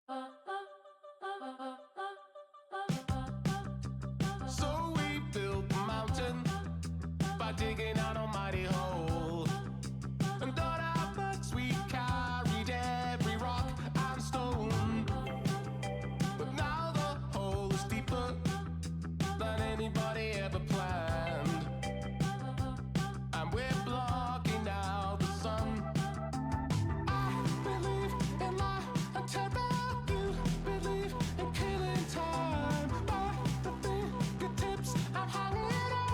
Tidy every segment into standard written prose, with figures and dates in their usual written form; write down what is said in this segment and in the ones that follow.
So we built the mountain by digging an almighty hole. And on our backs we carried every rock and stone. But now the hole is deeper than anybody ever planned. And we're blocking out the sun. I believe in life until you believe in killing time. By the fingertips I'm hanging on.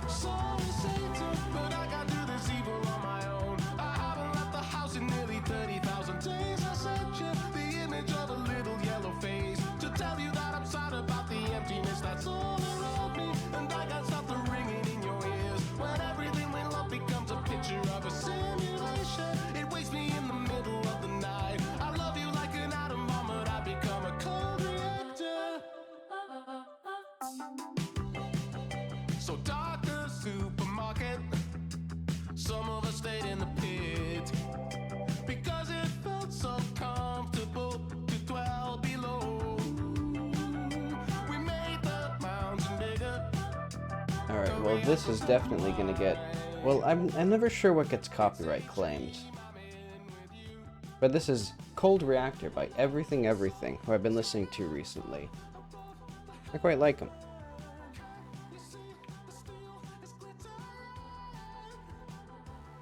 Sorry, Satan, but I can't do this evil on my own. I haven't left the house in nearly 30,000 days. I sent you the image of a little yellow face to tell you that I'm sad about the emptiness that's all around me. And I can't stop the ringing in your ears when everything we love becomes a picture of a simulation. It wakes me in the middle of the night. I love you like an atom bomb, but I become a cold reactor. So dark the supermarket. Some of us stayed in the pit because it felt so comfortable to dwell below. We made the mountain bigger. Alright, well this is definitely gonna get... Well, I'm never sure what gets copyright claimed. But this is Cold Reactor by Everything Everything, who I've been listening to recently. I quite like him.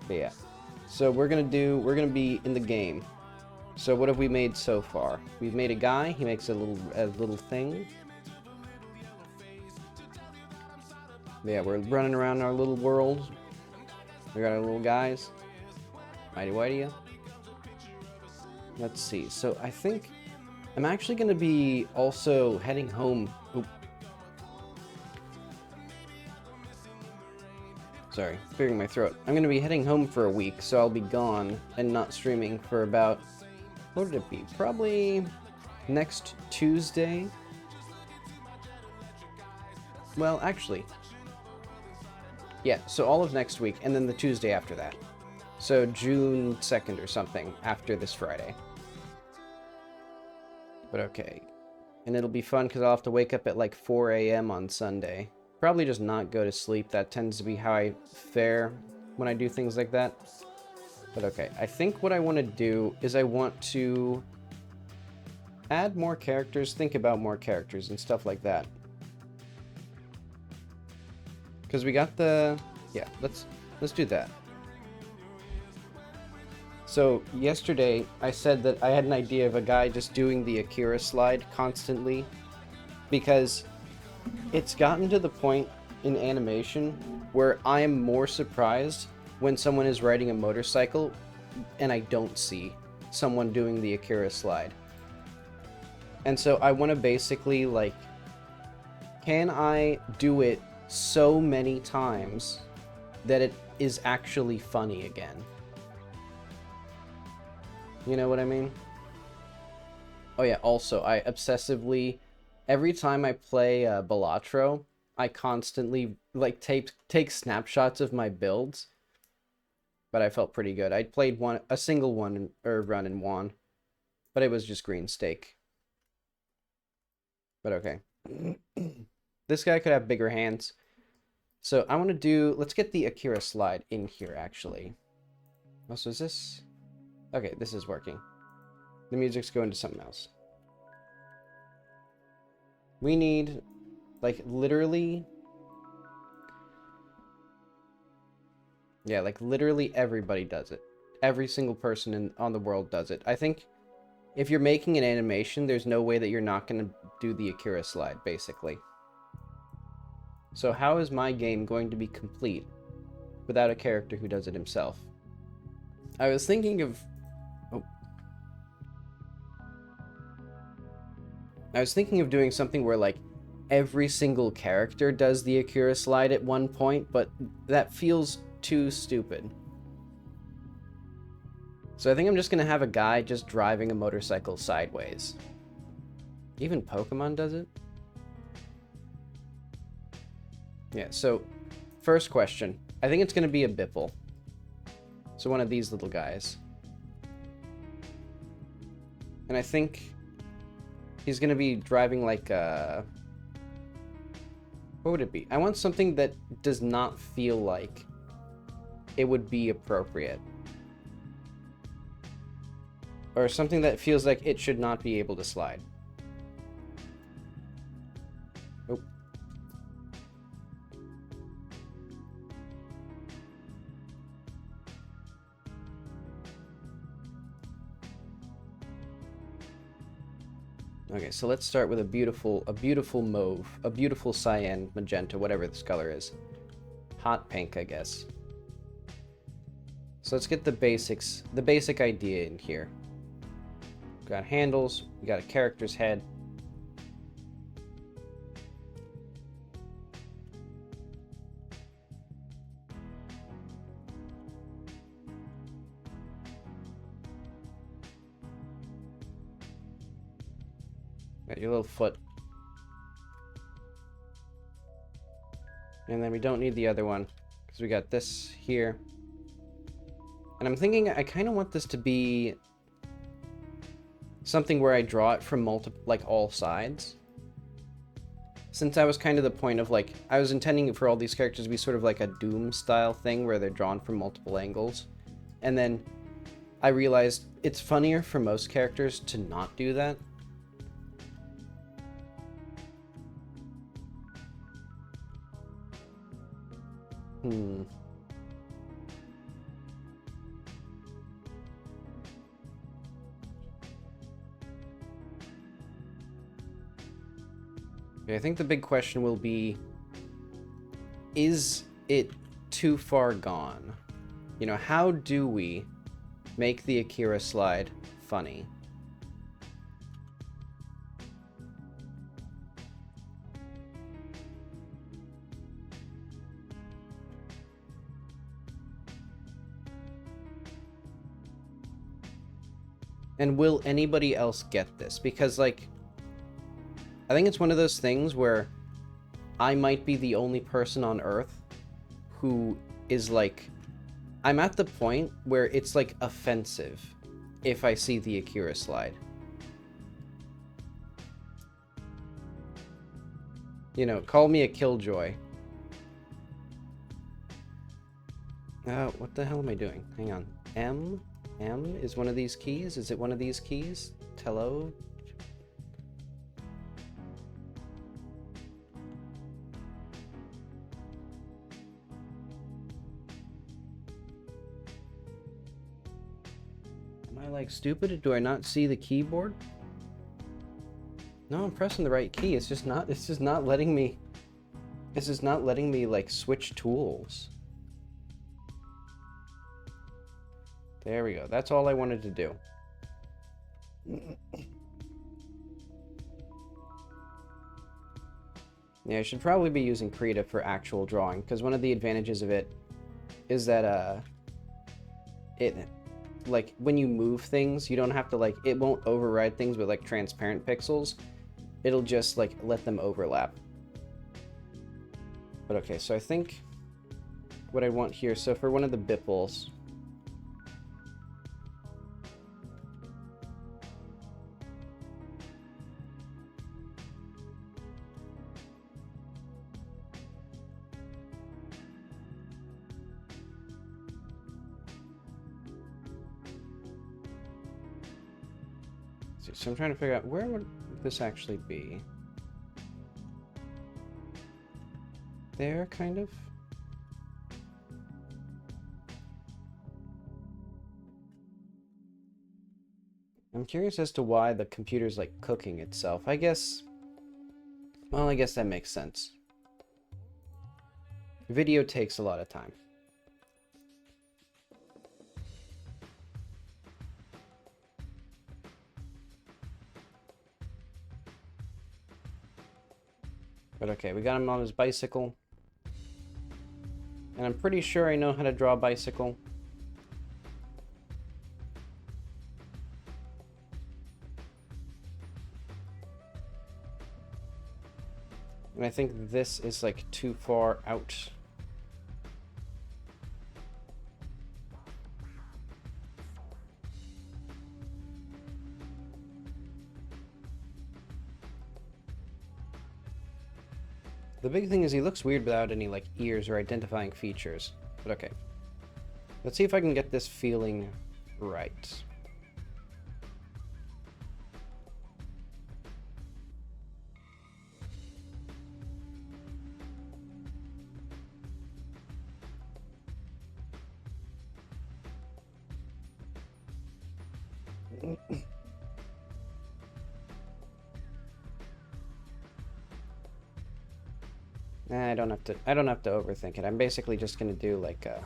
But yeah. So we're gonna be in the game. So what have we made so far? We've made a guy, he makes a little thing. But yeah, we're running around our little world. We got our little guys. Mighty whitey. Let's see. So I think I'm actually going to be also heading home. Oop. Sorry, clearing my throat. I'm going to be heading home for a week, so I'll be gone and not streaming for about, what would it be? Probably next Tuesday. Well, actually, yeah, so all of next week, and then the Tuesday after that. So June 2nd or something, after this Friday. But okay. And it'll be fun, because I'll have to wake up at like 4 a.m. on Sunday. Probably just not go to sleep. That tends to be how I fare when I do things like that. But okay, I think what I want to do is I want to add more characters, think about more characters, and stuff like that. Because we got the... Yeah, let's do that. So, yesterday, I said that I had an idea of a guy just doing the Akira slide constantly. Because it's gotten to the point in animation where I am more surprised when someone is riding a motorcycle and I don't see someone doing the Akira slide. And so I want to basically, like, can I do it so many times that it is actually funny again? You know what I mean? Oh yeah, also, I obsessively, every time I play Balatro, I constantly, like, take snapshots of my builds. But I felt pretty good. I played a single one, or run and won. But it was just green steak. But okay. This guy could have bigger hands. So I want to do... Let's get the Akira slide in here, actually. Oh, so is this... Okay, this is working. The music's going to something else. We need, like, literally... Yeah, like, literally everybody does it. Every single person on the world does it. I think if you're making an animation, there's no way that you're not going to do the Akira slide, basically. So how is my game going to be complete without a character who does it himself? I was thinking of... Oh. I was thinking of doing something where, like, every single character does the Akira slide at one point, but that feels too stupid. So I think I'm just gonna have a guy just driving a motorcycle sideways. Even Pokemon does it? Yeah, so, first question. I think it's gonna be a Bipple. So one of these little guys. And I think he's gonna be driving like what would it be? I want something that does not feel like it would be appropriate. Or something that feels like it should not be able to slide. Nope. Okay, so let's start with a beautiful mauve, a beautiful cyan, magenta, whatever this color is. Hot pink, I guess. So let's get the basics, the basic idea in here. We've got handles, we got a character's head. Got your little foot. And then we don't need the other one, because we got this here. And I'm thinking I kind of want this to be something where I draw it from all sides. Since I was kind of the point of like, I was intending for all these characters to be sort of like a Doom style thing where they're drawn from multiple angles. And then I realized it's funnier for most characters to not do that. Okay, I think the big question will be, is it too far gone? You know, how do we make the Akira slide funny? And will anybody else get this? Because, like, I think it's one of those things where I might be the only person on Earth who is, like... I'm at the point where it's, like, offensive if I see the Akira slide. You know, call me a killjoy. What the hell am I doing? Hang on. M is one of these keys? Is it one of these keys? Tello? Am I like stupid? Do I not see the keyboard? No, I'm pressing the right key. It's just not letting me like switch tools. There we go. That's all I wanted to do. Yeah, I should probably be using Krita for actual drawing, because one of the advantages of it is that, it, like, when you move things, you don't have to, like, it won't override things with, like, transparent pixels. It'll just, like, let them overlap. But okay, so I think what I want here, so for one of the bipples... So I'm trying to figure out, where would this actually be? There, kind of? I'm curious as to why the computer's, like, cooking itself. I guess... Well, I guess that makes sense. Video takes a lot of time. But okay, we got him on his bicycle. And I'm pretty sure I know how to draw a bicycle. And I think this is, like, too far out. The big thing is he looks weird without any, like, ears or identifying features. But okay. Let's see if I can get this feeling right. Nah, I don't have to overthink it. I'm basically just gonna do like a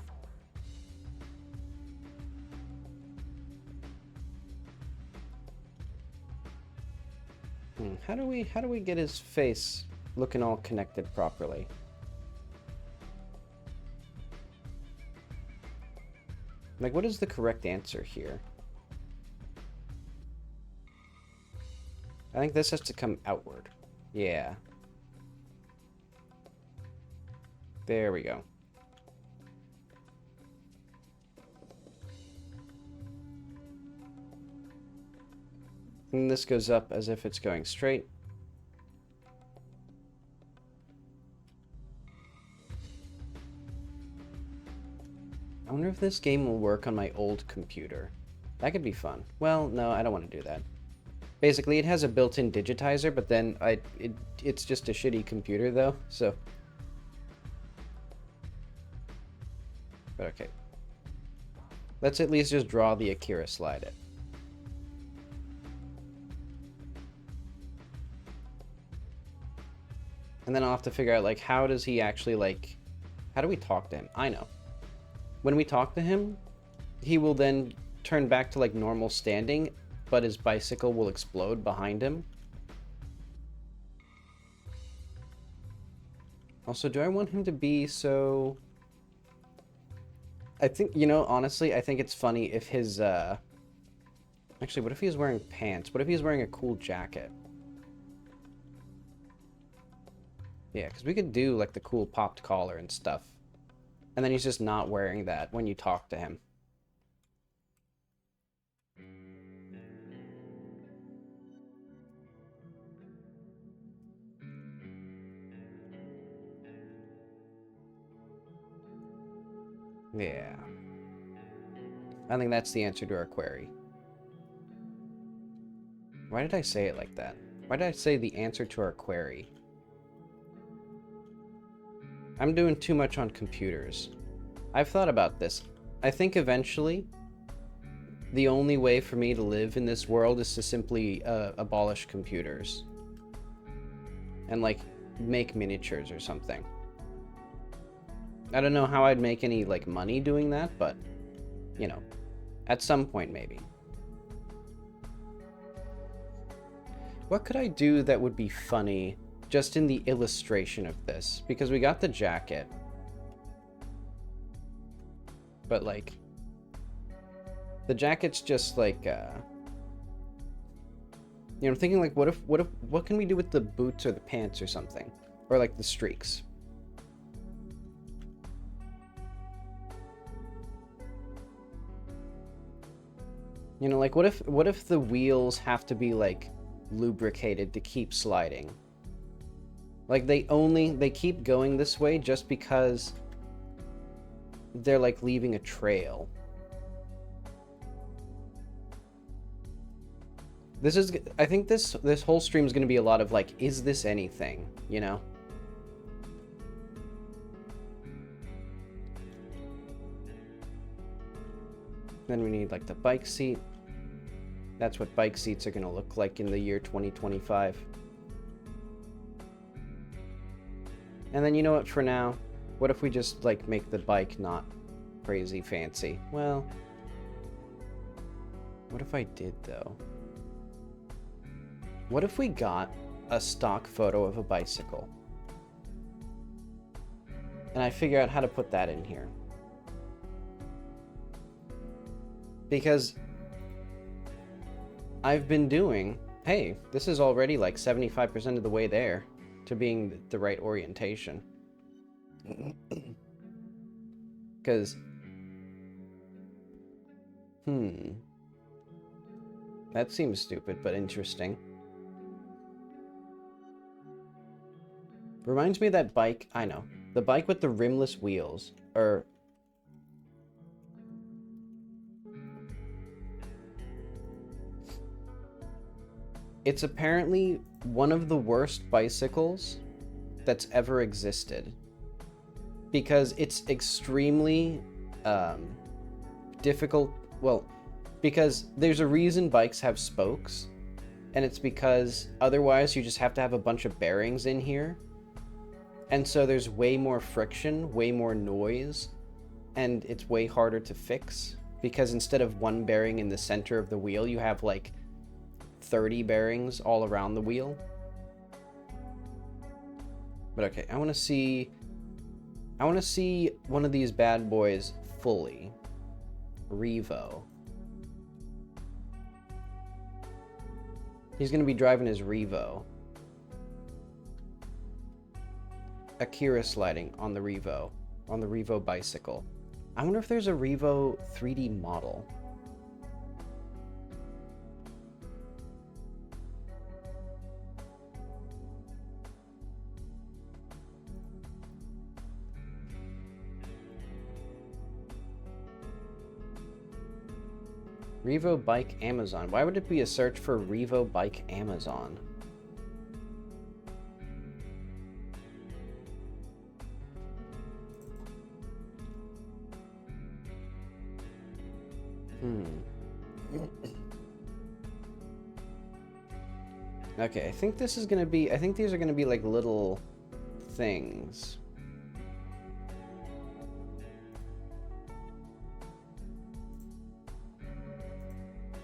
how do we get his face looking all connected properly? Like, what is the correct answer here? I think this has to come outward. Yeah. There we go. And this goes up as if it's going straight. I wonder if this game will work on my old computer. That could be fun. Well, no, I don't want to do that. Basically, it has a built-in digitizer, but then it's just a shitty computer, though, so... But okay. Let's at least just draw the Akira slide it. And then I'll have to figure out, like, how does he actually, like... How do we talk to him? I know. When we talk to him, he will then turn back to, like, normal standing, but his bicycle will explode behind him. Also, do I want him to be so... I think, you know, honestly, I think it's funny if his, Actually, what if he's wearing pants? What if he's wearing a cool jacket? Yeah, because we could do, like, the cool popped collar and stuff. And then he's just not wearing that when you talk to him. Yeah. I think that's the answer to our query. Why did I say it like that? Why did I say the answer to our query? I'm doing too much on computers. I've thought about this. I think eventually, the only way for me to live in this world is to simply abolish computers. And, like, make miniatures or something. I don't know how I'd make any, like, money doing that, but, you know, at some point, maybe. What could I do that would be funny just in the illustration of this? Because we got the jacket. But, like, the jacket's just, like, you know, I'm thinking, like, what can we do with the boots or the pants or something? Or, like, the streaks? You know, like, what if the wheels have to be, like, lubricated to keep sliding? Like, they keep going this way just because they're, like, leaving a trail. I think this whole stream is going to be a lot of, like, is this anything, you know? Then we need, like, the bike seat. That's what bike seats are going to look like in the year 2025. And then, you know what, for now, what if we just, like, make the bike not crazy fancy? Well, what if I did, though? What if we got a stock photo of a bicycle? And I figure out how to put that in here. Because I've been doing, hey, this is already like 75% of the way there to being the right orientation. Because, that seems stupid, but interesting. Reminds me of that bike, I know. The bike with the rimless wheels. Or... It's apparently one of the worst bicycles that's ever existed. Because it's extremely difficult. Well, because there's a reason bikes have spokes. And it's because otherwise you just have to have a bunch of bearings in here. And so there's way more friction, way more noise, and it's way harder to fix. Because instead of one bearing in the center of the wheel, you have like 30 bearings all around the wheel. But okay, I want to see one of these bad boys fully. Revo. He's going to be driving his Revo. Akira sliding on the Revo bicycle. I wonder if there's a Revo 3D model. Revo bike Amazon. Why would it be a search for Revo bike Amazon? Okay, I think these are gonna be like little things.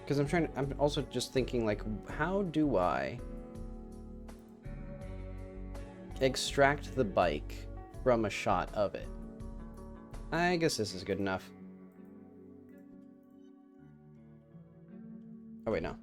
Because I'm also just thinking, like, how do I extract the bike from a shot of it? I guess this is good enough. Oh, wait, no.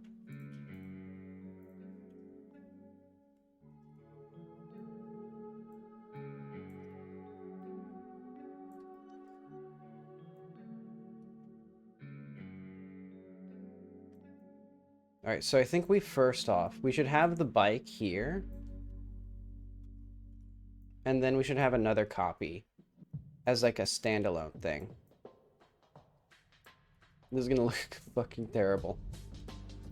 Alright, so I think we should have the bike here. And then we should have another copy as like a standalone thing. This is gonna look fucking terrible.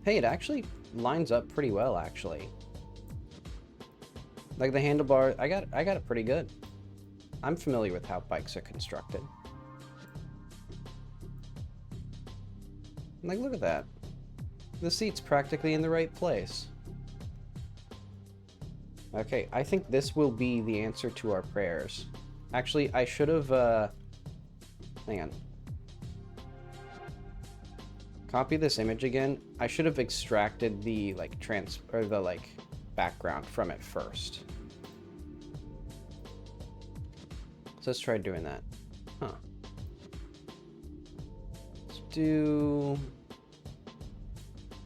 Hey, it actually lines up pretty well, actually. Like the handlebar, I got it pretty good. I'm familiar with how bikes are constructed. Like, look at that. The seat's practically in the right place. Okay, I think this will be the answer to our prayers. Actually, I should have, hang on. Copy this image again. I should have extracted the, like, background from it first. So let's try doing that. Huh.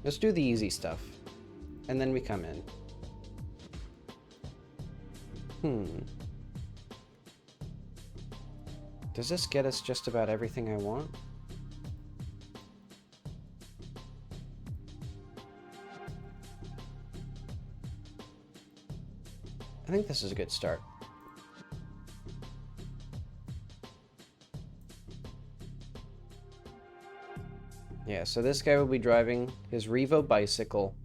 Let's do the easy stuff. And then we come in. Does this get us just about everything I want? I think this is a good start. Yeah, so this guy will be driving his Revo bicycle.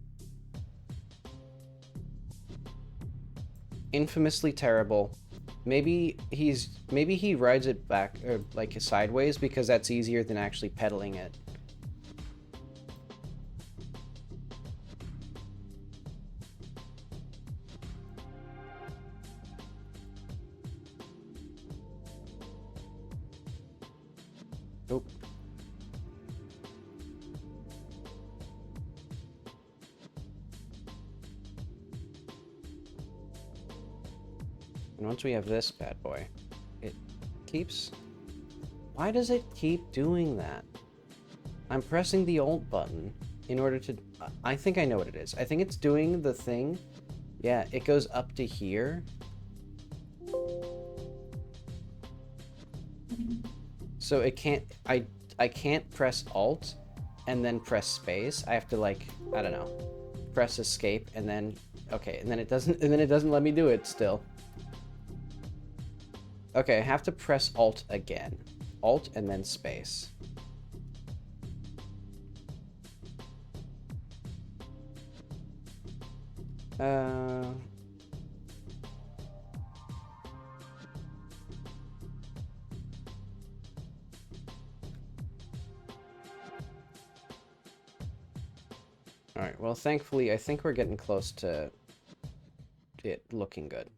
Infamously terrible. Maybe he rides it back, or like sideways, because that's easier than actually pedaling it. Nope. And once we have this bad boy, it keeps... Why does it keep doing that? I'm pressing the Alt button in order to... I think I know what it is. I think it's doing the thing. Yeah, it goes up to here. So it can't... I can't press Alt and then press space. I have to, like, I don't know, press escape and then... Okay, and then it doesn't let me do it still. Okay, I have to press Alt again. Alt and then space. Alright, well, thankfully, I think we're getting close to it looking good.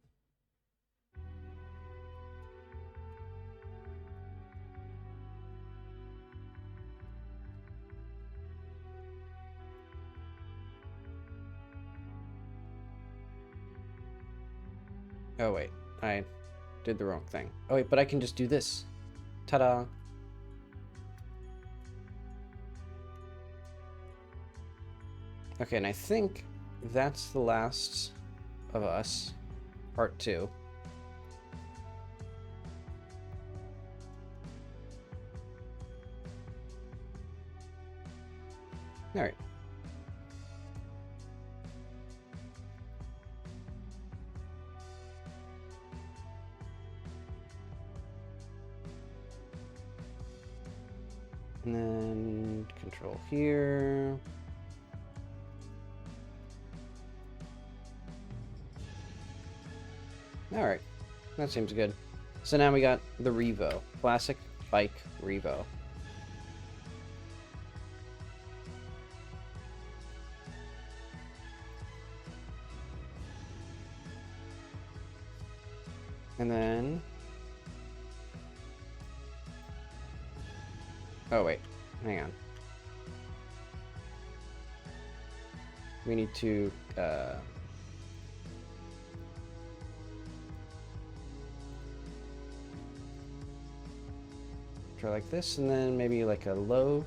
Oh, wait. I did the wrong thing. Oh, wait, but I can just do this. Ta-da! Okay, and I think that's the last of us. Part 2. Alright. And then control here. Alright, that seems good. So now we got the Revo. Classic bike Revo. And then... oh, wait. Hang on. We need to, try like this, and then maybe like a low.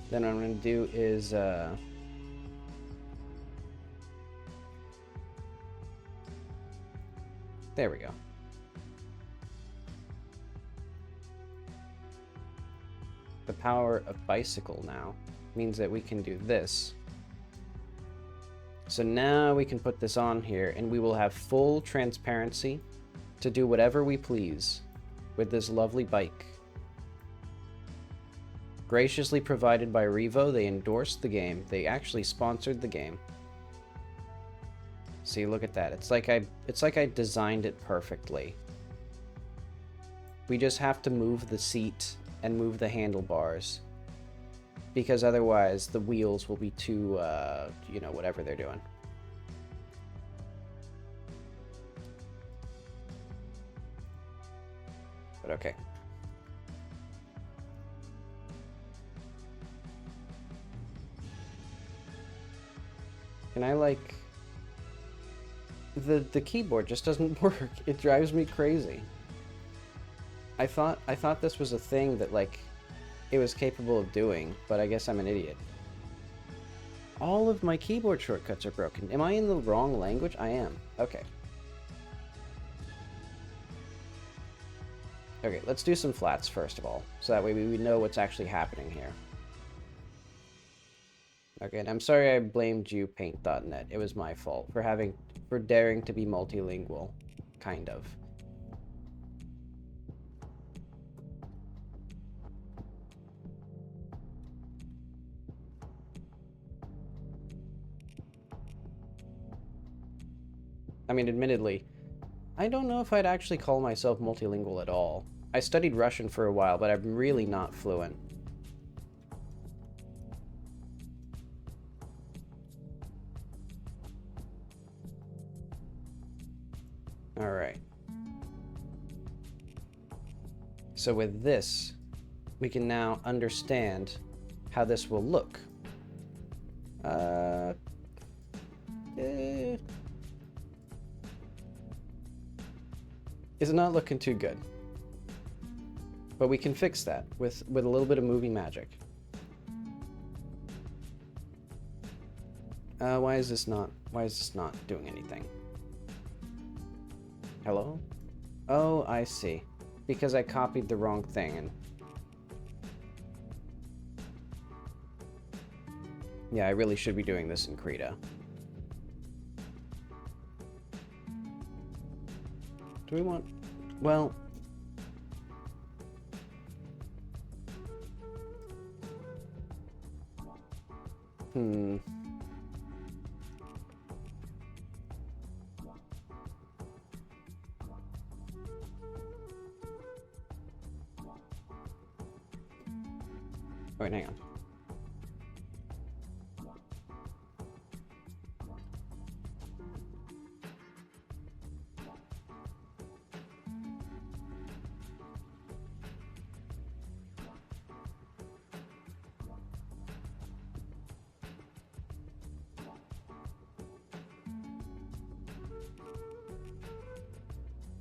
Then what I'm going to do is, there we go. The power of bicycle now means that we can do this. So now we can put this on here, and we will have full transparency to do whatever we please with this lovely bike. Graciously provided by Revo, they endorsed the game. They actually sponsored the game. See, look at that. It's like I designed it perfectly. We just have to move the seat and move the handlebars, because otherwise the wheels will be too, you know, whatever they're doing. But okay. And I like... the keyboard just doesn't work. It drives me crazy. I thought this was a thing that, like, it was capable of doing, but I guess I'm an idiot. All of my keyboard shortcuts are broken. Am I in the wrong language? I am. Okay. Okay, let's do some flats first of all, so that way we know what's actually happening here. Okay, and I'm sorry I blamed you, Paint.net. It was my fault for daring to be multilingual, kind of. I mean, admittedly, I don't know if I'd actually call myself multilingual at all. I studied Russian for a while, but I'm really not fluent. Alright. So with this, we can now understand how this will look. It's not looking too good. But we can fix that with a little bit of movie magic. Why is this not doing anything? Hello? Oh, I see. Because I copied the wrong thing and... yeah, I really should be doing this in Krita. Do we want... Well... Hmm... Wait, hang on.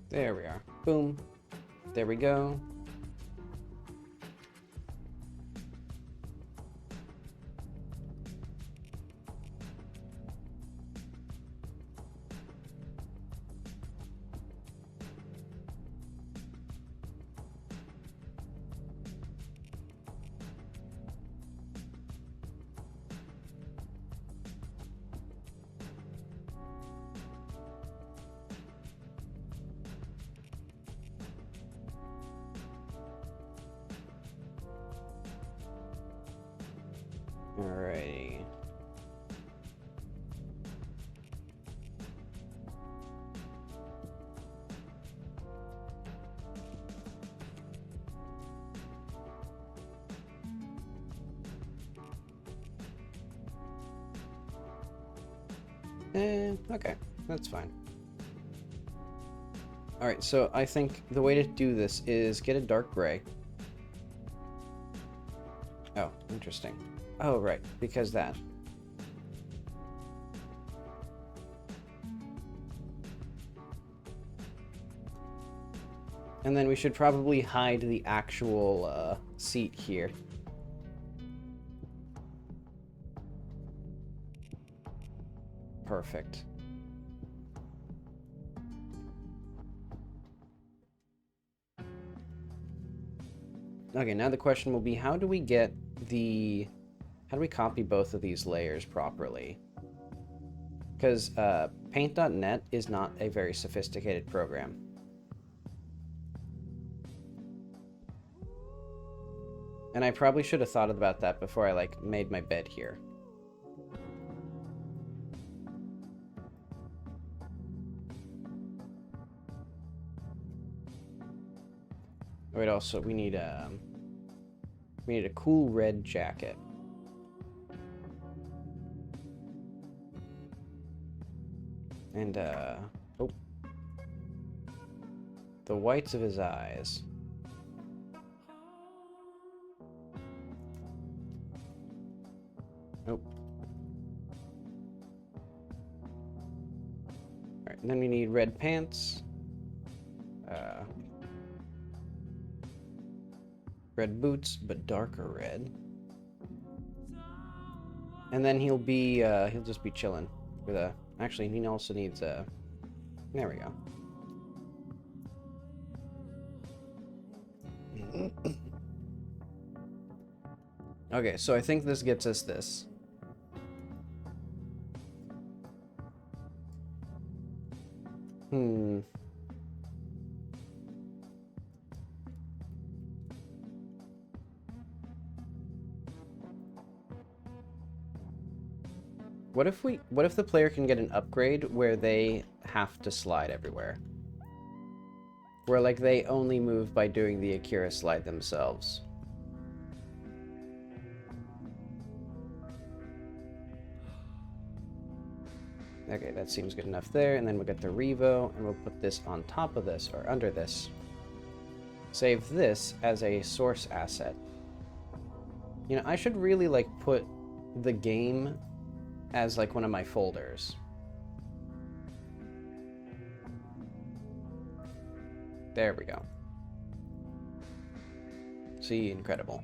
There we are. Boom. There we go. Alrighty. Okay, that's fine. Alright, so I think the way to do this is get a dark gray. Oh, interesting. Oh, right, because that. And then we should probably hide the actual seat here. Perfect. Okay, now the question will be, how do we copy both of these layers properly? Because Paint.net is not a very sophisticated program. And I probably should have thought about that before I, made my bed here. Wait, also, we need a cool red jacket. And, oh. The whites of his eyes. Nope. Alright, and then we need red pants. Red boots, but darker red. And then he'll just be chilling with a... Actually, he also needs a... There we go. Okay, so I think this gets us this. What if the player can get an upgrade where they have to slide everywhere? Where, they only move by doing the Akira slide themselves. Okay, that seems good enough there, and then we'll get the Revo, and we'll put this on top of this, or under this. Save this as a source asset. You know, I should really, put the game as, one of my folders. There we go. See, incredible.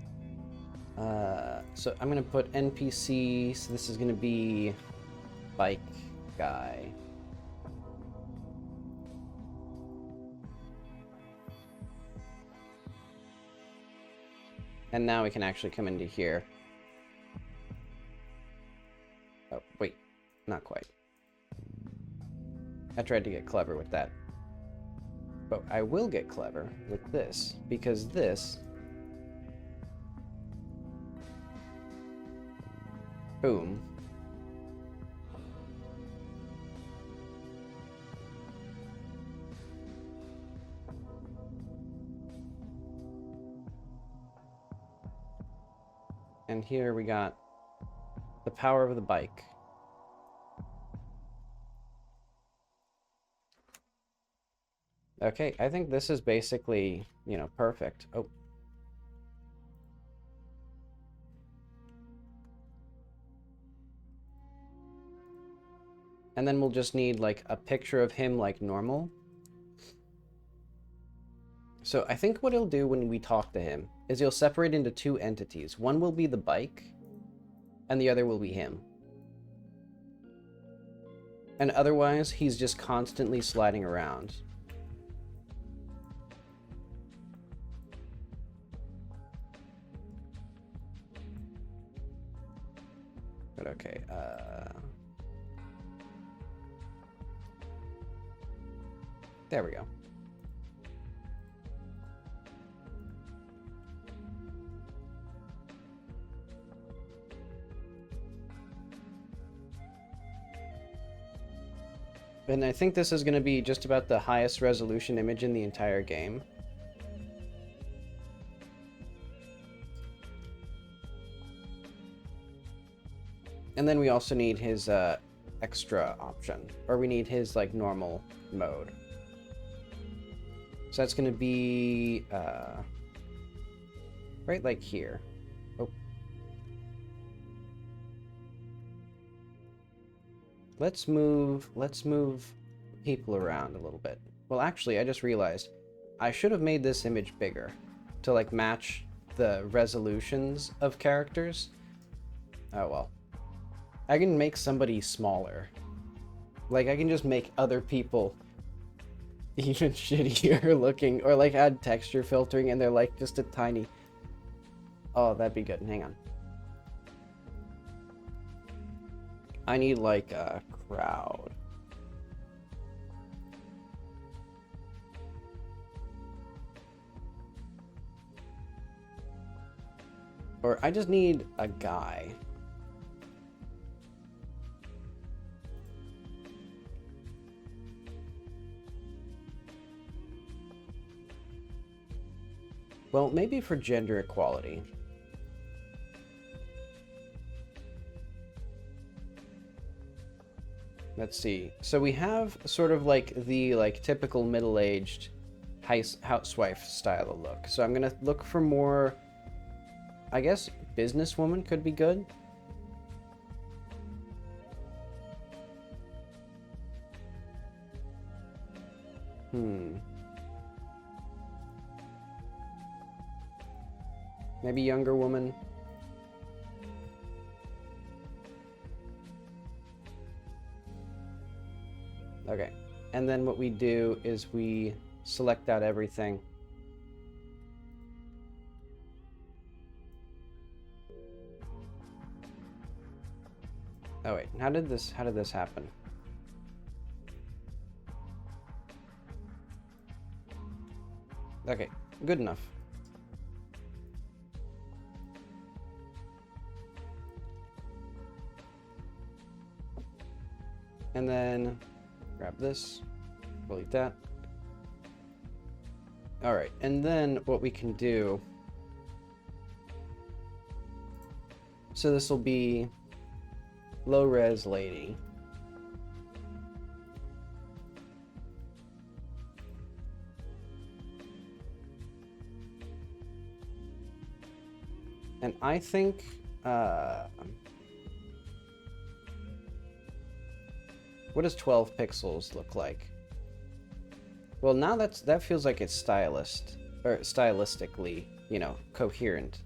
So I'm gonna put NPC, so this is gonna be bike guy. And now we can actually come into here. Oh, wait. Not quite. I tried to get clever with that. But I will get clever with this, because this... Boom. And here we got the power of the bike. Okay, I think this is basically, you know, perfect. Oh. And then we'll just need, like, a picture of him like normal. So I think what he'll do when we talk to him is he'll separate into two entities. One will be the bike, and the other will be him. And otherwise, he's just constantly sliding around. But okay, there we go. And I think this is going to be just about the highest resolution image in the entire game. And then we also need his extra option, or we need his like normal mode. So that's going to be right like here. Oh. Let's move people around a little bit. Well, actually, I just realized I should have made this image bigger to like match the resolutions of characters. Oh well. I can make somebody smaller. Like, I can just make other people even shittier looking, or like add texture filtering and they're like just a tiny... Oh, that'd be good. Hang on. I need like a crowd. Or I just need a guy. Well, maybe for gender equality. Let's see. So we have sort of like the typical middle-aged housewife style of look. So I'm gonna look for more, I guess businesswoman could be good. Maybe younger woman. Okay. And then what we do is we select out everything. Oh wait, how did this happen? Okay, good enough. And then grab this, delete that. All right, and then what we can do, so this will be low res lady. And I think what does 12 pixels look like? Well, now that feels like it's stylistically, you know, coherent.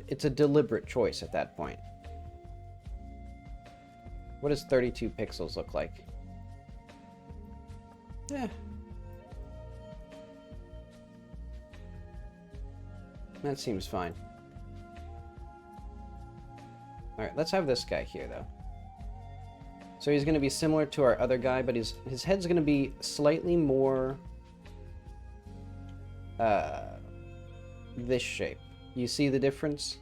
It's a deliberate choice at that point. What does 32 pixels look like? Yeah. That seems fine. Alright, let's have this guy here, though. So he's going to be similar to our other guy, but his head's going to be slightly more this shape. You see the difference?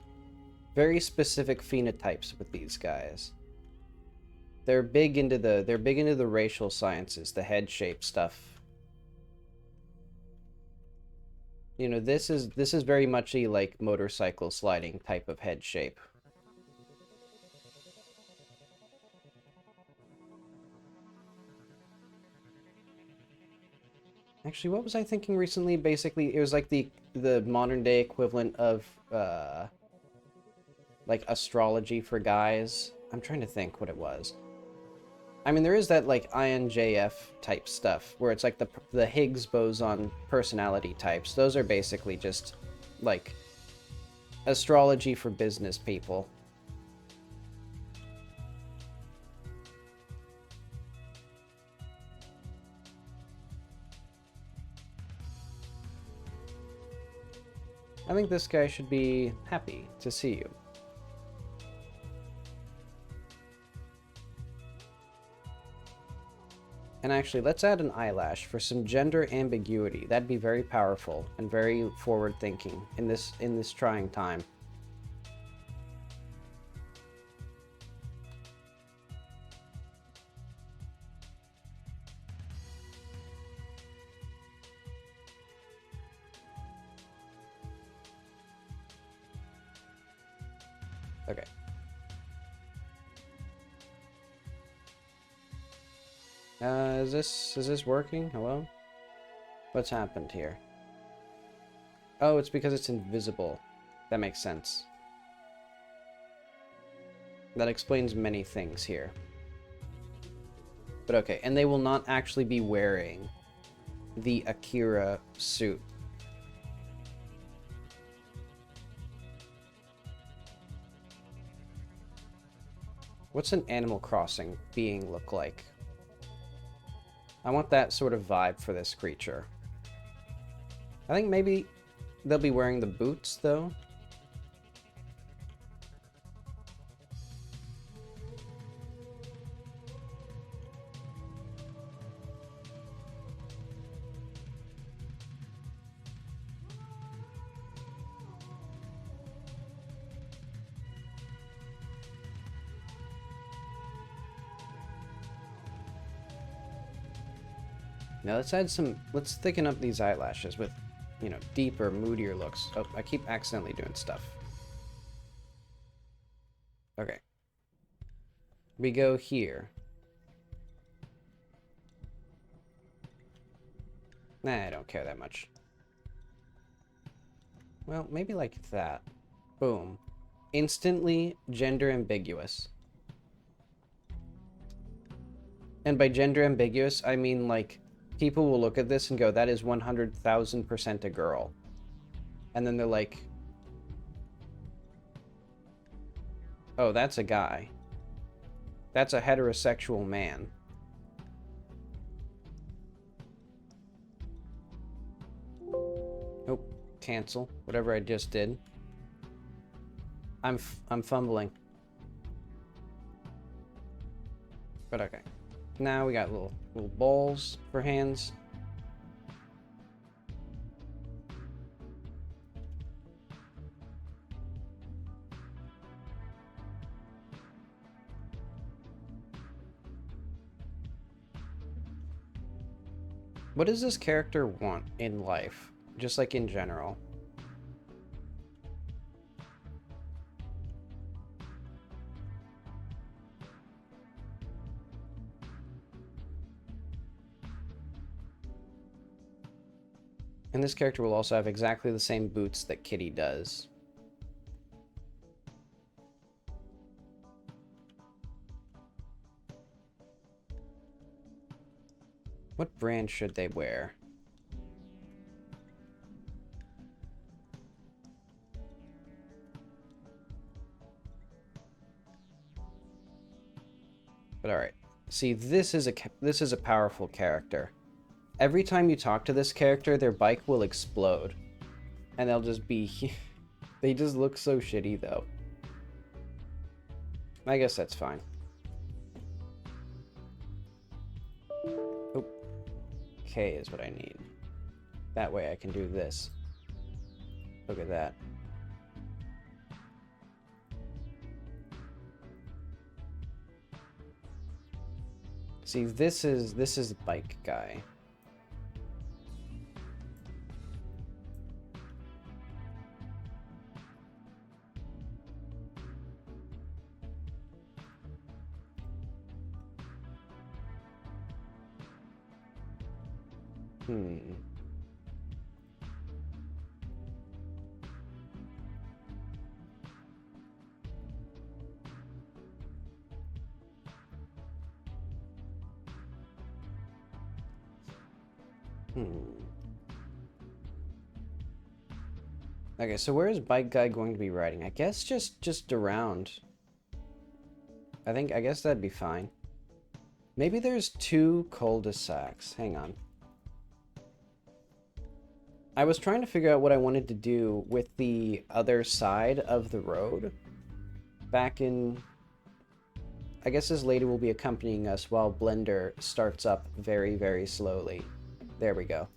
Very specific phenotypes with these guys. They're big into the racial sciences, the head shape stuff. You know, this is very much a like motorcycle sliding type of head shape. Actually, what was I thinking recently? Basically, it was like the modern day equivalent of like astrology for guys. I'm trying to think what it was. I mean, there is that like INJF type stuff where it's like the Higgs-Boson personality types. Those are basically just like astrology for business people. I think this guy should be happy to see you. And actually, let's add an eyelash for some gender ambiguity. That'd be very powerful and very forward-thinking in this trying time. Okay. Is this working? Hello? What's happened here? Oh, it's because it's invisible. That makes sense. That explains many things here. But okay, and they will not actually be wearing the Akira suit. What's an Animal Crossing being look like? I want that sort of vibe for this creature. I think maybe they'll be wearing the boots, though. Now let's thicken up these eyelashes with, you know, deeper, moodier looks. Oh, I keep accidentally doing stuff. Okay. We go here. Nah, I don't care that much. Well, maybe like that. Boom. Instantly gender ambiguous. And by gender ambiguous, I mean like people will look at this and go, that is 100,000% a girl. And then they're like, oh, that's a guy. That's a heterosexual man. Oh, cancel. Whatever I just did. I'm fumbling. But okay. Now we got little balls for hands. What does this character want in life? Just like in general. And this character will also have exactly the same boots that Kitty does. What brand should they wear? But all right. See, this is a powerful character. Every time you talk to this character, their bike will explode. And they'll just be... They just look so shitty, though. I guess that's fine. Oh. K is what I need. That way I can do this. Look at that. See, this is the bike guy. Okay, so where is bike guy going to be riding? I guess just around. I guess that'd be fine. Maybe there's 2 cul-de-sacs. Hang on. I was trying to figure out what I wanted to do with the other side of the road. Back in... I guess this lady will be accompanying us while Blender starts up very, very slowly. There we go.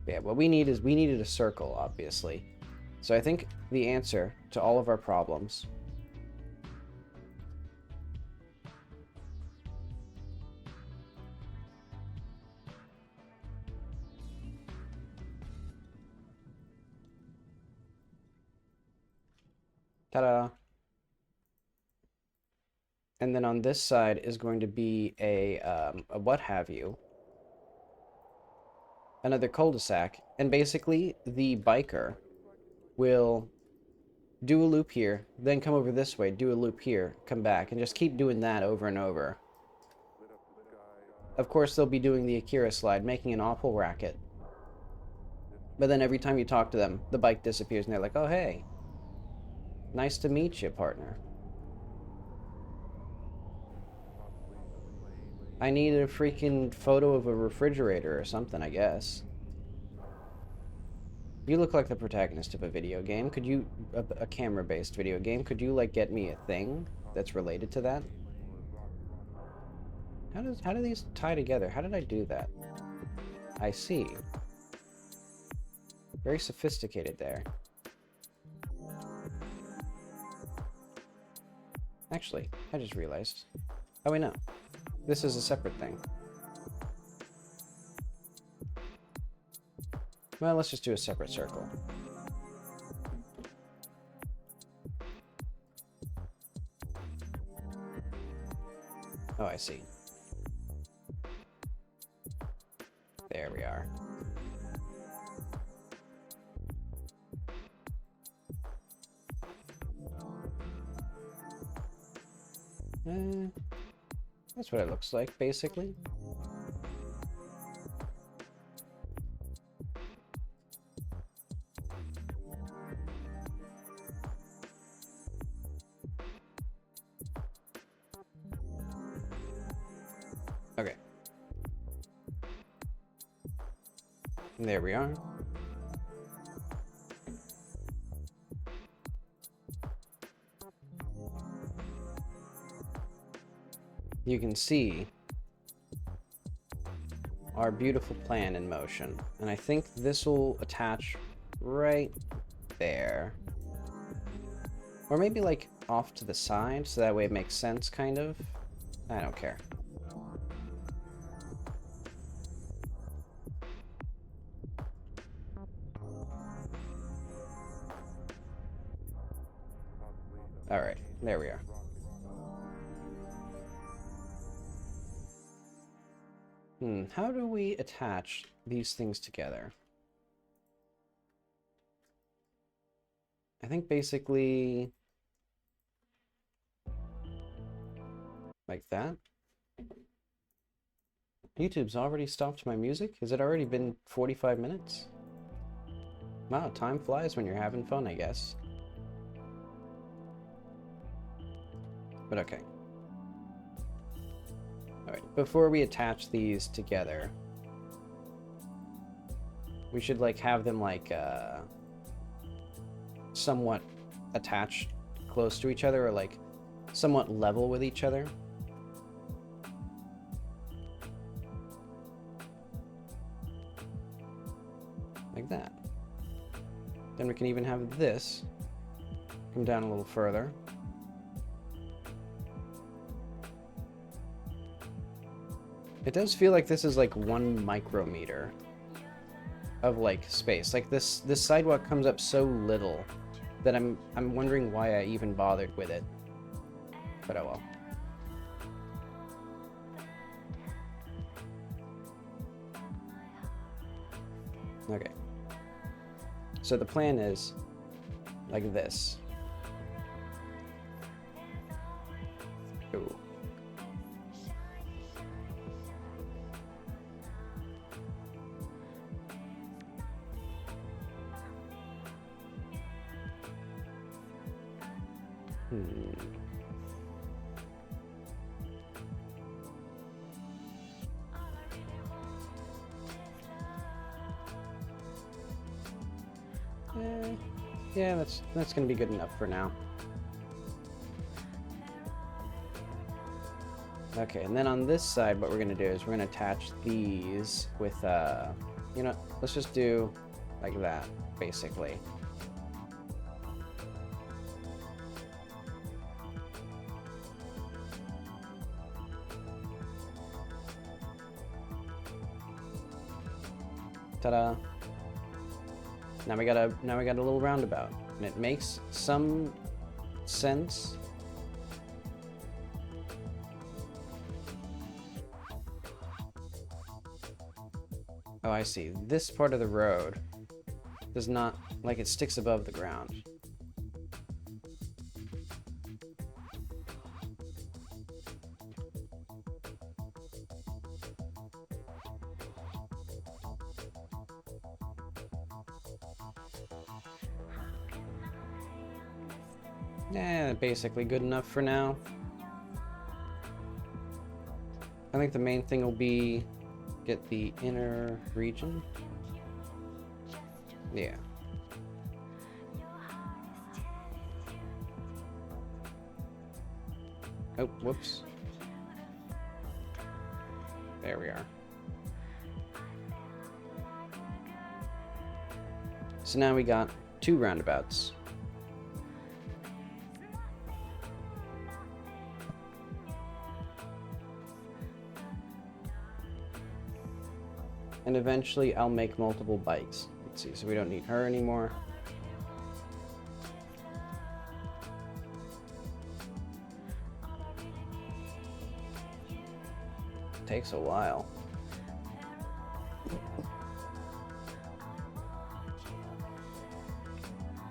Yeah, what we need is we needed a circle, obviously. So I think the answer to all of our problems ta-da! And then on this side is going to be a what have you. Another cul-de-sac. And basically, the biker will do a loop here, then come over this way, do a loop here, come back, and just keep doing that over and over. Of course, they'll be doing the Akira slide, making an awful racket. But then every time you talk to them, the bike disappears, and they're like, oh, hey. Nice to meet you, partner. I need a freaking photo of a refrigerator or something, I guess. You look like the protagonist of a video game. Could you... a camera-based video game. Could you, like, get me a thing that's related to that? How do these tie together? How did I do that? I see. Very sophisticated there. Actually, I just realized. Oh, wait, no. This is a separate thing. Well, let's just do a separate circle. Oh, I see. There we are. That's what it looks like, basically. Okay. There we are. You can see our beautiful plan in motion. And I think this will attach right there. Or maybe like off to the side, so that way it makes sense, kind of. I don't care. Alright, there we are. How do we attach these things together? I think basically like that. YouTube's already stopped my music? Has it already been 45 minutes? Wow, time flies when you're having fun, I guess. But okay. Alright, before we attach these together, we should like have them like somewhat attached close to each other, or like somewhat level with each other. Then we can even have this come down a little further. It does feel like this is like 1 micrometer of like space. Like this sidewalk comes up so little that I'm wondering why I even bothered with it. But oh well. Okay. So the plan is like this. Ooh. Yeah, that's gonna be good enough for now. Okay, and then on this side, what we're gonna do is we're gonna attach these with, you know, let's just do like that, basically. Ta-da! Now we got a little roundabout, and it makes some sense. Oh, I see. This part of the road does not, like, it sticks above the ground. Yeah, basically good enough for now. I think the main thing will be get the inner region. Yeah. Oh, whoops. There we are. So now we got 2 roundabouts. And eventually I'll make multiple bikes. Let's see, so we don't need her anymore. Takes a while.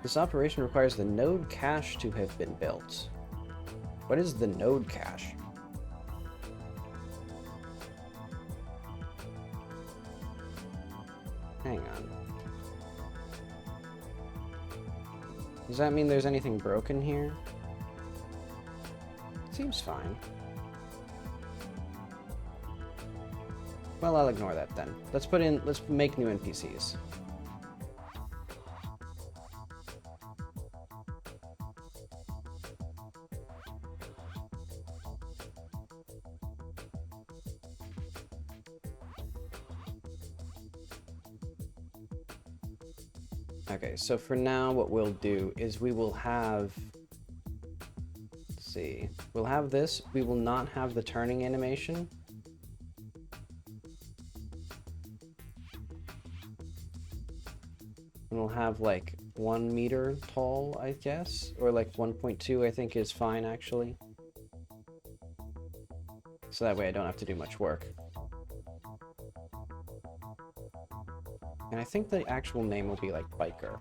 This operation requires the node cache to have been built. What is the node cache? Hang on. Does that mean there's anything broken here? Seems fine. Well, I'll ignore that then. Let's make new NPCs. Okay, so for now what we'll do is we will have, let's see, we'll have this, we will not have the turning animation. And we'll have like 1 meter tall, I guess, or like 1.2 I think is fine actually. So that way I don't have to do much work. And I think the actual name will be like biker.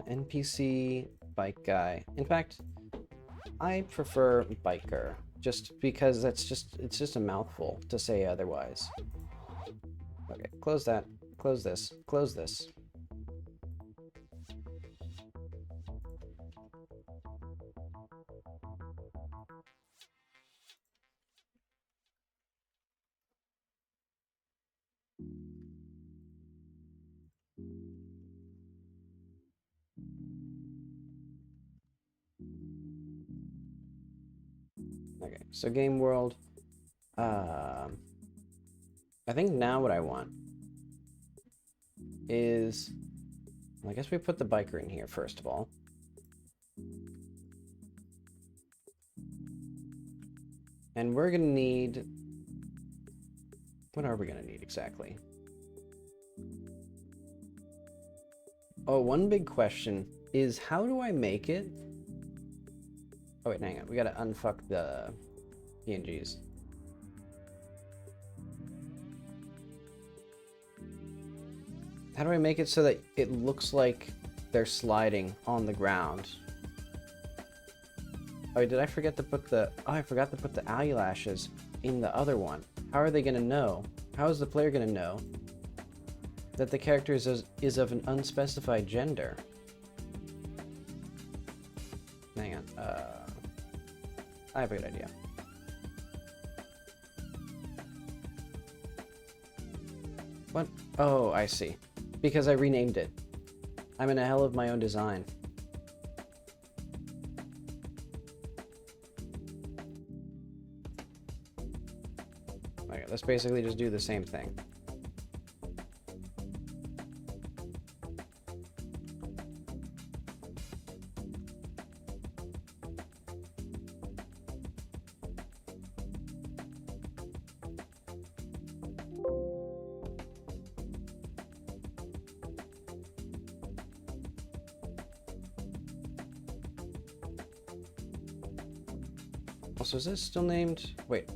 NPC bike guy. In fact, I prefer biker just because it's just a mouthful to say otherwise. Okay, close that. Close this. Close this. Okay, so game world. I think now what I want is, well, I guess we put the biker in here first of all. And we're gonna need, what are we gonna need exactly? Oh, one big question is, how do I make it? Oh wait, hang on, we gotta unfuck the PNGs. How do I make it so that it looks like they're sliding on the ground? Oh, did I forget to put the... Oh, I forgot to put the eyelashes in the other one. How are they gonna know? How is the player gonna know that the character is of an unspecified gender? Hang on. I have a good idea. What? Oh, I see. Because I renamed it. I'm in a hell of my own design. Okay, let's basically just do the same thing. Also, is this still named? Wait,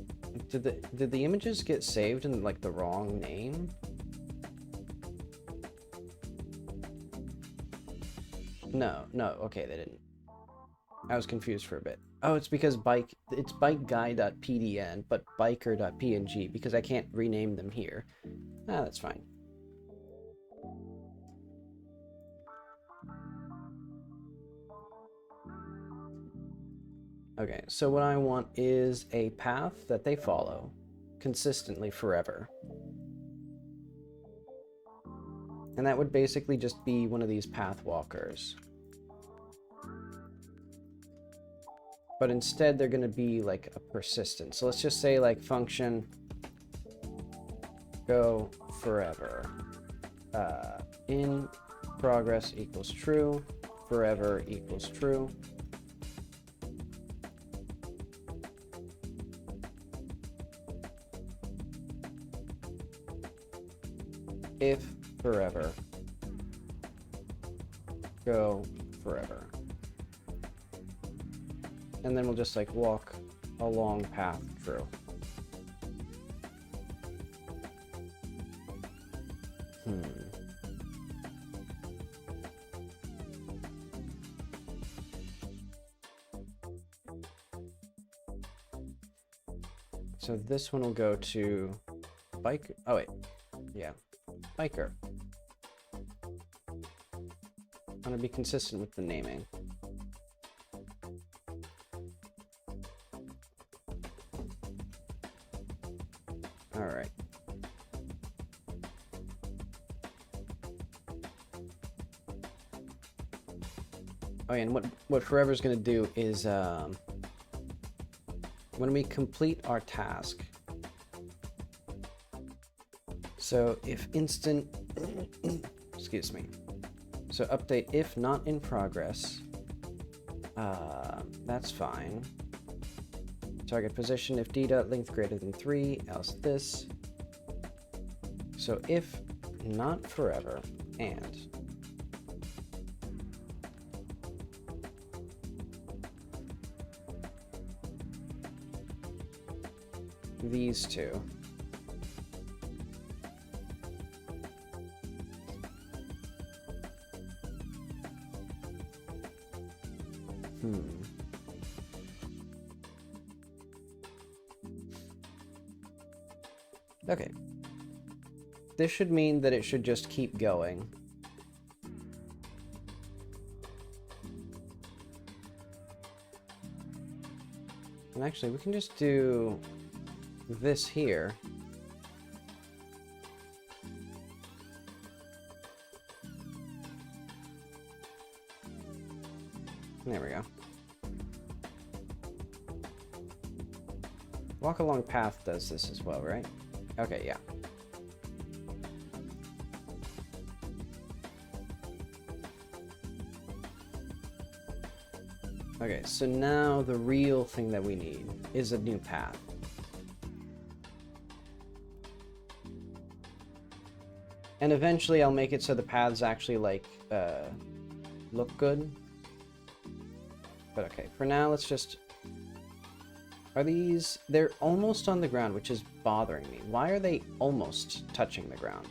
did the images get saved in like the wrong name? No, okay, they didn't. I was confused for a bit. Oh, it's because it's bikeguy.pdn, but biker.png, because I can't rename them here. Ah, that's fine. Okay, so what I want is a path that they follow consistently forever. And that would basically just be one of these path walkers. But instead they're going to be like a persistent. So let's just say like function go forever. In progress equals true, forever equals true. If forever, go forever. And then we'll just like walk a long path through. So this one will go to bike. Oh wait, yeah. Biker. I'm gonna be consistent with the naming. All right. Oh yeah, and what Forever's gonna do is when we complete our task. So if instant, excuse me. So update if not in progress. That's fine. Target position if d.length greater than 3, else this. So if not forever and these two. Okay. This should mean that it should just keep going. And actually, we can just do this here. There we go. Walk along path does this as well, right? Okay, yeah. Okay, so now the real thing that we need is a new path. And eventually I'll make it so the paths actually, like, look good. But okay, for now, let's just... Are these... They're almost on the ground, which is bothering me. Why are they almost touching the ground?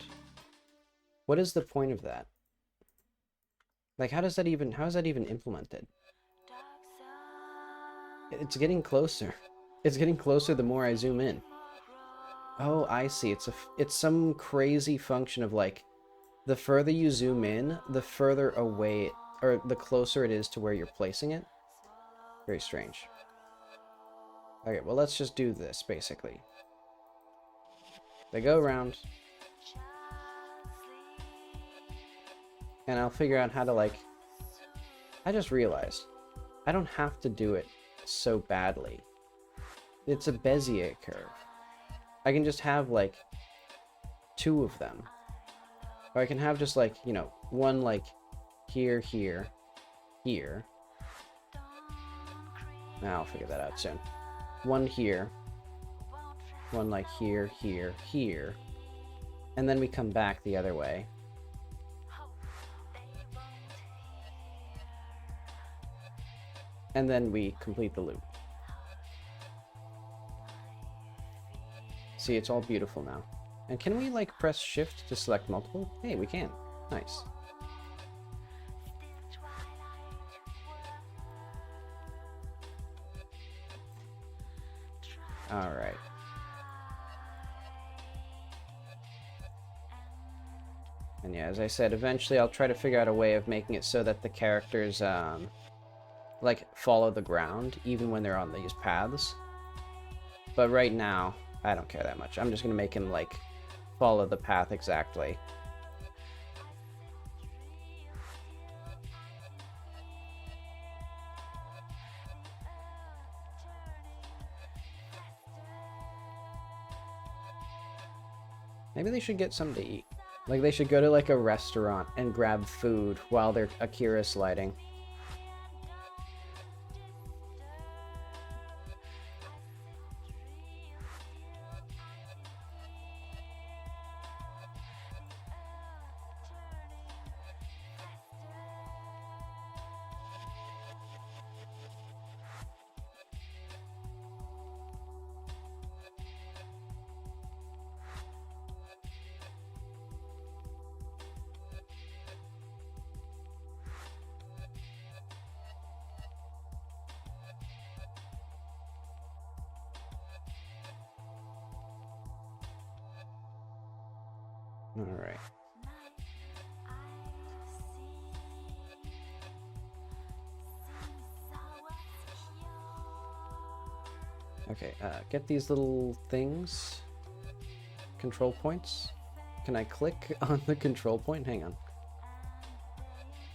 What is the point of that? Like, how is that even implemented? It's getting closer. It's getting closer the more I zoom in. Oh, I see. It's some crazy function of, like, the further you zoom in, the further away, or the closer it is to where you're placing it. Very strange. Okay, well, let's just do this, basically. They go around. And I'll figure out how to, like... I just realized, I don't have to do it so badly. It's a Bezier curve. I can just have, like, 2 of them. Or I can have just, like, you know, one, like, here, here, here. Now I'll figure that out soon. One here. One, like, here, here, here. And then we come back the other way. And then we complete the loop. See, it's all beautiful now. And can we, like, press shift to select multiple? Hey, we can. Nice. Alright. And yeah, as I said, eventually I'll try to figure out a way of making it so that the characters, like, follow the ground, even when they're on these paths. But right now, I don't care that much. I'm just gonna make him, like, follow the path exactly. Maybe they should get something to eat. Like, they should go to, like, a restaurant and grab food while they're akira sliding. Alright. Okay, get these little things. Control points. Can I click on the control point? Hang on.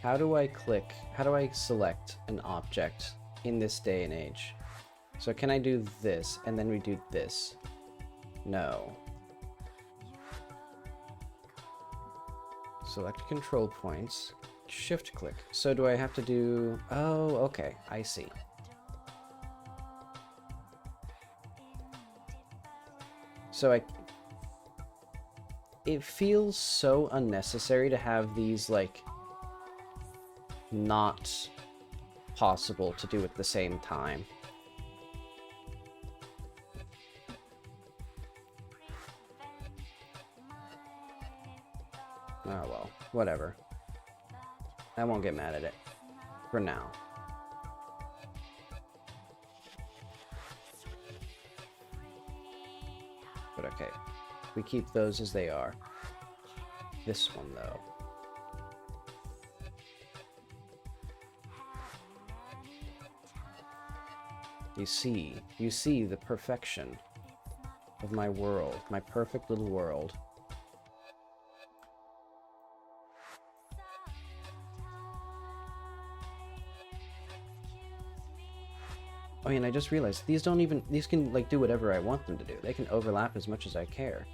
How do I click? How do I select an object in this day and age? So can I do this, and then we do this? No. Select control points. Shift click. So do I have to do... Oh, okay. I see. So it feels so unnecessary to have these, like, not possible to do at the same time. Oh well, whatever. I won't get mad at it. For now. But okay. We keep those as they are. This one, though. You see the perfection of my world, my perfect little world. Oh, and I just realized these don't even, these can like do whatever I want them to do. They can overlap as much as I care.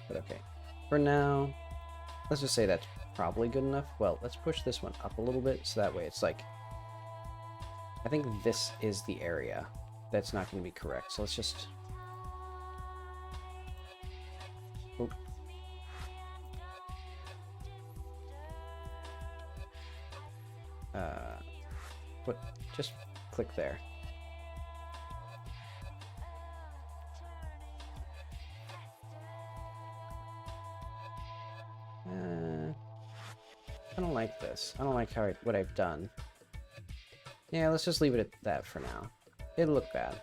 But okay, for now, let's just say that's probably good enough. Well, let's push this one up a little bit so that way it's like, I think this is the area that's not going to be correct. So let's just, oh. Just click there. I don't like this. I don't like what I've done. Yeah, let's just leave it at that for now. It'll look bad.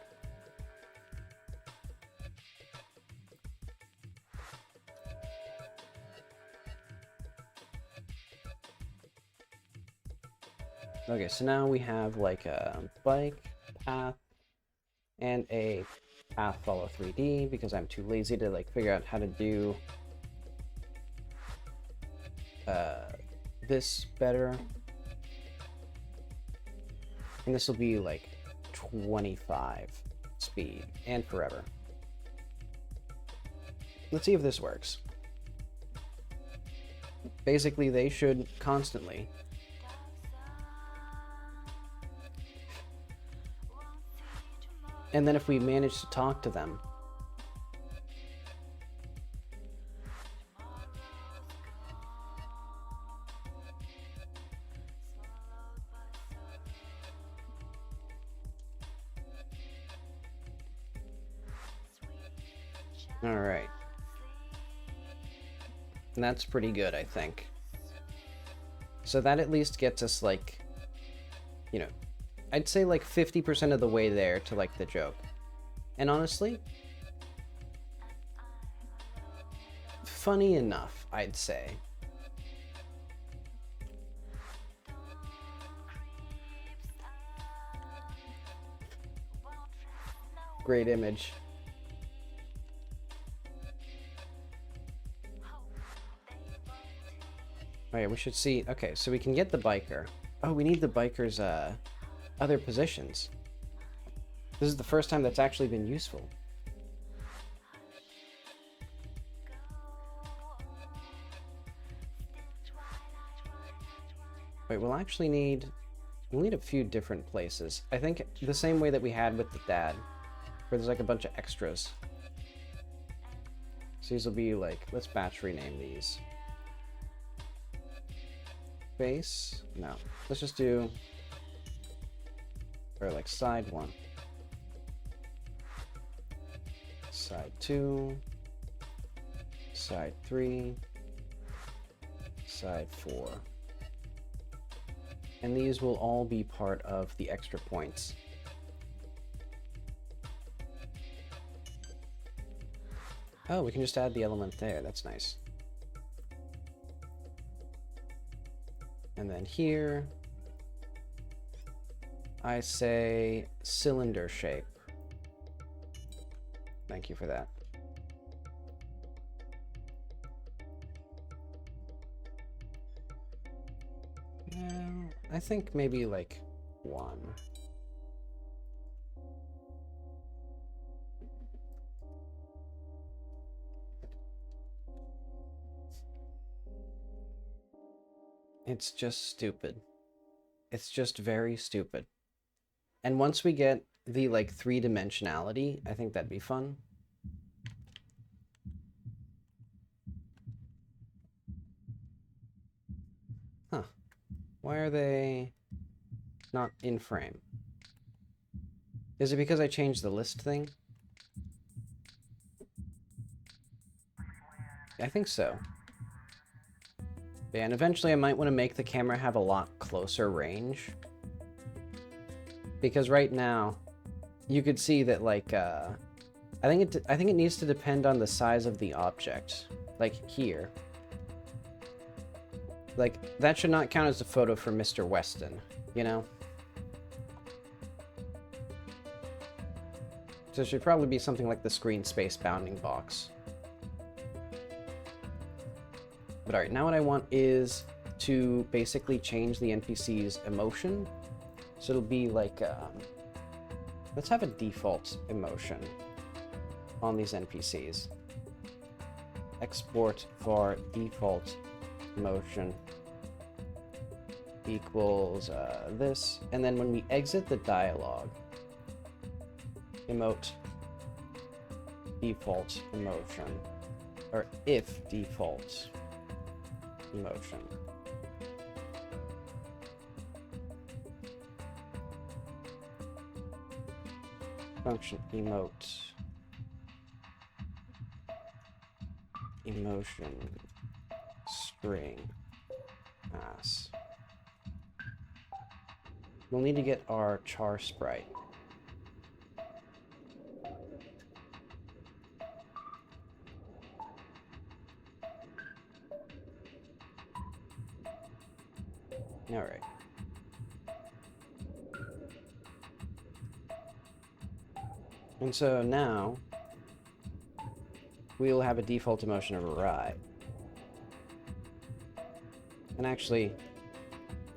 Okay, so now we have like a bike, path, and a path follow 3D because I'm too lazy to like figure out how to do this better. And this will be like 25 speed and forever. Let's see if this works. Basically, they should constantly and then if we manage to talk to them, all right. And that's pretty good, I think. So that at least gets us like, you know, I'd say like 50% of the way there to like the joke. And honestly, funny enough, I'd say. Great image. Oh yeah, we should see. Okay, so we can get the biker. Oh, we need the biker's other positions. This is the first time that's actually been useful. Wait, we'll need a few different places. I think the same way that we had with the dad, where there's like a bunch of extras. So these will be like, let's batch rename these. Base? No. Let's just do, or like side 1. Side 2. Side 3. Side 4. And these will all be part of the extra points. Oh, we can just add the element there. That's nice. And then here, I say cylinder shape. Thank you for that. I think maybe like 1. It's just stupid. It's just very stupid. And once we get the like 3-dimensionality, I think that'd be fun. Huh. Why are they not in frame? Is it because I changed the list thing? I think so. Yeah, and eventually I might want to make the camera have a lot closer range. Because right now, you could see that like, I think it needs to depend on the size of the object. Like here. Like, that should not count as a photo for Mr. Weston, you know? So it should probably be something like the screen space bounding box. But alright, now what I want is to basically change the NPC's emotion. So it'll be like, let's have a default emotion on these NPCs. Export var default emotion equals this, and then when we exit the dialog, emote default emotion, or if default emotion. Function emote emotion string pass. We'll need to get our char sprite. All right. And so now we'll have a default emotion of ride. And actually,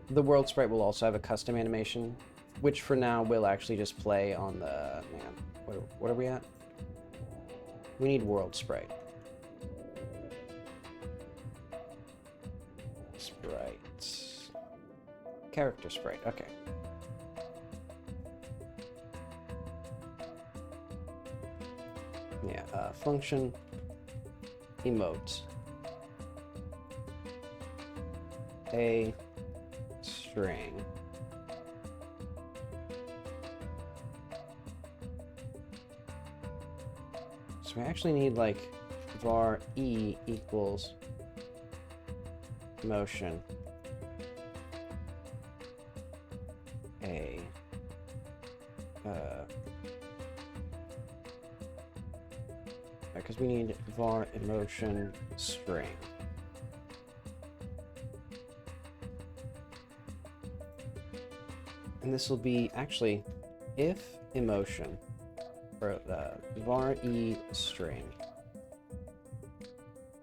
the world sprite will also have a custom animation, which for now will actually just play on the, man, what are we at? We need world sprite. Sprites. Character sprite, okay. Yeah, function emote a string so we actually need like var e equals motion a because we need var emotion string. And this will be actually if emotion, or var e string.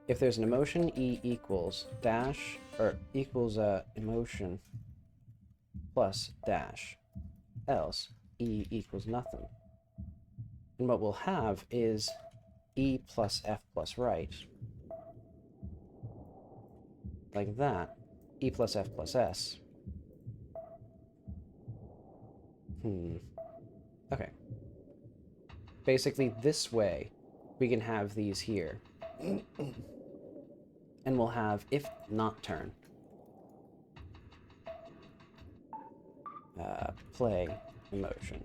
If there's an emotion, e equals dash, or equals emotion plus dash, else e equals nothing. And what we'll have is e plus f plus right, like that, e plus f plus s. Okay. Basically, this way, we can have these here. And we'll have if not turn. Play emotion.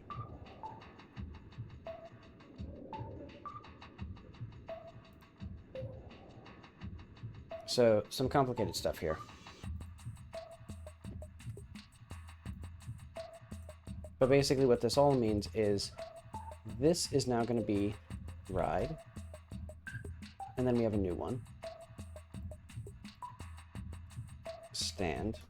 So, some complicated stuff here. But basically what this all means is this is now going to be ride, and then we have a new one, stand,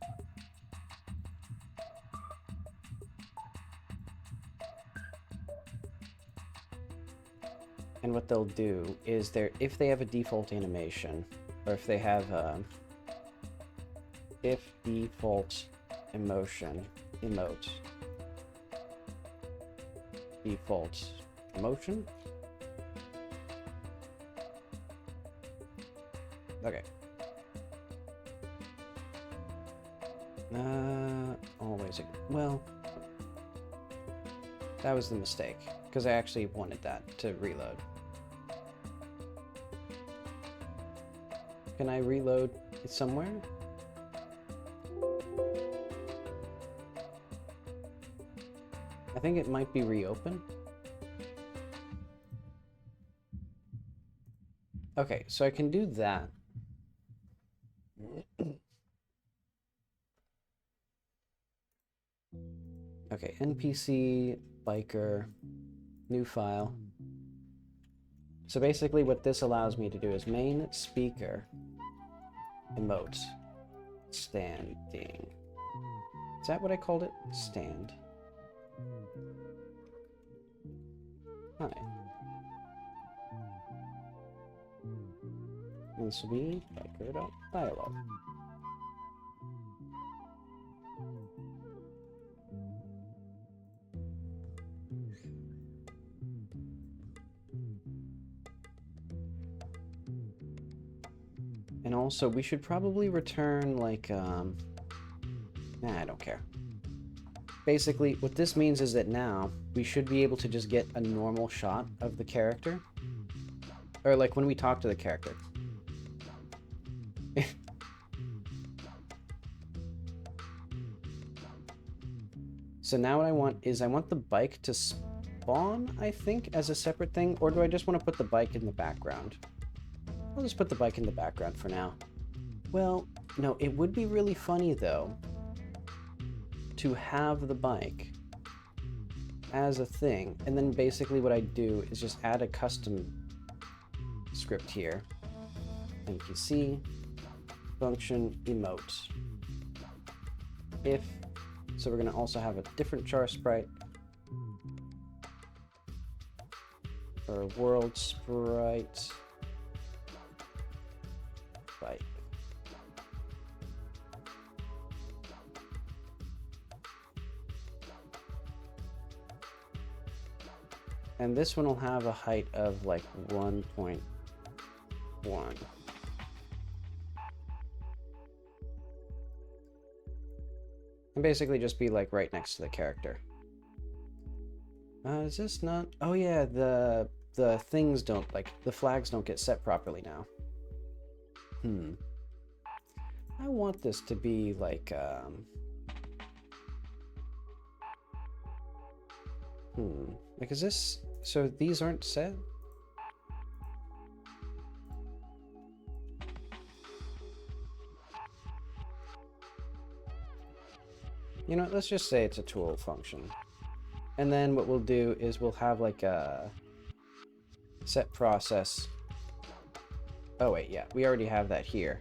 and what they'll do is if they have a default animation, or if they have if default emotion emote default emotion. Okay. Always. Well, that was the mistake, because I actually wanted that to reload. Can I reload it somewhere? I think it might be reopened. Okay, so I can do that. Okay, NPC, biker, new file. So basically what this allows me to do is main speaker emote standing. Is that what I called it? Stand. Hi. And this will be biker.dialog. And also, we should probably return, like, nah, I don't care. Basically, what this means is that now we should be able to just get a normal shot of the character. Or, like, when we talk to the character. So now what I want is I want the bike to spawn, I think, as a separate thing. Or do I just want to put the bike in the background? I'll just put the bike in the background for now. Well, no, it would be really funny, though, to have the bike as a thing. And then basically what I do is just add a custom script here. NPC function emote. If, so we're going to also have a different char sprite. Or world sprite. Bike. And this one will have a height of like 1.1. And basically just be like right next to the character. Is this not? Oh yeah, the things don't, like, the flags don't get set properly now. I want this to be like, like, is this, so these aren't set? You know, let's just say it's a tool function. And then what we'll do is we'll have like a set process. Oh wait, yeah, we already have that here.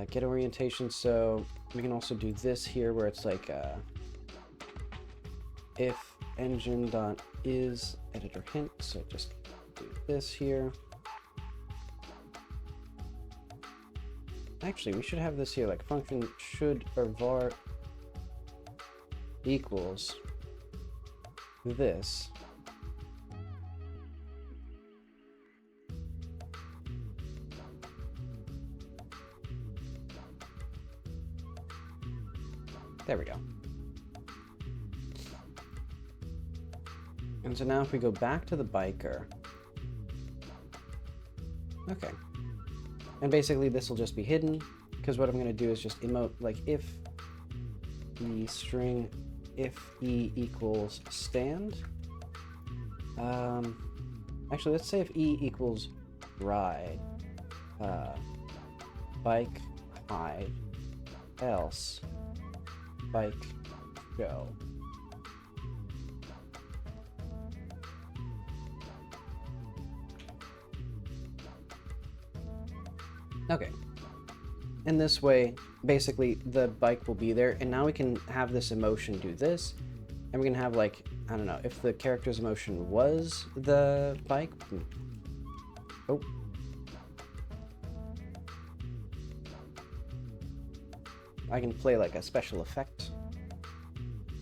Get orientation, so we can also do this here where it's like if engine.is editor hint, so just do this here. Actually, we should have this here, like function should or var equals this. There we go. And so now if we go back to the biker, okay. And basically this will just be hidden, because what I'm going to do is just emote, like, if the string if e equals stand. Actually, let's say if e equals ride, bike hide, else bike go. Okay. And this way, basically, the bike will be there, and now we can have this emotion do this, and we can have, like, I don't know, if the character's emotion was the bike. Oh. I can play, like, a special effect,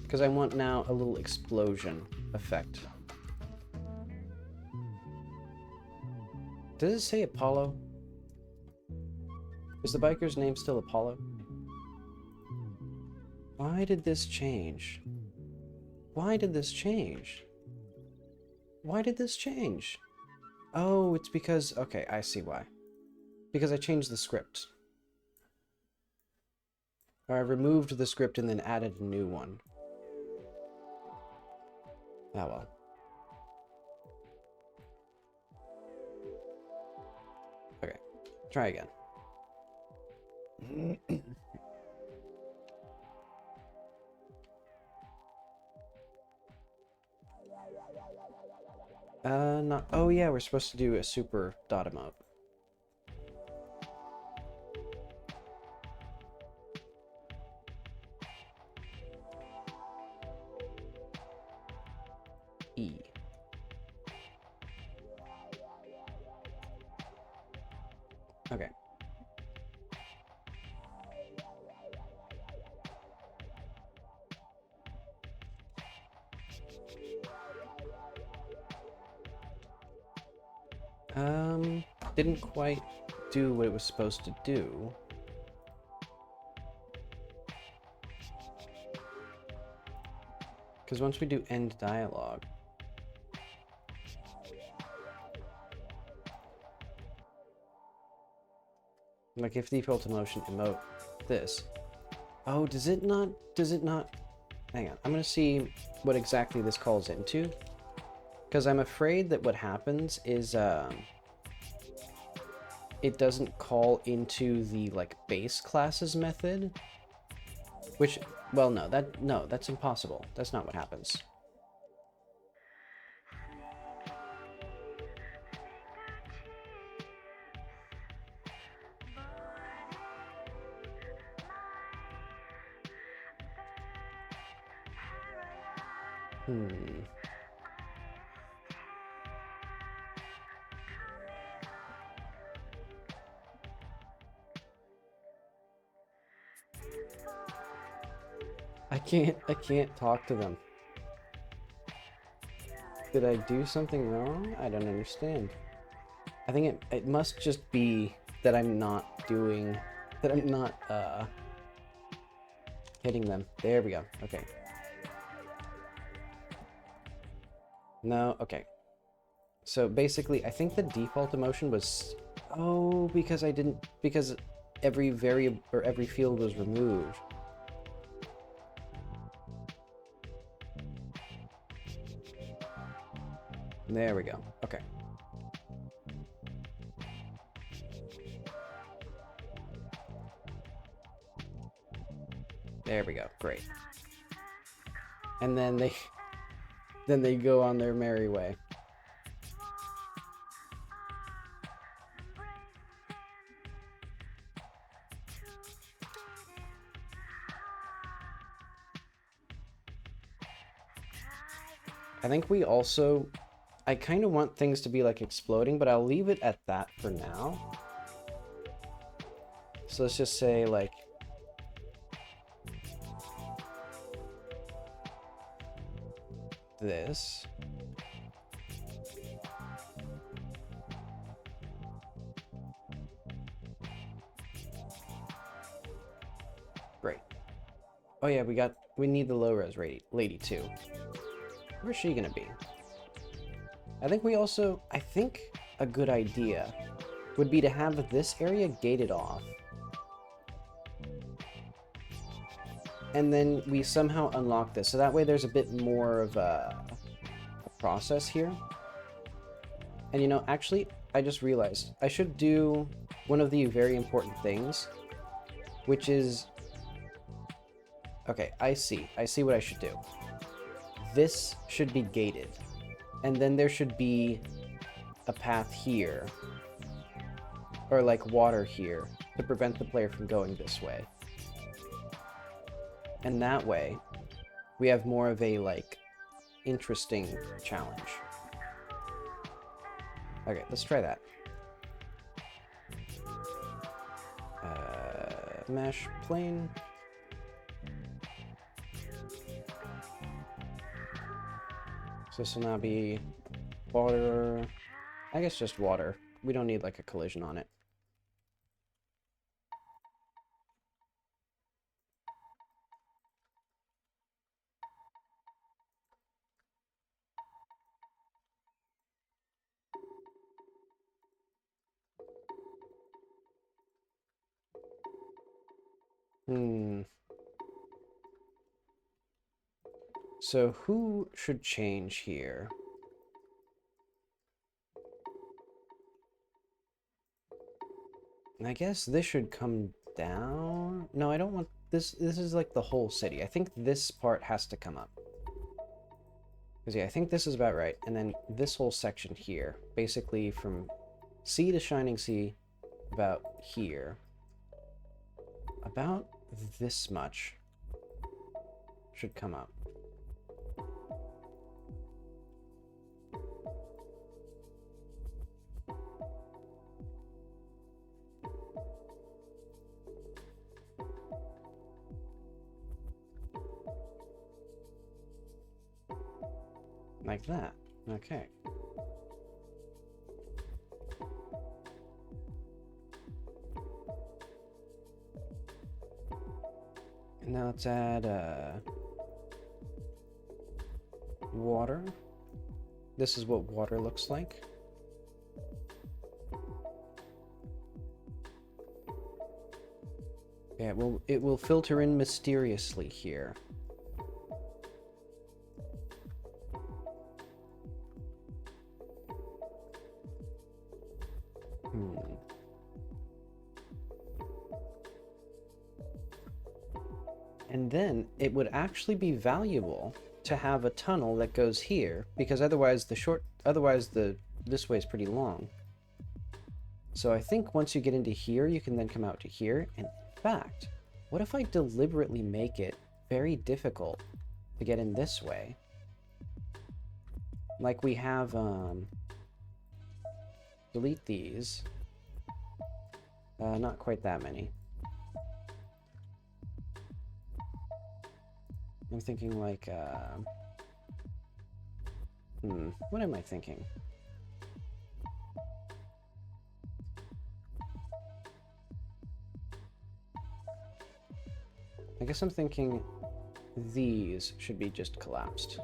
because I want now a little explosion effect. Does it say Apollo? Is the biker's name still Apollo? Why did this change? Why did this change? Why did this change? Oh, it's because... Okay, I see why. Because I changed the script. Or I removed the script and then added a new one. Ah, well. Okay, try again. Not. Oh yeah, we're supposed to do a super dot emote. E. Okay. Didn't quite do what it was supposed to do. Because once we do end dialogue, like if default emotion emote this. Oh, does it not, hang on, I'm gonna see what exactly this calls into. Because I'm afraid that what happens is, it doesn't call into the, like, base classes method. Which, well, no, that's impossible. That's not what happens. I can't talk to them. Did I do something wrong? I don't understand. I think it must just be that I'm not hitting them. There we go. Okay. No, okay. So basically, I think the default emotion was, oh, because every variable or every field was removed. There we go. Okay. There we go. Great. And then they go on their merry way. I think we also, I kind of want things to be like exploding, but I'll leave it at that for now. So let's just say like, this. Great. Oh yeah, we need the low res lady too. Where's she gonna be? I think a good idea would be to have this area gated off. And then we somehow unlock this, so that way there's a bit more of a process here. And you know, actually, I just realized I should do one of the very important things, which is, okay, I see what I should do. This should be gated, and then there should be a path here, or like water here, to prevent the player from going this way. And that way, we have more of a, like, interesting challenge. Okay, let's try that. Mesh plane. So this will now be water. I guess just water. We don't need like a collision on it. So who should change here? I guess this should come down. No, I don't want this. This is like the whole city. I think this part has to come up. Because yeah, I think this is about right. And then this whole section here, basically from sea to Shining Sea, about here. About this much should come up. Like that. Okay. Now let's add water. This is what water looks like. Yeah, it will filter in mysteriously here. And then it would actually be valuable to have a tunnel that goes here, because otherwise this way is pretty long. So I think once you get into here, you can then come out to here. And in fact, what if I deliberately make it very difficult to get in this way? Like we have, delete these. Not quite that many. I'm thinking like, what am I thinking? I guess I'm thinking these should be just collapsed.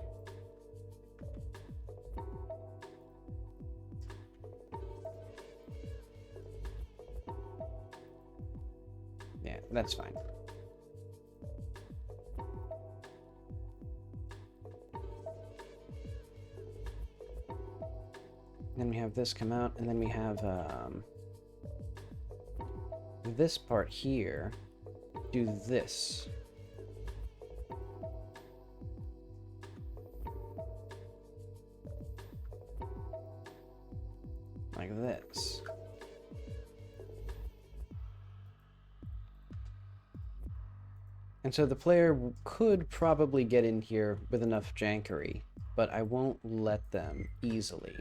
Yeah, that's fine. Then we have this come out, and then we have this part here do this. Like this. And so the player could probably get in here with enough jankery, but I won't let them easily.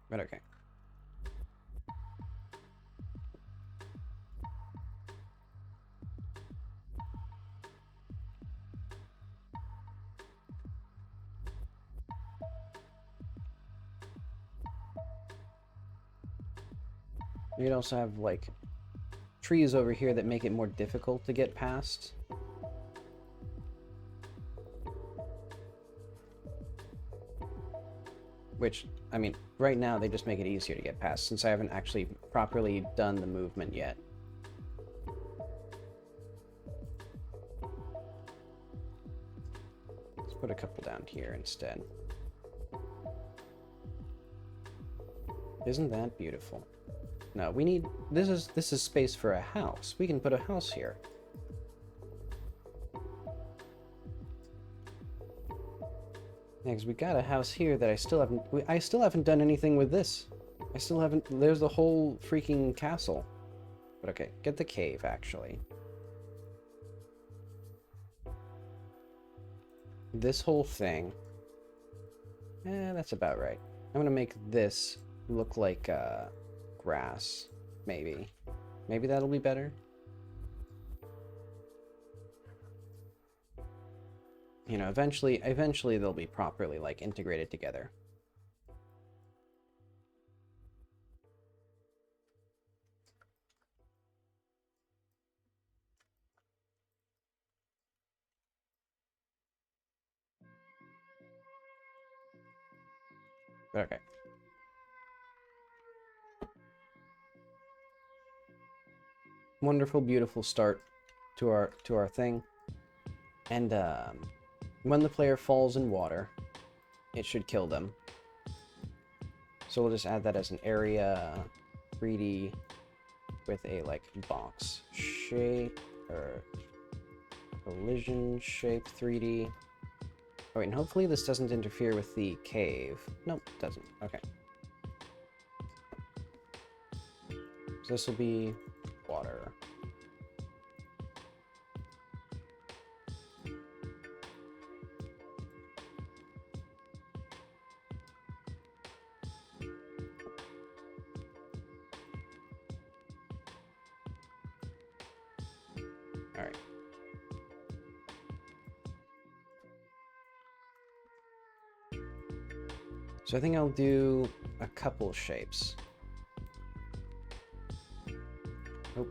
But okay. You could also have, like, trees over here that make it more difficult to get past. Which, I mean, right now they just make it easier to get past, since I haven't actually properly done the movement yet. Let's put a couple down here instead. Isn't that beautiful? No, we need... This is space for a house. We can put a house here. Yeah, because we got a house here that I still haven't done anything with this. I still haven't... There's the whole freaking castle. But okay, get the cave, actually. This whole thing... that's about right. I'm gonna make this look like, grass, maybe. Maybe that'll be better. You know, eventually they'll be properly, like, integrated together. Okay. Wonderful, beautiful start to our thing. And when the player falls in water, it should kill them. So we'll just add that as an area 3D with a, like, box shape or collision shape 3D. Oh wait, and hopefully this doesn't interfere with the cave. Nope, it doesn't. Okay. So this will be water. All right. So I think I'll do a couple shapes. Oh.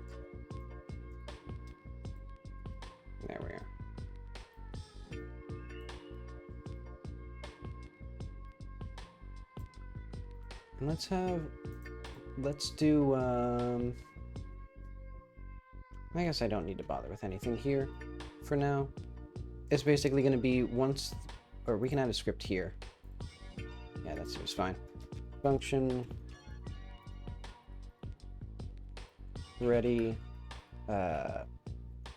There we are. And let's do, I guess I don't need to bother with anything here for now. It's basically going to be once, or we can add a script here. Yeah, that seems fine. Function ready,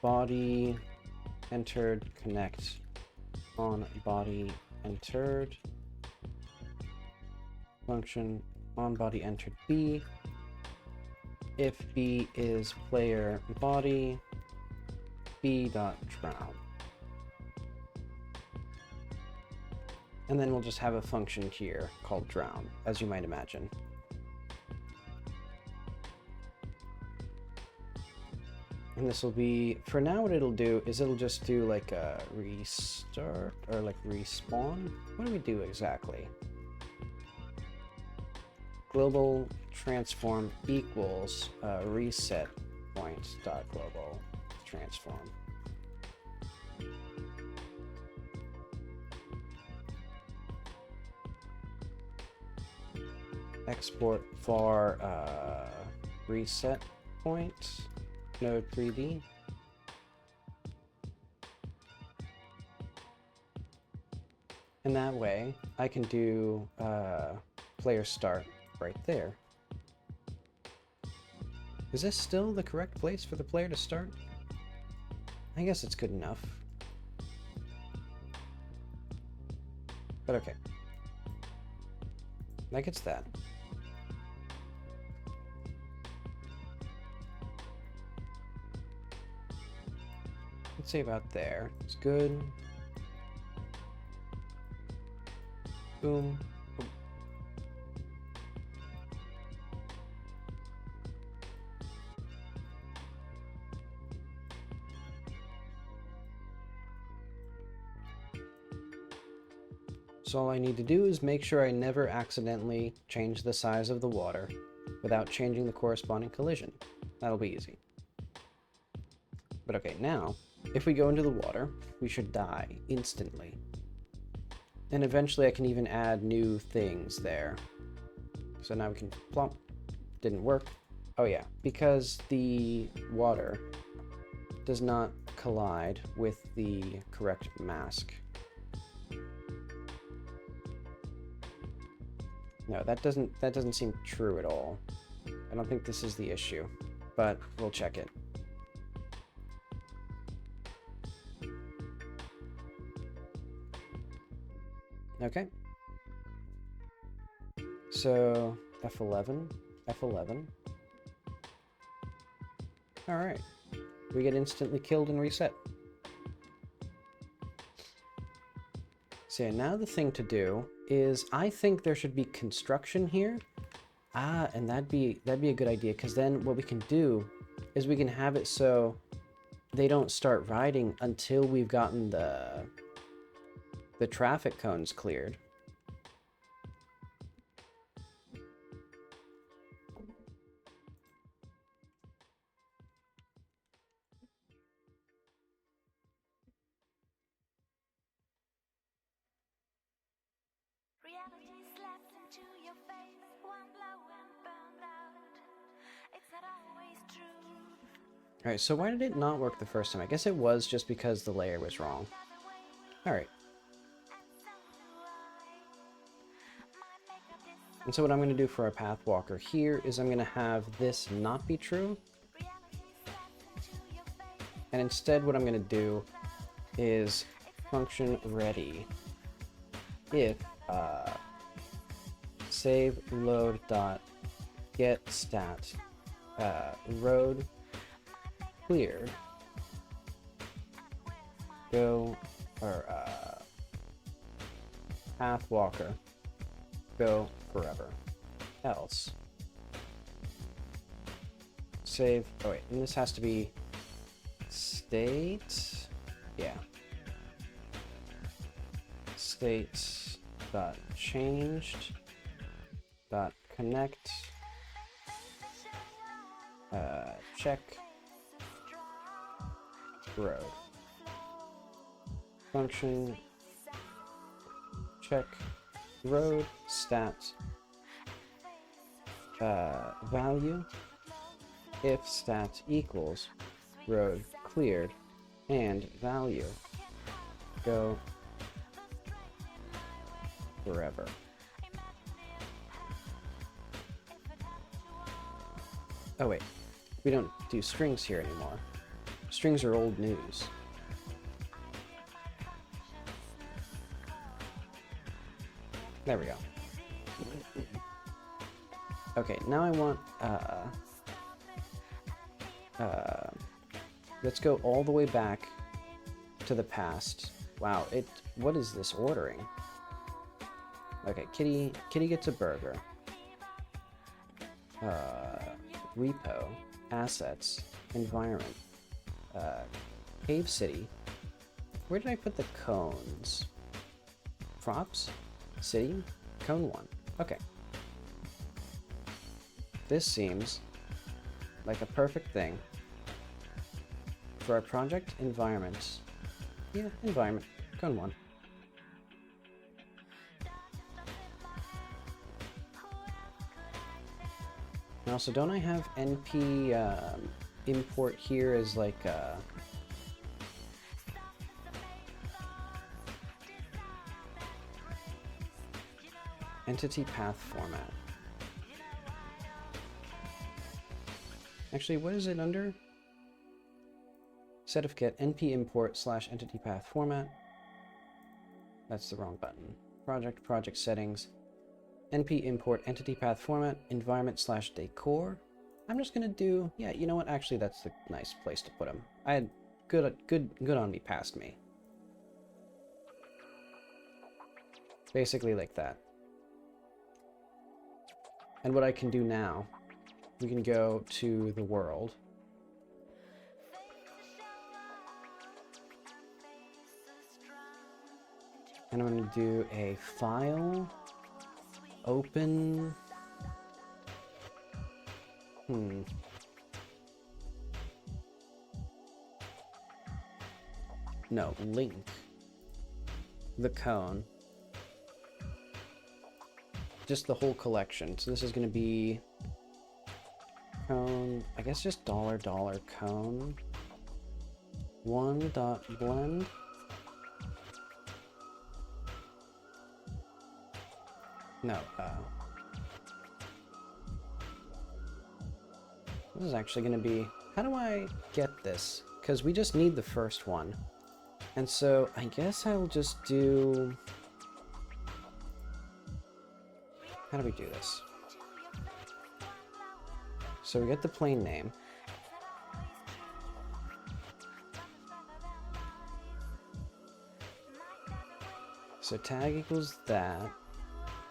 body entered connect on body entered, function on body entered B. If B is player body, B.drown. And then we'll just have a function here called drown, as you might imagine. And this will be, for now what it'll do is it'll just do like a restart or like respawn. What do we do exactly? Global transform equals reset point dot global transform. Export for reset point node 3D. And that way I can do player start right there. Is this still the correct place for the player to start? I guess it's good enough. But okay. That gets that. Let's say about there. It's good. Boom. Boom. So all I need to do is make sure I never accidentally change the size of the water without changing the corresponding collision. That'll be easy. But okay, now, if we go into the water, we should die instantly. And eventually I can even add new things there. So now we can plump. Didn't work. Oh yeah, because the water does not collide with the correct mask. No, that doesn't seem true at all. I don't think this is the issue, but we'll check it. Okay. So F11, F11. All right. We get instantly killed and reset. So now the thing to do is I think there should be construction here. And that'd be a good idea, because then what we can do is we can have it so they don't start riding until we've gotten the traffic cones cleared. Reality slapped into your face, one blow and burned out. It's not always true. Alright, so why did it not work the first time? I guess it was just because the layer was wrong. Alright. And so what I'm going to do for our path walker here is I'm going to have this not be true. And instead what I'm going to do is function ready if save load dot get stat road cleared go or path walker go forever, else save, oh wait, and this has to be state, yeah, state dot changed dot connect check road function check road stat value if stat equals road cleared and value go forever. Oh wait, we don't do strings here anymore. Strings are old news. There we go. Okay, now I want, let's go all the way back to the past. Wow, what is this ordering? Okay, kitty gets a burger. Repo, assets, environment, cave city. Where did I put the cones? Props, city, cone 1. Okay. This seems like a perfect thing for our project environment. Yeah, environment, cone 1. And also, don't I have NP import here as like entity path format? Actually, what is it under? Set of kit np import / entity path format. That's the wrong button. Project settings. np import entity path format environment / decor. I'm just gonna do, yeah, you know what? Actually, that's the nice place to put them. I had good on me past me. Basically like that. And what I can do now, we can go to the world. And I'm going to do a file, open, no, link the cone. Just the whole collection. So this is going to be cone, I guess just $$ cone 1.blend. No, this is actually going to be, how do I get this? Because we just need the first one. And so I guess I'll just do, how do we do this? So we get the plain name. So tag equals that.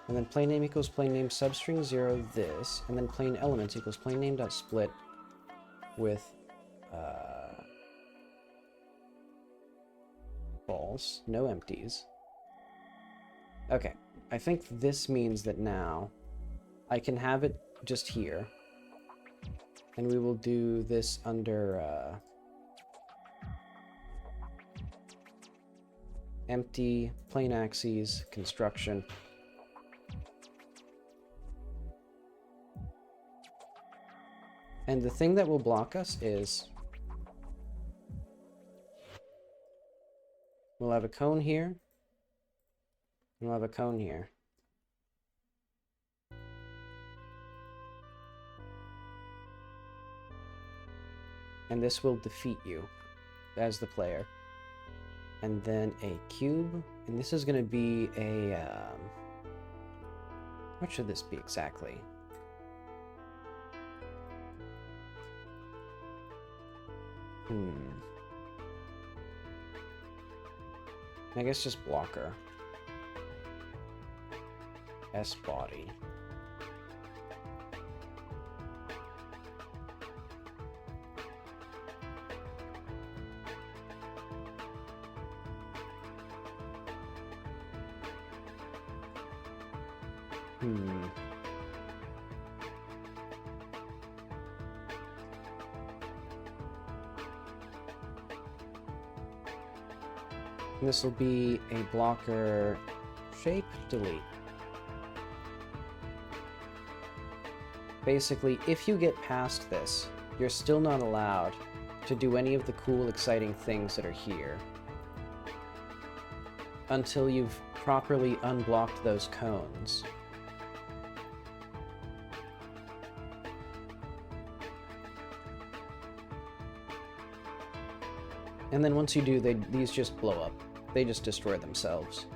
And then plain name equals plain name substring 0 this. And then plain elements equals plain name dot split with false, no empties. Okay, I think this means that now I can have it just here. And we will do this under empty, plain axes, construction. And the thing that will block us is we'll have a cone here, and we'll have a cone here. And this will defeat you as the player. And then a cube, and this is going to be a, what should this be exactly? I guess just blocker. S body. Hmm. This will be a blocker shape delete. Basically, if you get past this, you're still not allowed to do any of the cool, exciting things that are here until you've properly unblocked those cones. And then once you do, these just blow up. They just destroy themselves.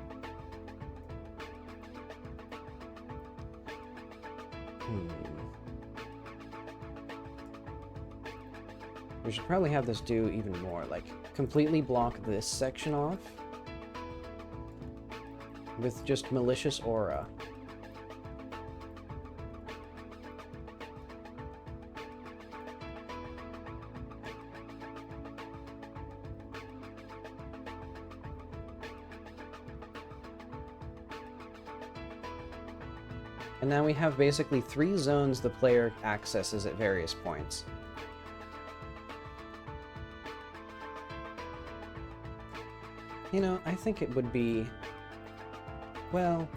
We should probably have this do even more, like completely block this section off with just malicious aura. And now we have basically 3 zones the player accesses at various points. You know, I think it would be... well,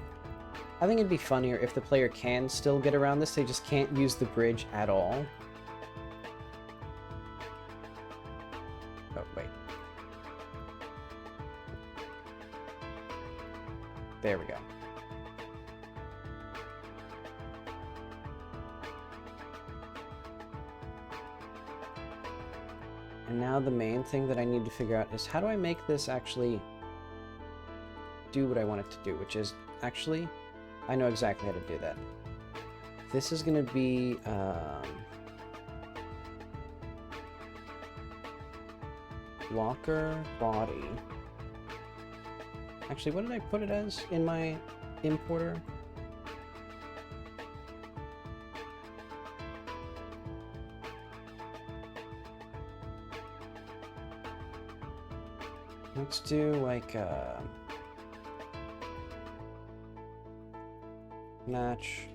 I think it'd be funnier if the player can still get around this, they just can't use the bridge at all. Oh, wait. There we go. And now the main thing that I need to figure out is how do I make this actually do what I want it to do, which is actually, I know exactly how to do that. This is going to be blocker body. Actually, what did I put it as in my importer? Let's do like match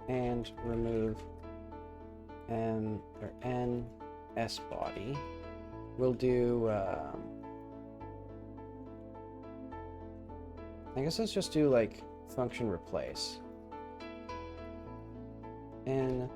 and remove N or NS body. We'll do I guess let's just do like function replace. And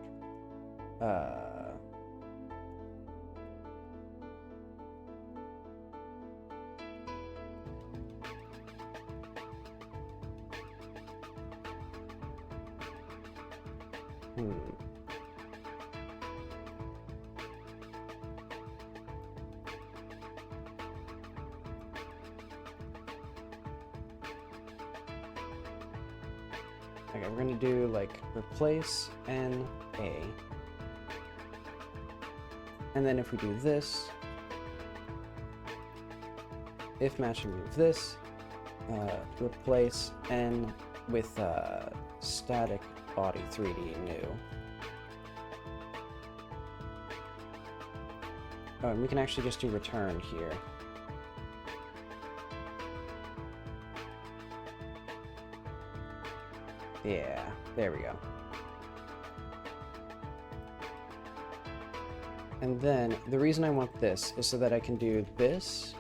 okay, we're gonna do like replace NA. And then if we do this, if match and remove this, replace N with static body 3D new. Oh, and we can actually just do return here. Yeah, there we go. And then the reason I want this is so that I can do this.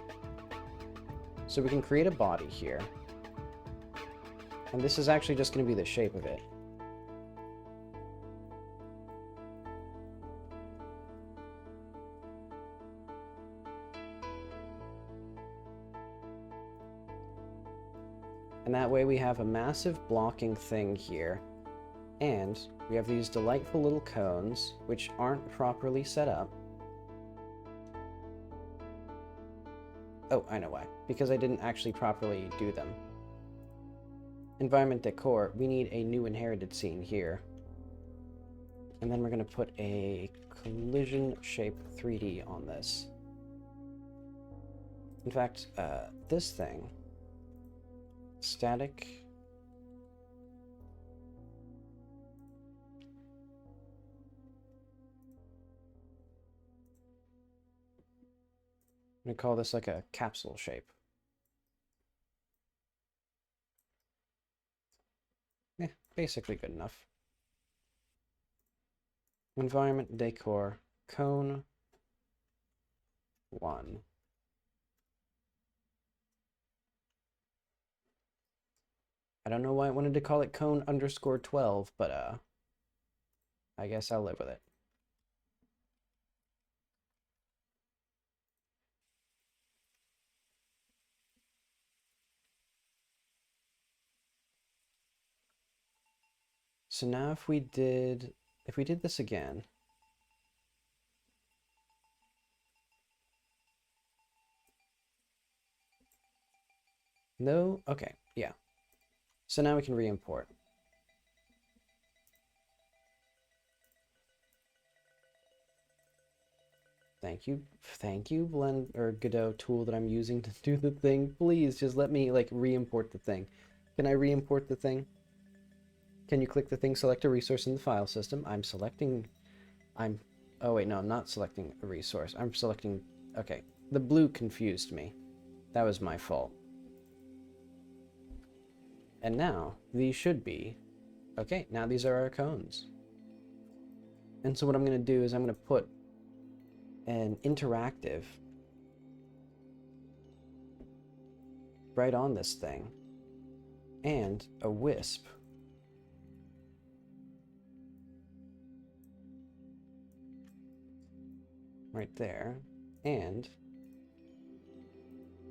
So we can create a body here. And this is actually just going to be the shape of it. And that way we have a massive blocking thing here. And we have these delightful little cones, which aren't properly set up. Oh, I know why. Because I didn't actually properly do them. Environment decor, we need a new inherited scene here. And then we're going to put a collision shape 3D on this. In fact, this thing, static. I'm going to call this like a capsule shape. Yeah, basically good enough. Environment, decor, cone 1. I don't know why I wanted to call it cone underscore 12, but I guess I'll live with it. So now if we did this again, no, okay, yeah. So now we can re-import. Thank you, Blend or Godot tool that I'm using to do the thing. Please just let me like re-import the thing. Can I re-import the thing? Can you click the thing, select a resource in the file system? Oh wait, no, I'm not selecting a resource. I'm selecting, okay. The blue confused me. That was my fault. And now, these should be, okay, now these are our cones. And so what I'm going to do is I'm going to put an interactive right on this thing and a wisp right there, and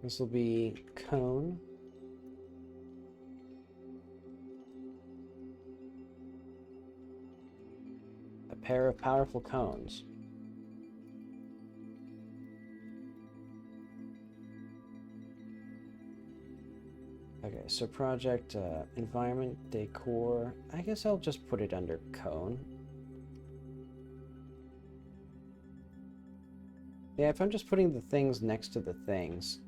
this will be cone a pair of powerful cones. Okay, so project environment decor. I guess I'll just put it under cone. Yeah, if I'm just putting the things next to the things.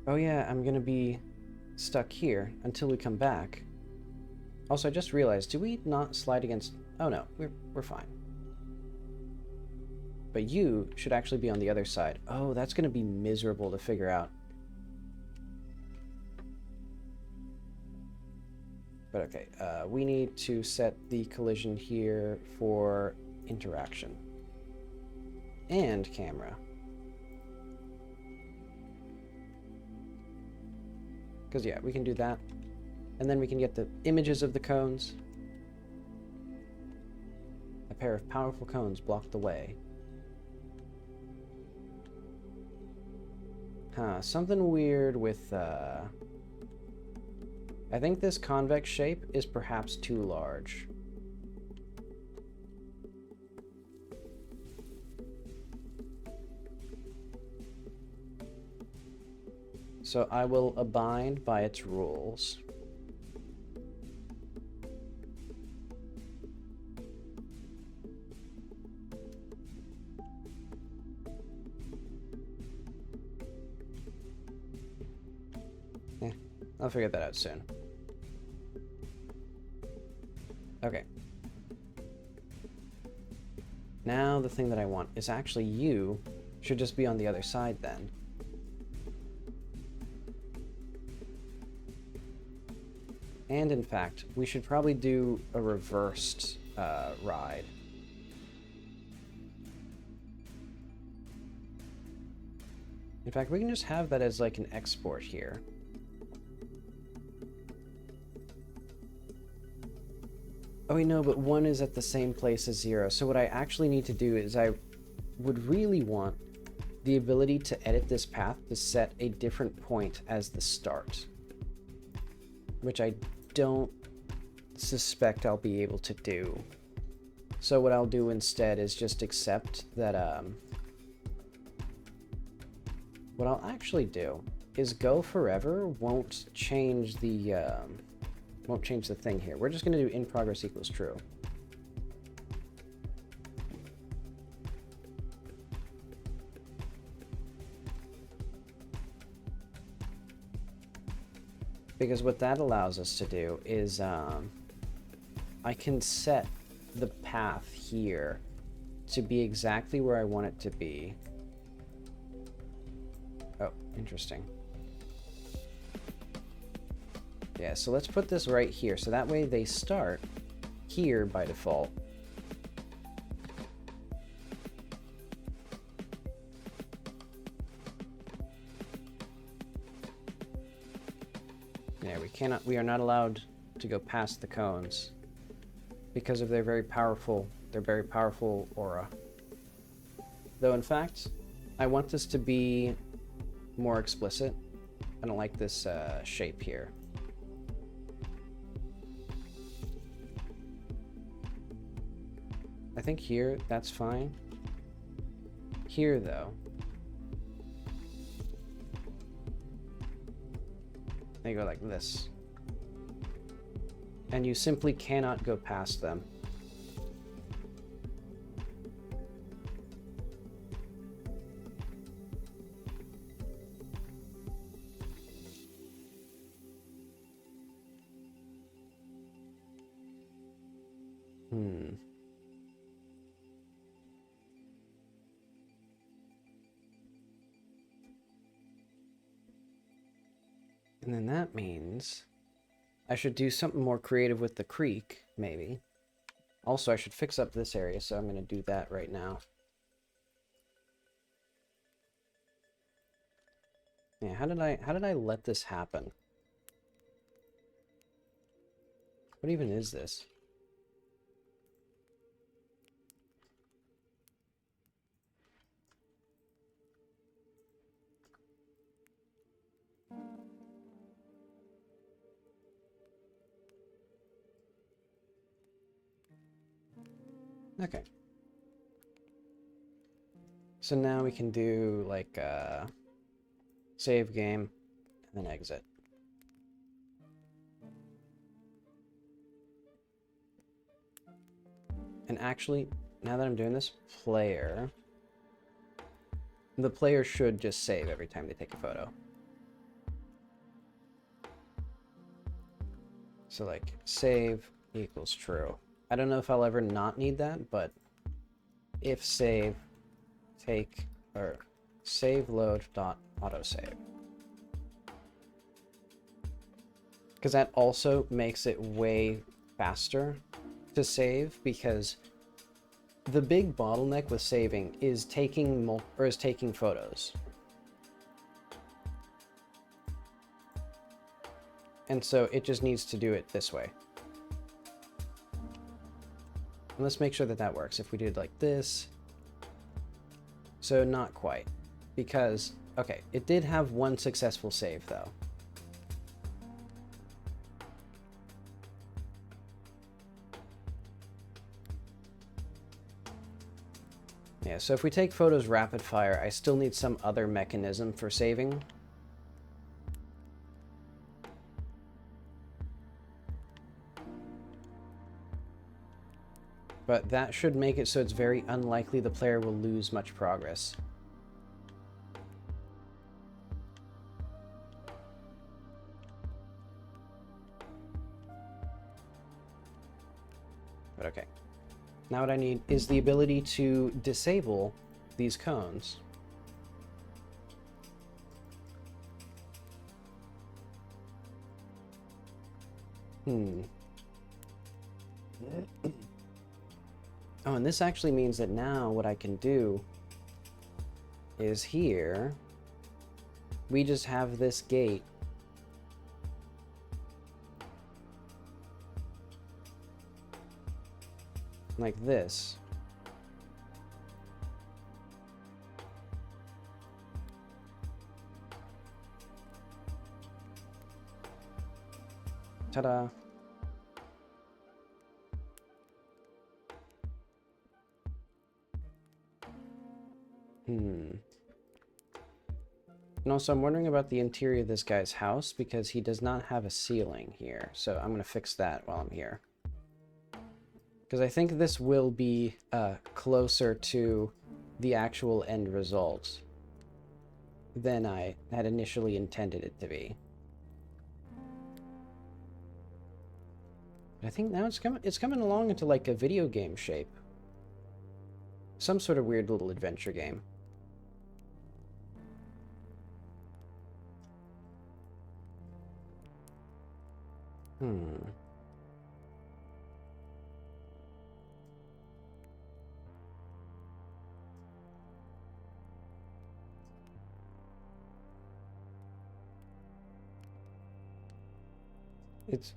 Oh yeah, I'm gonna be stuck here until we come back. Also, I just realized, do we not slide against... Oh no, we're fine. But you should actually be on the other side. Oh, that's gonna be miserable to figure out. But okay, we need to set the collision here for interaction. And camera. Because yeah, we can do that. And then we can get the images of the cones. A pair of powerful cones block the way. Huh, something weird with, I think this convex shape is perhaps too large. So I will abide by its rules. I'll figure that out soon. Okay. Now the thing that I want is actually you should just be on the other side then. And in fact, we should probably do a reversed ride. In fact, we can just have that as like an export here. Oh wait, no, but 1 is at the same place as 0. So what I actually need to do is I would really want the ability to edit this path to set a different point as the start. Which I don't suspect I'll be able to do. So what I'll do instead is just accept that, what I'll actually do is go forever won't change the thing here. We're just going to do in progress equals true. Because what that allows us to do is I can set the path here to be exactly where I want it to be. Oh, interesting. Yeah, so let's put this right here, so that way they start here by default. Yeah, we are not allowed to go past the cones because of their very powerful aura. Though in fact, I want this to be more explicit. I don't like this shape here. I think here, that's fine. Here, though, they go like this. And you simply cannot go past them. And then that means I should do something more creative with the creek, maybe. Also, I should fix up this area, so I'm going to do that right now. Yeah, how did I let this happen? What even is this? Okay. So now we can do like save game and then exit. And actually, now that I'm doing this, the player should just save every time they take a photo. So like save equals true. I don't know if I'll ever not need that, but if save take or save load dot autosave. Because that also makes it way faster to save, because the big bottleneck with saving is taking photos. And so it just needs to do it this way. And let's make sure that that works. If we did like this. So not quite. Because, okay, it did have one successful save though. Yeah, so if we take photos rapid fire, I still need some other mechanism for saving. But that should make it so it's very unlikely the player will lose much progress. But okay. Now what I need is the ability to disable these cones. Oh, and this actually means that now what I can do is here, we just have this gate. Like this. Ta-da. And also, I'm wondering about the interior of this guy's house, because he does not have a ceiling here. So I'm going to fix that while I'm here. Because I think this will be closer to the actual end result than I had initially intended it to be. I think now it's coming along into like a video game shape. Some sort of weird little adventure game.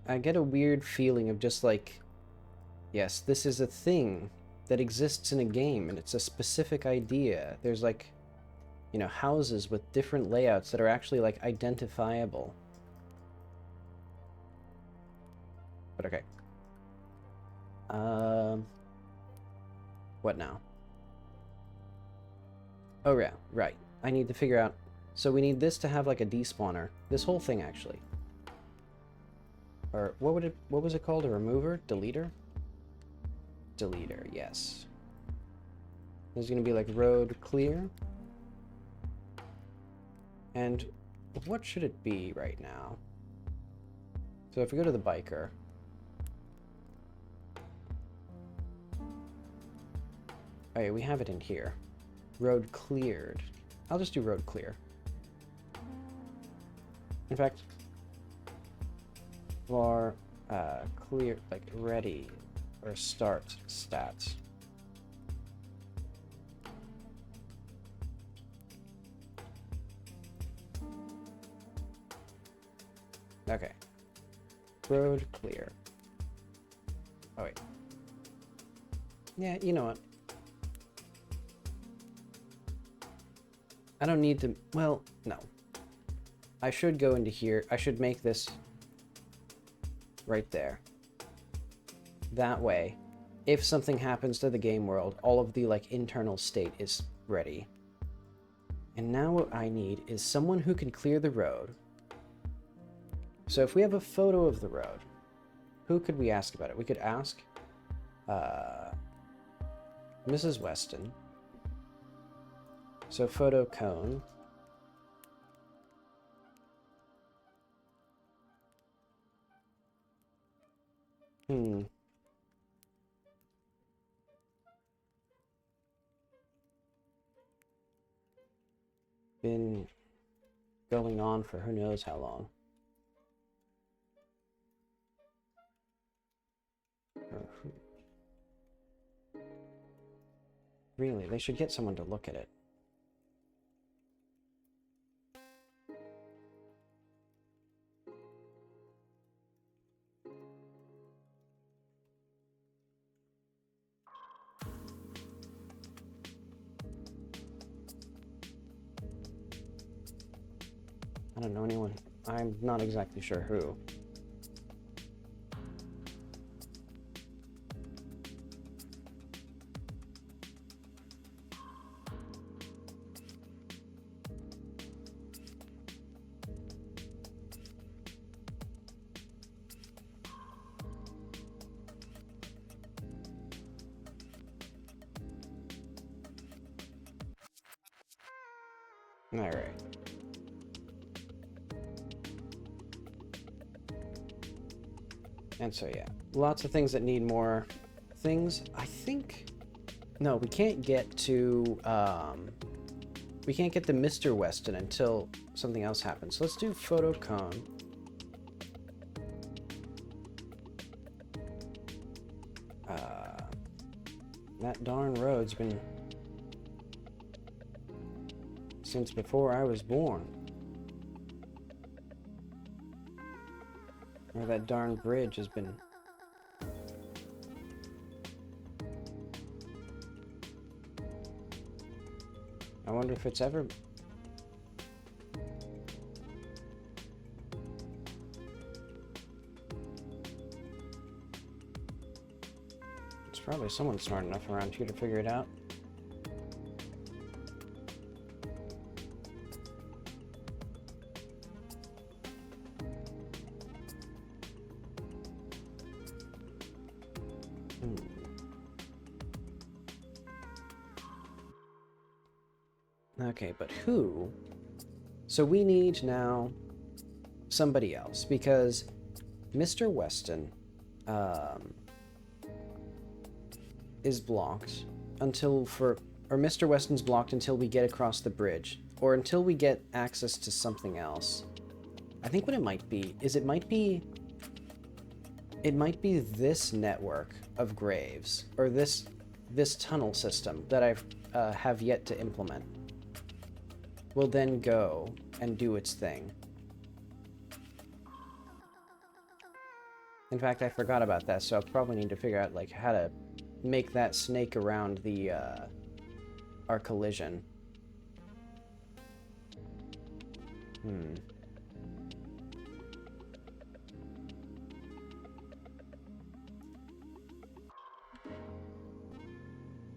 I get a weird feeling of just like, yes, this is a thing that exists in a game, and it's a specific idea. There's like, you know, houses with different layouts that are actually like identifiable. But okay. What now? Oh yeah, right. I need to figure out. So we need this to have like a despawner. This whole thing actually. Or what was it called? A remover? Deleter? Deleter, yes. There's gonna be like road clear. And what should it be right now? So if we go to the biker. Oh yeah, we have it in here. Road cleared. I'll just do road clear. In fact, var clear, like ready or start stats. Okay. Road clear. Oh wait. Yeah, you know what? I don't need to, well, no. I should go into here. I should make this right there. That way, if something happens to the game world, all of the like internal state is ready. And now what I need is someone who can clear the road. So if we have a photo of the road, who could we ask about it? We could ask Mrs. Weston. So photo cone. Been going on for who knows how long. Really, they should get someone to look at it. I don't know anyone. I'm not exactly sure who. All right. And so, yeah, lots of things that need more things. I think, no, we can't get to Mr. Weston until something else happens. So let's do photo cone. That darn road's been since before I was born. Or that darn bridge has been... I wonder if it's ever... It's probably someone smart enough around here to figure it out. Okay, but who? So we need now somebody else, because Mr. Weston is blocked until or Mr. Weston's blocked until we get across the bridge, or until we get access to something else. I think what it might be is it might be this network of graves, or this tunnel system that I have yet to implement. Will then go and do its thing. In fact, I forgot about that, so I'll probably need to figure out like how to make that snake around the our collision.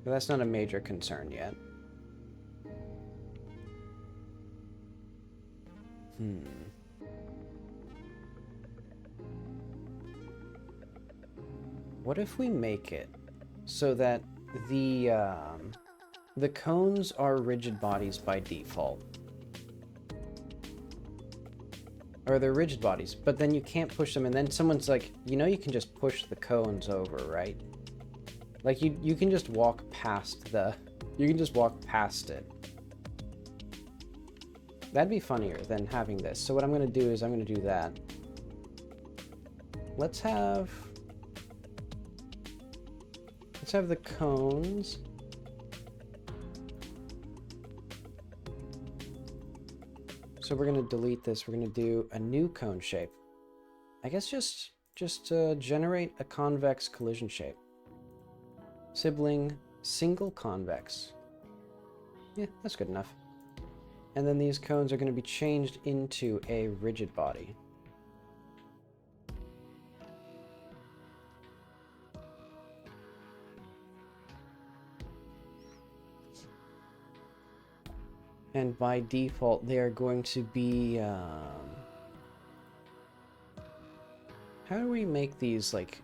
But that's not a major concern yet. What if we make it so that the cones are rigid bodies by default? Or they're rigid bodies, but then you can't push them, and then someone's like, you know, you can just push the cones over, right? Like, you can just walk past it. That'd be funnier than having this. So what I'm going to do is I'm going to do that. Let's have the cones. So we're going to delete this. We're going to do a new cone shape. I guess just generate a convex collision shape. Sibling single convex. Yeah, that's good enough. And then these cones are going to be changed into a rigid body. And by default, they are going to be... how do we make these, like,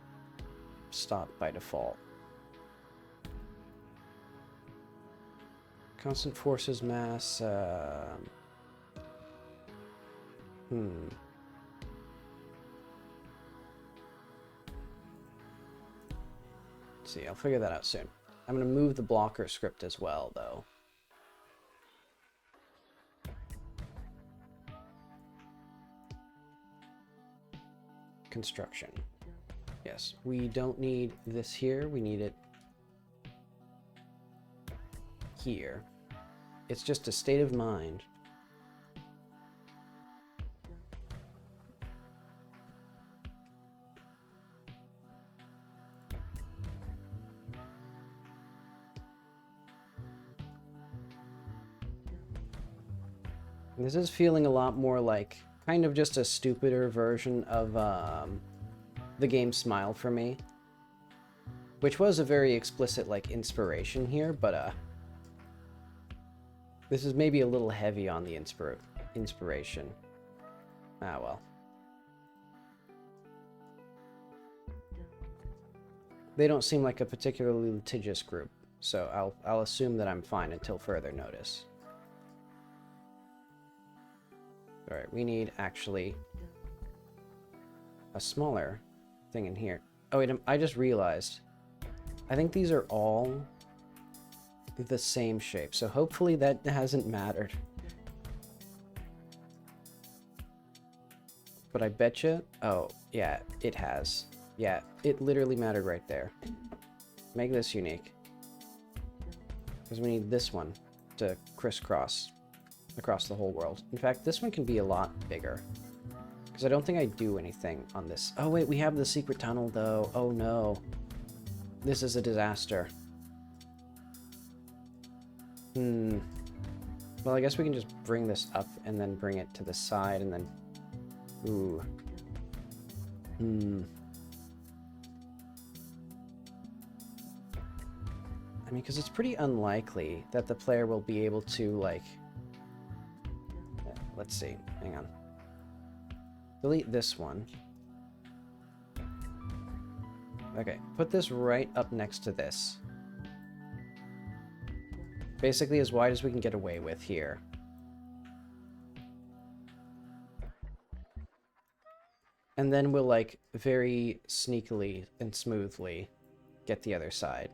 stop by default? Constant forces mass, Let's see, I'll figure that out soon. I'm going to move the blocker script as well, though. Construction. Yes, we don't need this here, we need it here. It's just a state of mind. This is feeling a lot more like kind of just a stupider version of the game Smile for me, which was a very explicit like inspiration here, but this is maybe a little heavy on the inspiration. Ah, well. They don't seem like a particularly litigious group, so I'll assume that I'm fine until further notice. Alright, we need actually a smaller thing in here. Oh wait, I just realized. I think these are all the same shape, so hopefully that hasn't mattered. But I betcha... Oh, yeah, it has. Yeah, it literally mattered right there. Make this unique. Because we need this one to crisscross across the whole world. In fact, this one can be a lot bigger. Because I don't think I do anything on this. Oh wait, we have the secret tunnel though. Oh no. This is a disaster. Well, I guess we can just bring this up and then bring it to the side and then... Ooh. I mean, because it's pretty unlikely that the player will be able to, like... Let's see. Hang on. Delete this one. Okay, put this right up next to this. Basically as wide as we can get away with here. And then we'll, like, very sneakily and smoothly get the other side.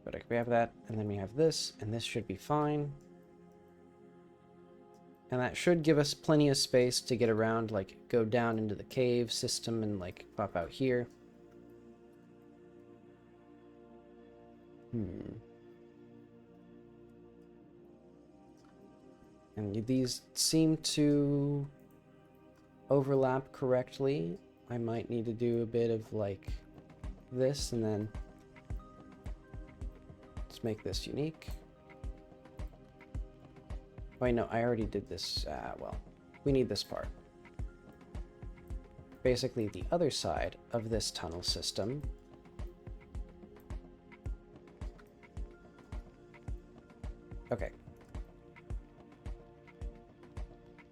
But we have that, and then we have this, and this should be fine. And that should give us plenty of space to get around, like, go down into the cave system and, like, pop out here. And these seem to overlap correctly. I might need to do a bit of, like, this, and then let's make this unique. Wait, no, I already did this. Well, we need this part. Basically, the other side of this tunnel system. Okay.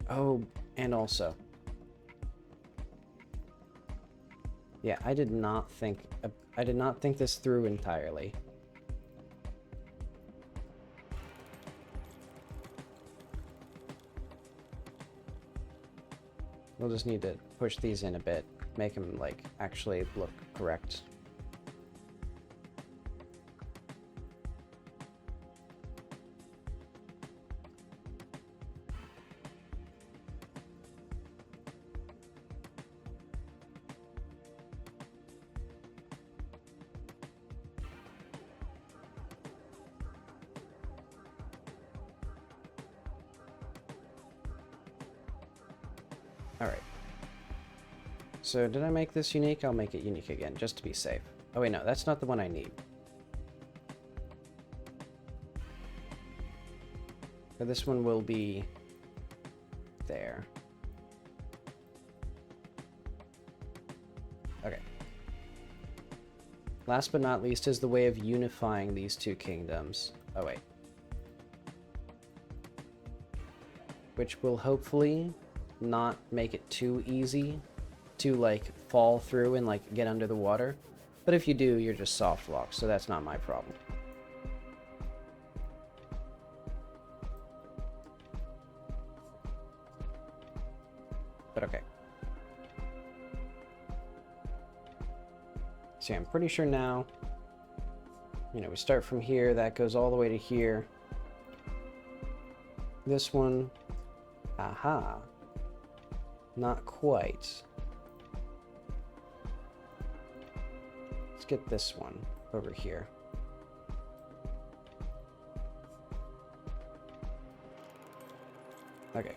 Oh, and also. Yeah, I did not think this through entirely. We'll just need to push these in a bit, make them, like, actually look correct. Alright. So did I make this unique? I'll make it unique again, just to be safe. Oh wait, no, that's not the one I need. So this one will be there. Okay. Last but not least is the way of unifying these two kingdoms. Oh wait. Which will hopefully not make it too easy to, like, fall through and, like, get under the water. But if you do, you're just soft locked, so that's not my problem. But okay. See, I'm pretty sure now, you know, we start from here, that goes all the way to here. This one, aha. Not quite. Let's get this one over here. Okay.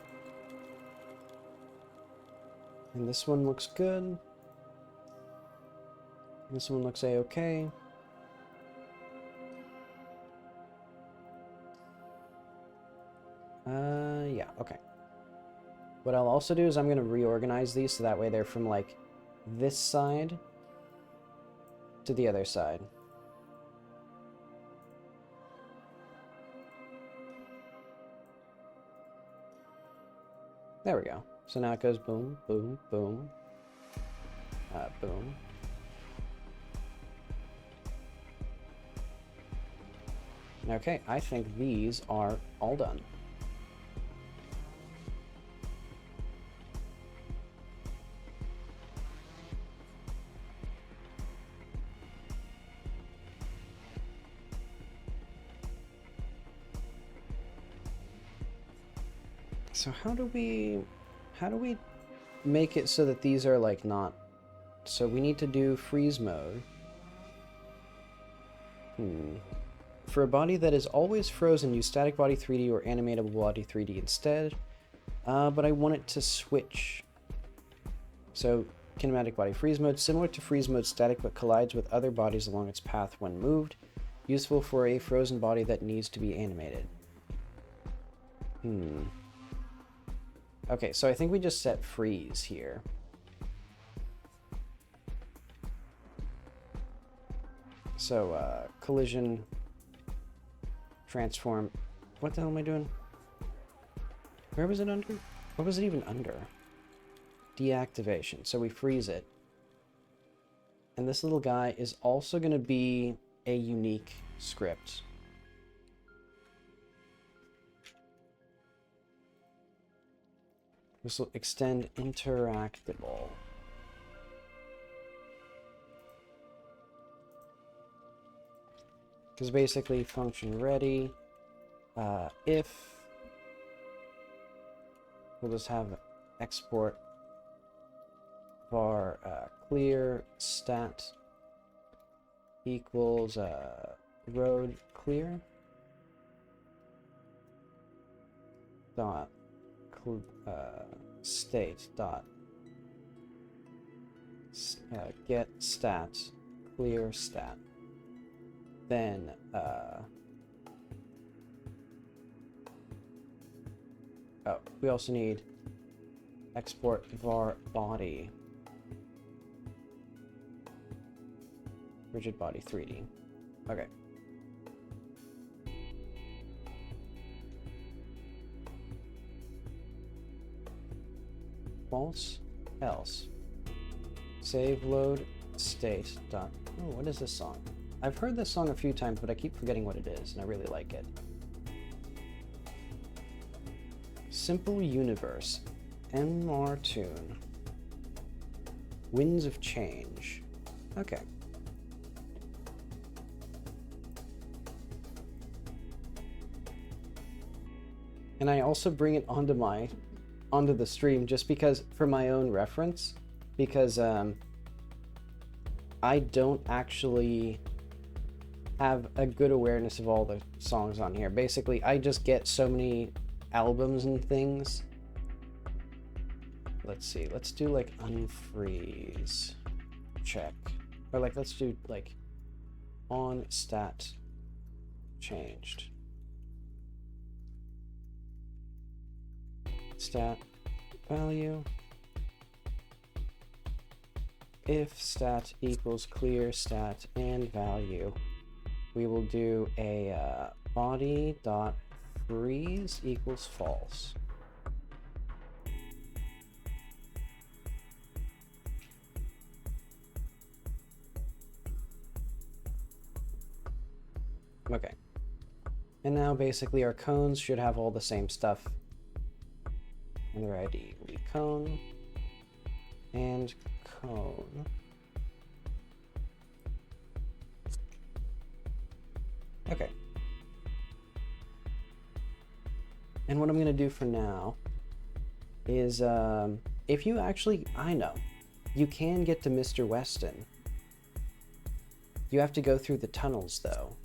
And this one looks good. This one looks a-okay. Yeah, okay. What I'll also do is I'm going to reorganize these so that way they're from, like, this side to the other side. There we go. So now it goes boom, boom, boom, boom. Okay, I think these are all done. So how do we make it so that these are, like, not... So we need to do freeze mode. For a body that is always frozen, use static body 3D or animatable body 3D instead. But I want it to switch. So kinematic body freeze mode, similar to freeze mode static but collides with other bodies along its path when moved. Useful for a frozen body that needs to be animated. Okay, so I think we just set freeze here. So, collision, transform. What the hell am I doing? Where was it under? What was it even under? Deactivation. So we freeze it. And this little guy is also going to be a unique script. This will extend interactable. Because basically function ready. If we'll just have export var clear stat equals road clear dot state dot get stat clear stat. Then oh, we also need export var body rigid body 3D. Okay. False, else. Save load state dot. Oh, what is this song? I've heard this song a few times, but I keep forgetting what it is, and I really like it. Simple Universe, MR Tune, Winds of Change. Okay. And I also bring it onto the stream just because, for my own reference, because I don't actually have a good awareness of all the songs on here. Basically, I just get so many albums and things. Let's see, let's do like unfreeze check, or like let's do like on stat changed stat value if stat equals clear stat and value. We will do a body dot freeze equals false. Okay. And now basically our cones should have all the same stuff. And their ID will be cone and cone. Okay. And what I'm going to do for now is, if you actually, I know, you can get to Mr. Weston. You have to go through the tunnels, though.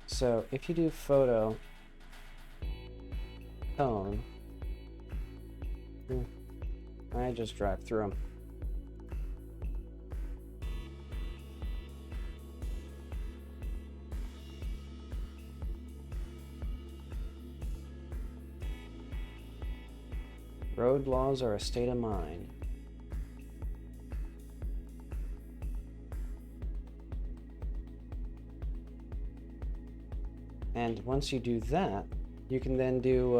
So if you do photo cone, I just drive through them. Road laws are a state of mind. And once you do that, you can then do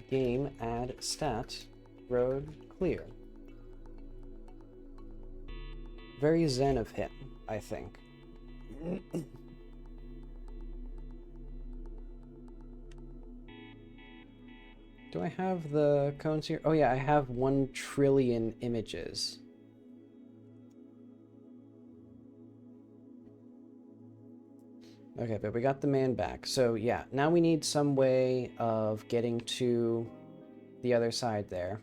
game add stat road clear. Very zen of him, I think. Do I have the cones here? Oh yeah, I have 1 trillion images. Okay, but we got the man back. So yeah, now we need some way of getting to the other side there.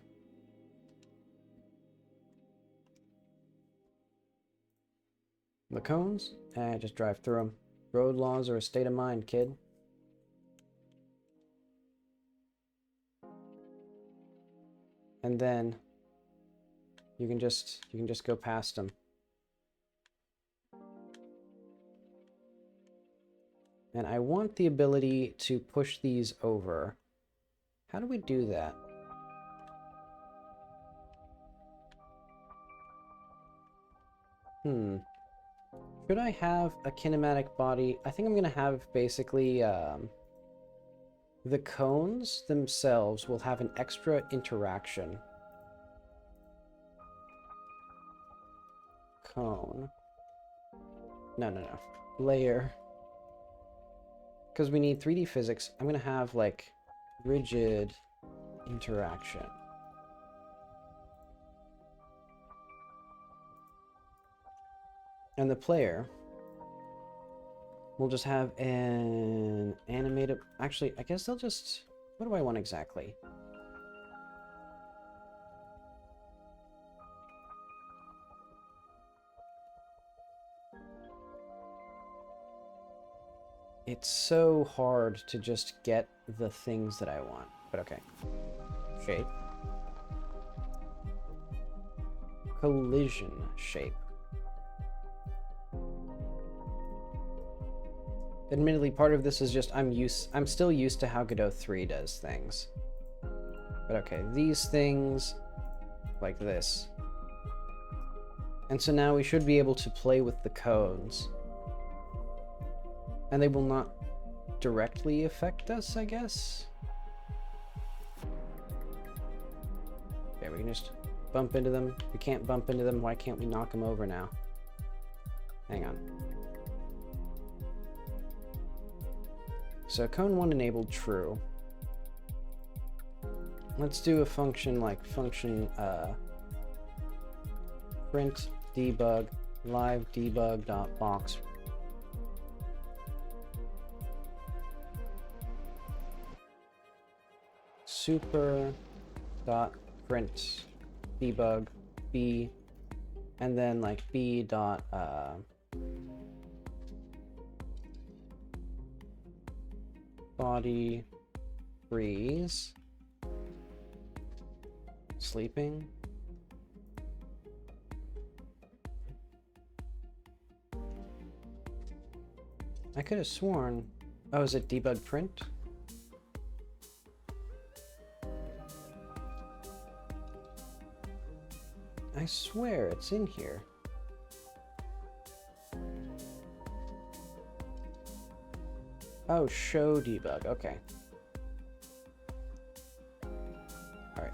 The cones? Just drive through them. Road laws are a state of mind, kid. And then you can just go past them. And I want the ability to push these over. How do we do that? Should I have a kinematic body? I think I'm going to have basically the cones themselves will have an extra interaction. Cone. No. Layer. Because we need 3D physics, I'm gonna have like rigid interaction. And the player will just have an animated... Actually, I guess they'll just... What do I want exactly? It's so hard to just get the things that I want. But okay. Shape. Collision shape. Admittedly, part of this is just I'm still used to how Godot 3 does things. But okay, these things like this. And so now we should be able to play with the cones. And they will not directly affect us, I guess. Okay, we can just bump into them. We can't bump into them. Why can't we knock them over now? Hang on. So cone 1 enabled true. Let's do a function like function print debug live debug.box. Super dot print debug b, and then like b dot body freeze sleeping. I could have sworn. Oh, is it debug print? I swear it's in here. Oh, show debug. Okay. All right.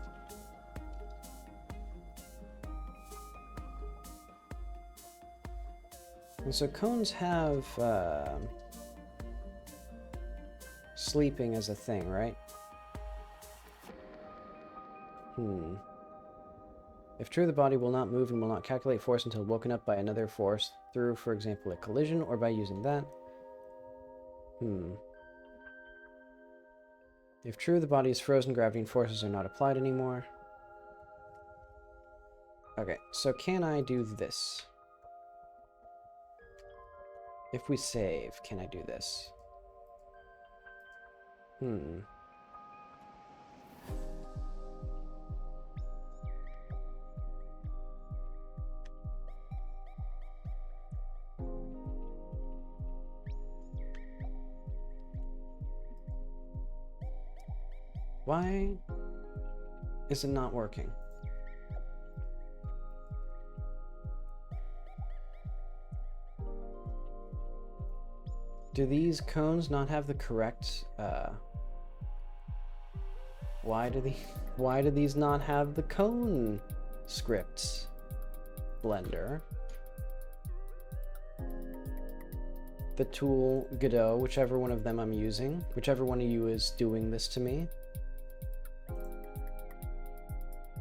And so cones have sleeping as a thing, right? If true, the body will not move and will not calculate force until woken up by another force through, for example, a collision, or by using that. If true, the body is frozen, gravity and forces are not applied anymore. Okay, so can I do this? If we save, can I do this? Why is it not working? Do these cones not have the correct, why do these not have the cone scripts? Blender. The tool, Godot, whichever one of them I'm using, whichever one of you is doing this to me.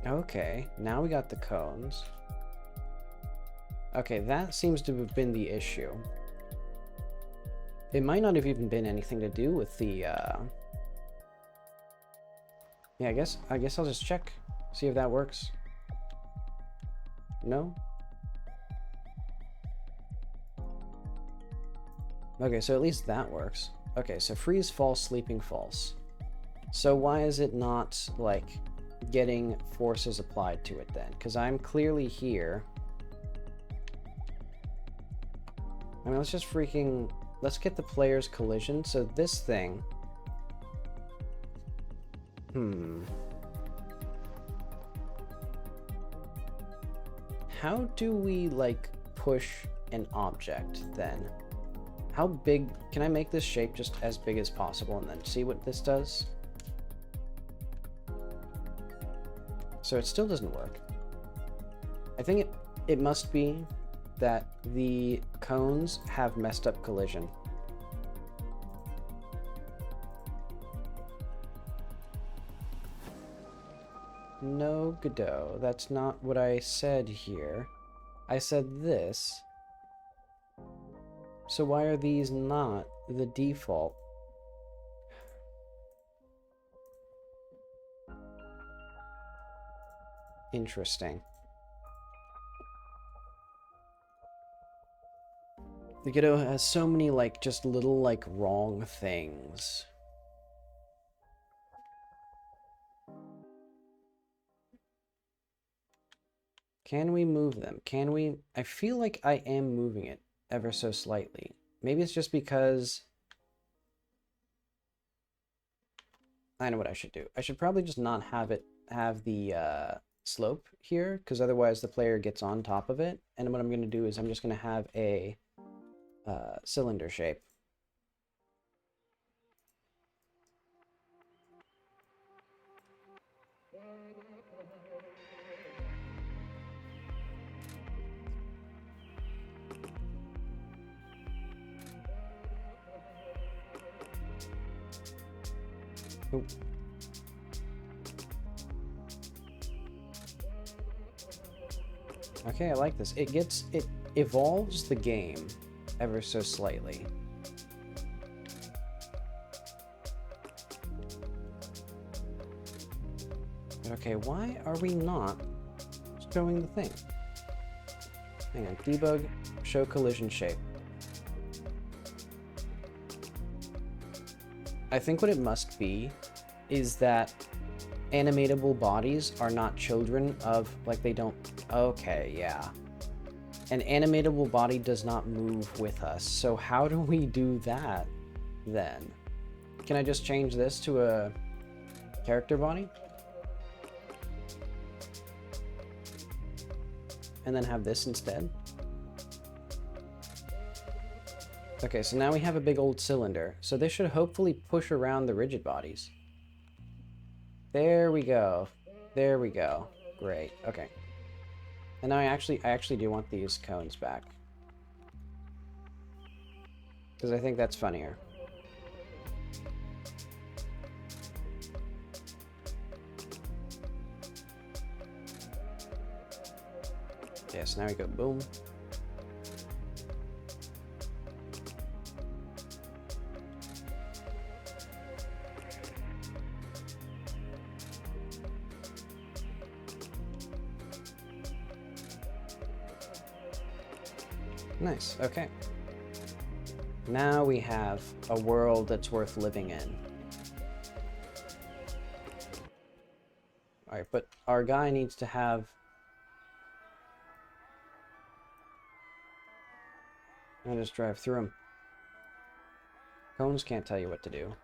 Okay, now we got the cones. Okay, that seems to have been the issue. It might not have even been anything to do with the, yeah, I guess I'll just check, see if that works. No? Okay, so at least that works. Okay, so freeze false, sleeping false. So why is it not, like, getting forces applied to it then? Because I'm clearly here. I mean, let's just freaking... Let's get the player's collision. So this thing... How do we, like, push an object, then? How big... Can I make this shape just as big as possible and then see what this does? So it still doesn't work. I think it must be that the cones have messed up collision. No, Godot, that's not what I said here. I said this. So why are these not the default? Interesting. The Godot has so many, like, just little, like, wrong things. Can we move them? Can we? I feel like I am moving it ever so slightly. Maybe it's just because... I know what I should do. I should probably just not have it have the slope here, because otherwise the player gets on top of it. And what I'm going to do is I'm just going to have a cylinder shape. Oop. Okay, I like this. It evolves the game ever so slightly. Okay, why are we not showing the thing? Hang on, debug, show collision shape. I think what it must be is that animatable bodies are not children of, like, they don't... Okay, yeah. An animatable body does not move with us, so how do we do that, then? Can I just change this to a character body? And then have this instead? Okay, so now we have a big old cylinder, so this should hopefully push around the rigid bodies. There we go. There we go. Great. Okay. And now I actually do want these cones back. Because I think that's funnier. Yes, now we go boom. Nice, okay. Now we have a world that's worth living in. Alright, but our guy needs to have... I'll just drive through them. Cones can't tell you what to do.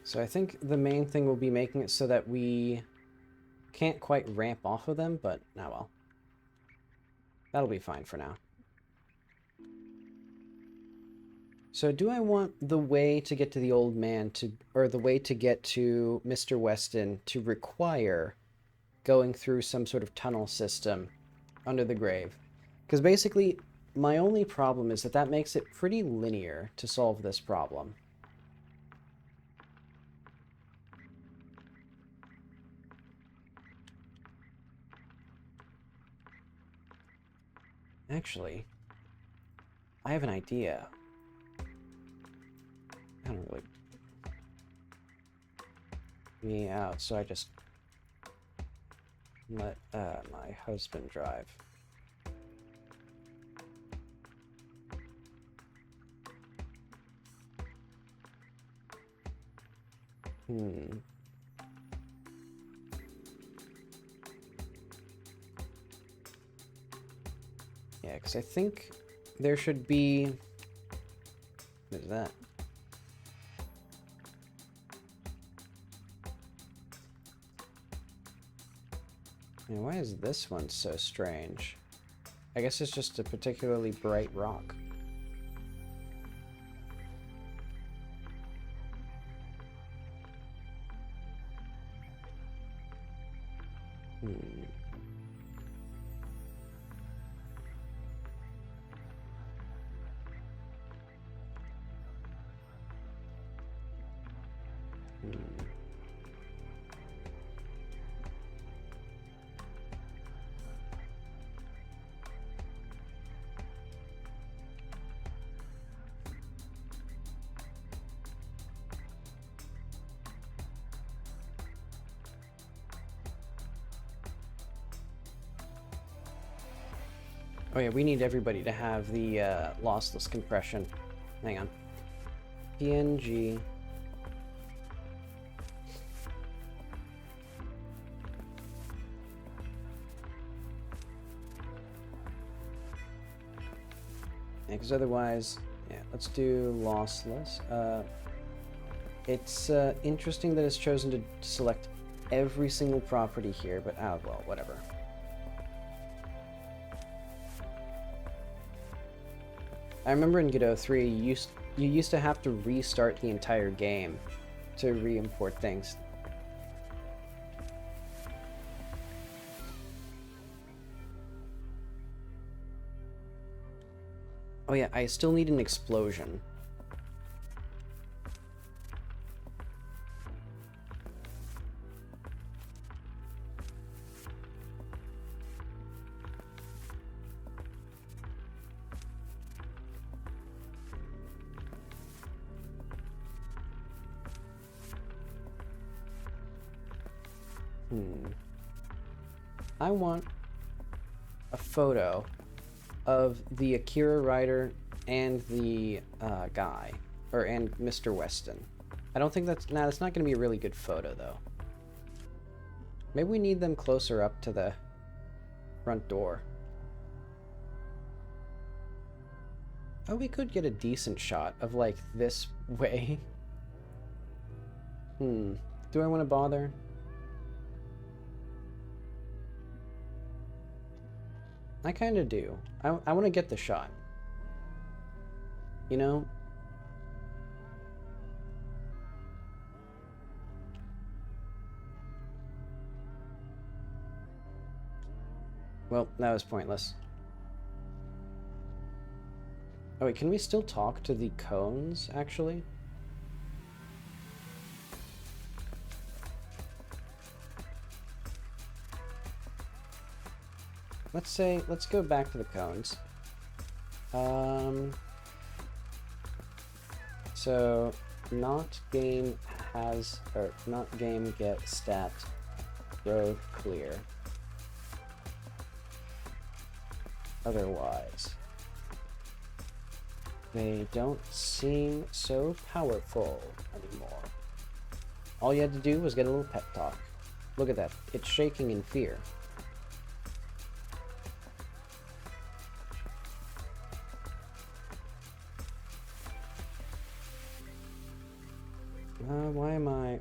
So I think the main thing will be making it so that we can't quite ramp off of them, but now well. That'll be fine for now. So do I want the way to get to the old man to, or the way to get to Mr. Weston to require going through some sort of tunnel system under the grave? Because basically, my only problem is that that makes it pretty linear to solve this problem. Actually, I have an idea. I don't really... me out, so I just let my husband drive. Yeah, because I think there should be... What is that? And why is this one so strange? I guess it's just a particularly bright rock. Hmm. Oh yeah, we need everybody to have the lossless compression. Hang on. PNG. Yeah, because otherwise, yeah, let's do lossless. It's interesting that it's chosen to select every single property here, but well, whatever. I remember in Godot 3, you used to have to restart the entire game to re-import things. Oh yeah, I still need an explosion. I want a photo of the Akira writer and the guy, and Mr. Weston. I don't think that's... Nah, that's not going to be a really good photo, though. Maybe we need them closer up to the front door. Oh, we could get a decent shot of, like, this way. Do I want to bother? I kind of do. I want to get the shot. You know? Well, that was pointless. Oh wait, can we still talk to the cones, actually? Let's go back to the cones. So, not game has, or not game get stat road clear. Otherwise, they don't seem so powerful anymore. All you had to do was get a little pep talk. Look at that, it's shaking in fear.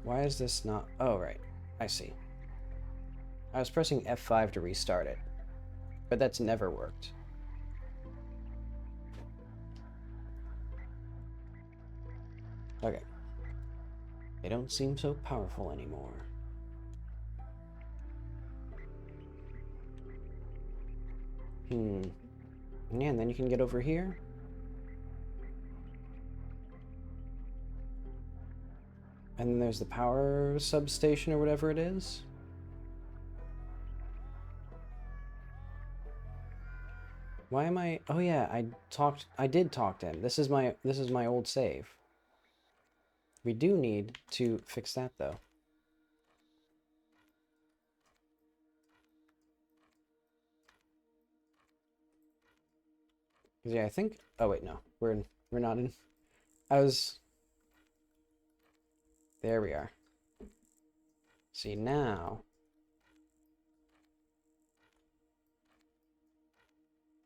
Why is this not... Oh, right. I see. I was pressing F5 to restart it, but that's never worked. Okay. They don't seem so powerful anymore. Yeah, and then you can get over here. And then there's the power substation or whatever it is. Why am I... Oh yeah, I did talk to him. This is my old save. We do need to fix that though. Yeah, I think... Oh wait, no. We're not in... There we are. See, now...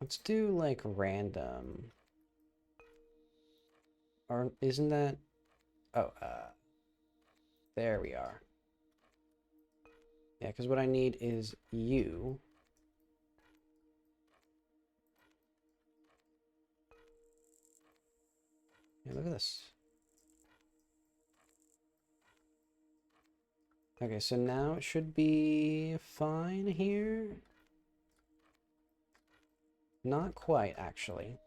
Let's do like random. Or isn't that? Oh, there we are. Yeah, because what I need is you. Yeah, look at this. Okay, so now it should be fine here. Not quite, actually.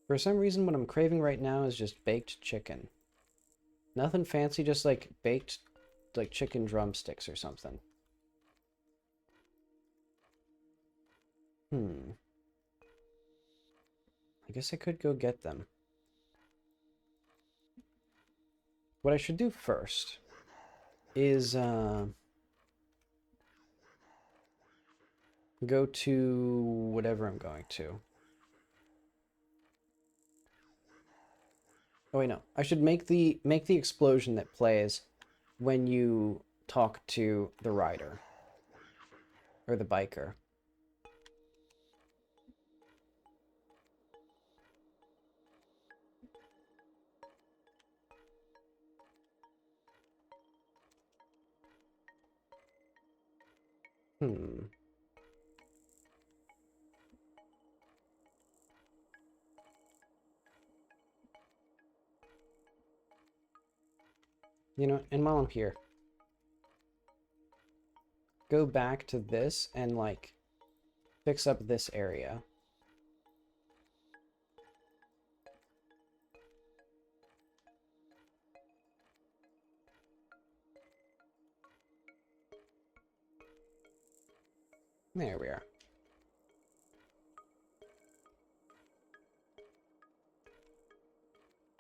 For some reason, what I'm craving right now is just baked chicken. Nothing fancy, just like baked, like chicken drumsticks or something. I guess I could go get them. What I should do first is go to whatever I'm going to. Oh wait, no. I should make the explosion that plays when you talk to the rider or the biker. You know, and while I'm here, go back to this and like fix up this area. There we are.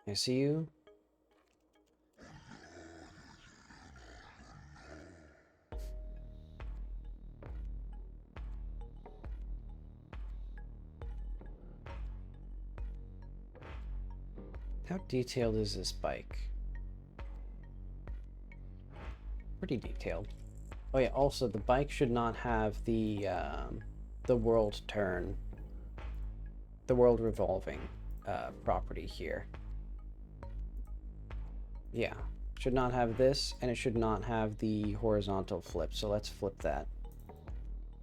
I see you. How detailed is this bike? Pretty detailed. Oh yeah, also the bike should not have the world turn, the world revolving property here. Yeah, should not have this, and it should not have the horizontal flip, so let's flip that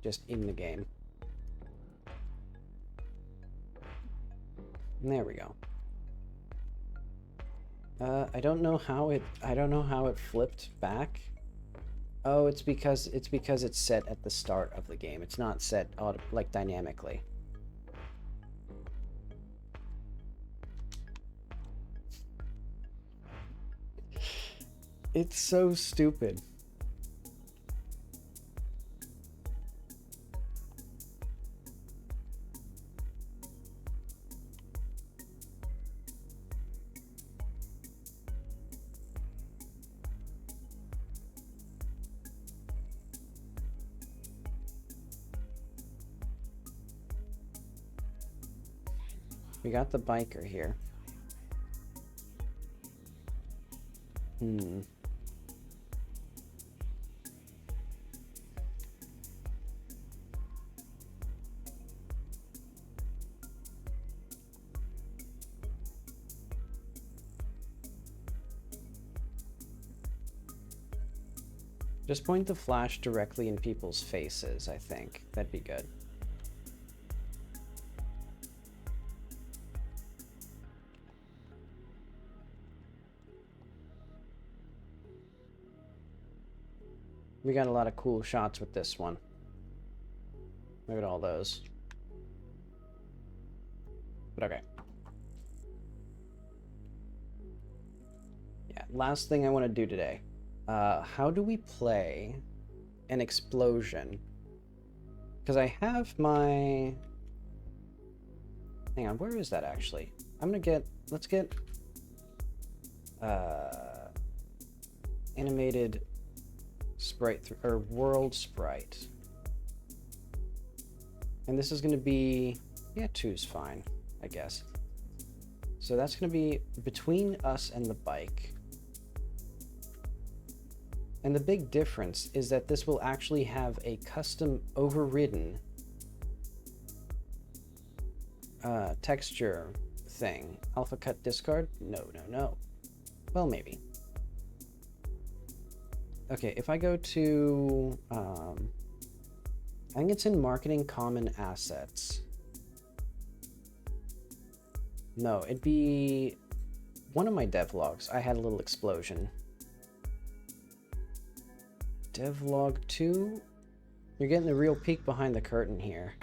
just in the game. And there we go. I don't know how it flipped back. Oh, it's because it's set at the start of the game. It's not set like dynamically. It's so stupid. We got the biker here. Just point the flash directly in people's faces, I think. That'd be good. We got a lot of cool shots with this one. Look at all those. But okay. Yeah, last thing I want to do today. How do we play an explosion? Because I have my... Hang on, where is that actually? Let's get animated sprite or world sprite. And this is going to be, Yeah, 2's fine, I guess. So that's going to be between us and the bike. And the big difference is that this will actually have a custom overridden texture thing. Alpha cut discard? No, no, no. Well, maybe. Okay, if I go to, I think it's in marketing common assets. No, it'd be one of my devlogs. I had a little explosion. Devlog 2? You're getting a real peek behind the curtain here.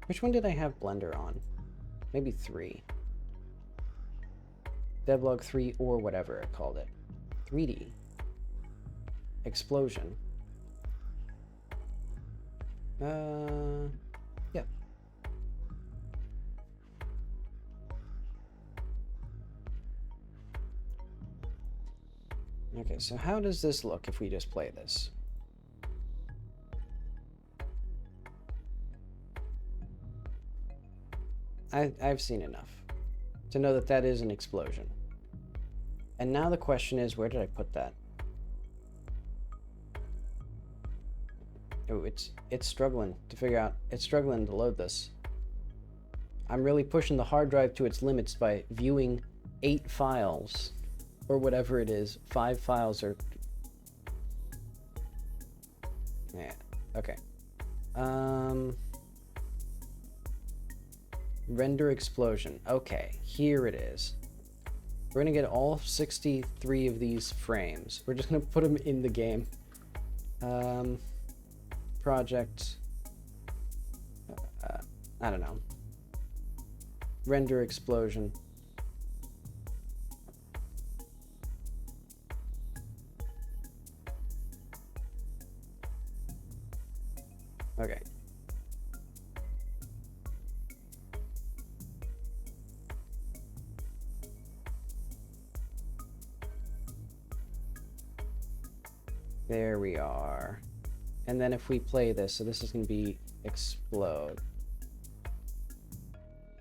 Which one did I have Blender on? Maybe 3. Devlog 3 or whatever I called it. 3D. Explosion. Yeah. Okay, so how does this look if we just play this? I've seen enough to know that that is an explosion. And now the question is, where did I put that? Oh, it's struggling to figure out. It's struggling to load this. I'm really pushing the hard drive to its limits by viewing 8 files. Or whatever it is. 5 files or... Yeah, okay. Render explosion. Okay, here it is. We're gonna get all 63 of these frames. We're just gonna put them in the game. Project. I don't know. Render explosion. Okay. There we are. And then if we play this, so this is going to be explode.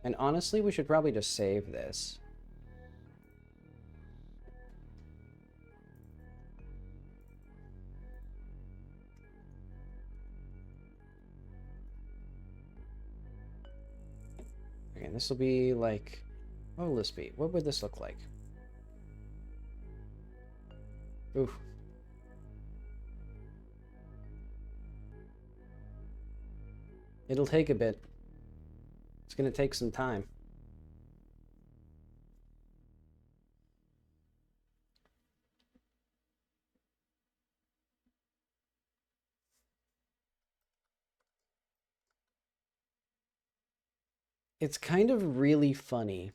And honestly, we should probably just save this. Okay, this will be like, what will this be? What would this look like? Oof. It'll take a bit. It's going to take some time. It's kind of really funny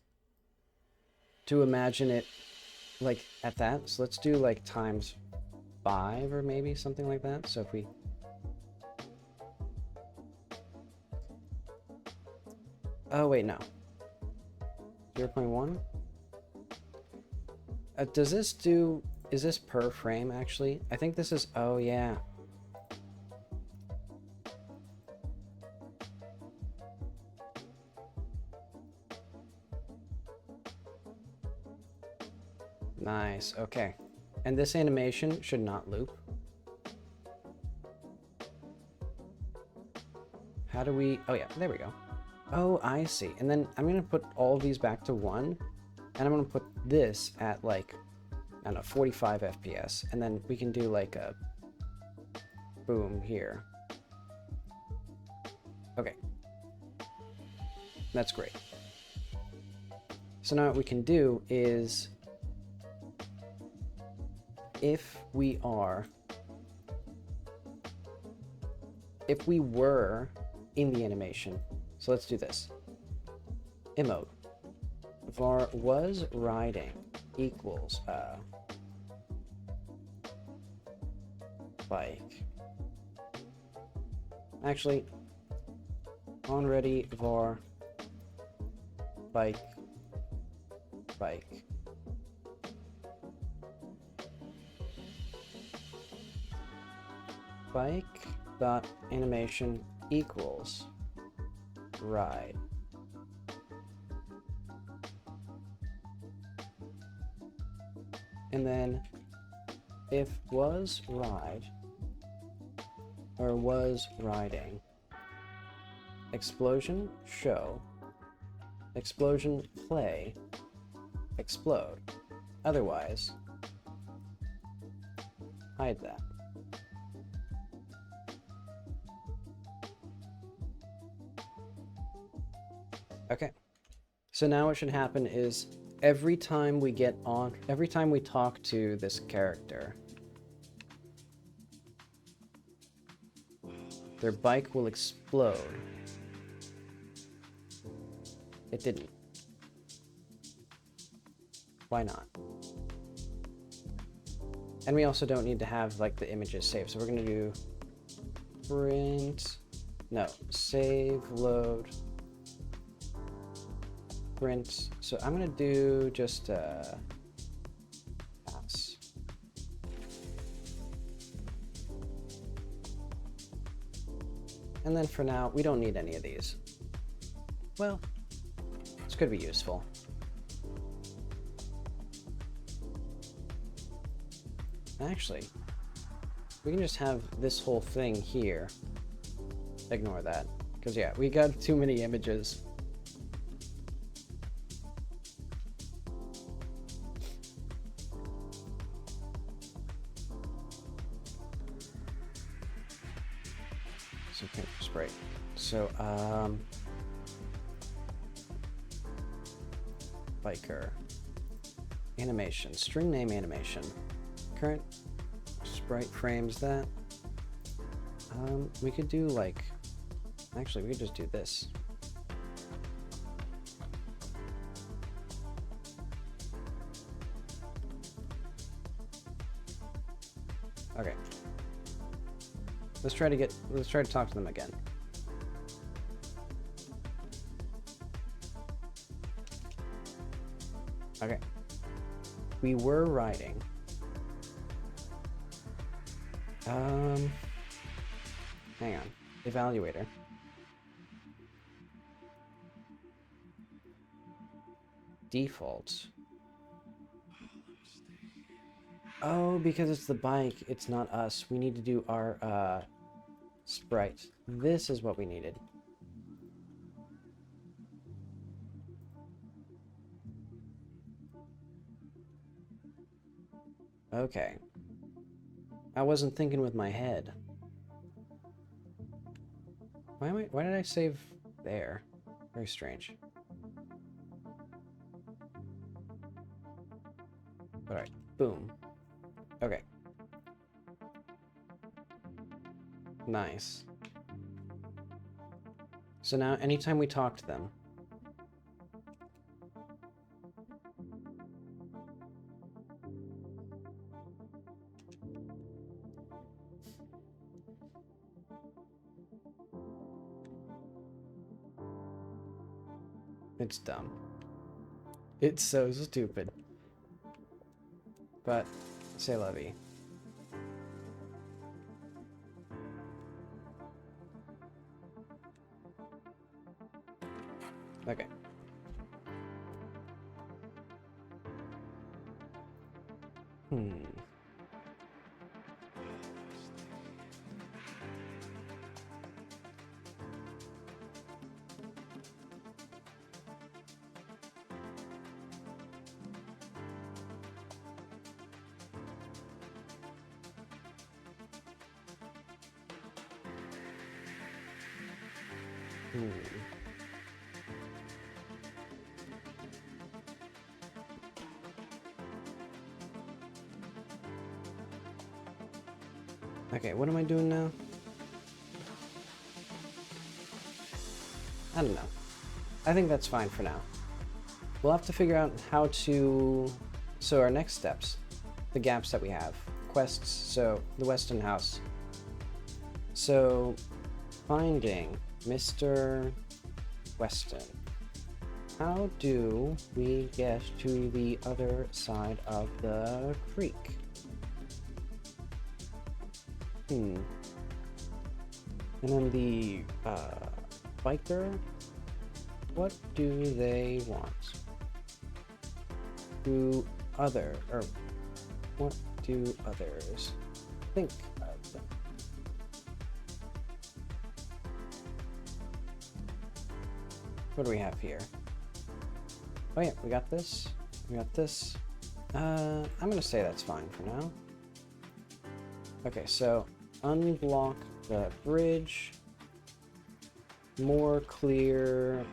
to imagine it like at that. So let's do like times 5 or maybe something like that. So if we... Oh, wait, no. 0.1? Does this do... Is this per frame, actually? I think this is... Oh, yeah. Nice, okay. And this animation should not loop. How do we... Oh, yeah, there we go. Oh, I see. And then I'm going to put all of these back to 1. And I'm going to put this at, like, I don't know, 45 FPS. And then we can do, like, a boom here. Okay. That's great. So now what we can do is... If we were in the animation, so let's do this. Emote var was riding equals bike. Actually, already var bike. bike dot animation equals ride. And then if was ride or was riding, explosion show, explosion play, explode. Otherwise, hide that. Okay. So now what should happen is every time we talk to this character, their bike will explode. It didn't. Why not? And we also don't need to have like the images saved. So we're gonna do save, load, print. So I'm gonna do just pass. And then for now, we don't need any of these. Well, this could be useful. Actually, we can just have this whole thing here. Ignore that. Because yeah, we got too many images. So paper spray. So biker. Animation. String name animation. Current sprite frames that. We could do like, actually we could just do this. Okay. Let's try to talk to them again. Okay. We were riding. Hang on. Evaluator. Default. Oh, because it's the bike, it's not us. We need to do our sprite. This is what we needed. Okay. I wasn't thinking with my head. Why did I save there? Very strange. Alright, boom. Okay. Nice. So now anytime we talk to them, it's dumb. It's so stupid. But, c'est la vie. Okay. Okay, what am I doing now? I don't know. I think that's fine for now. We'll have to figure out how to... So our next steps, the gaps that we have. Quests, so the Weston house. So, finding Mr. Weston. How do we get to the other side of the creek? And then the biker, what do they want? What do others think of them? What do we have here? Oh yeah, we got this. We got this. I'm gonna say that's fine for now. Okay, so unblock the bridge. More clear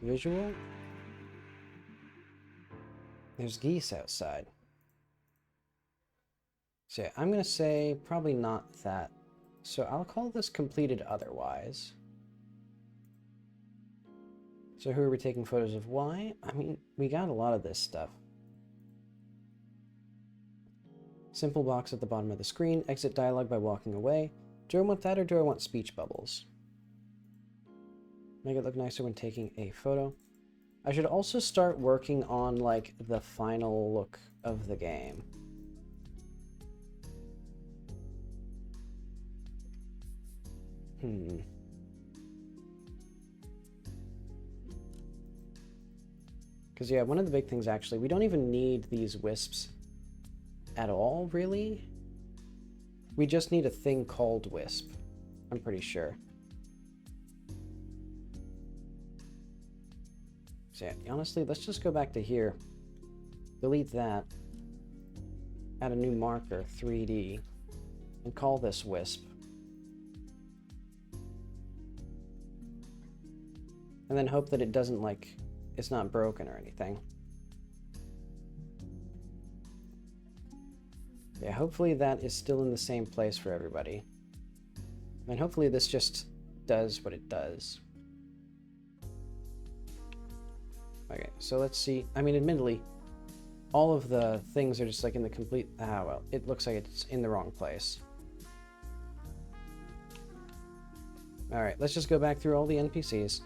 visual. There's geese outside. So yeah, I'm gonna say probably not that. So I'll call this completed otherwise. So who are we taking photos of? Why? I mean, we got a lot of this stuff. Simple box at the bottom of the screen. Exit dialogue by walking away. Do I want that or do I want speech bubbles? Make it look nicer when taking a photo. I should also start working on, like, the final look of the game. Because, yeah, one of the big things, actually, we don't even need these wisps at all, really. We just need a thing called wisp, I'm pretty sure. So, yeah, honestly, let's just go back to here. Delete that. Add a new marker, 3D, and call this wisp. And then hope that it doesn't, like, it's not broken or anything. Yeah, hopefully that is still in the same place for everybody. And hopefully this just does what it does. Okay, so let's see. I mean, admittedly, all of the things are just like in the complete... Ah, well, it looks like it's in the wrong place. Alright, let's just go back through all the NPCs.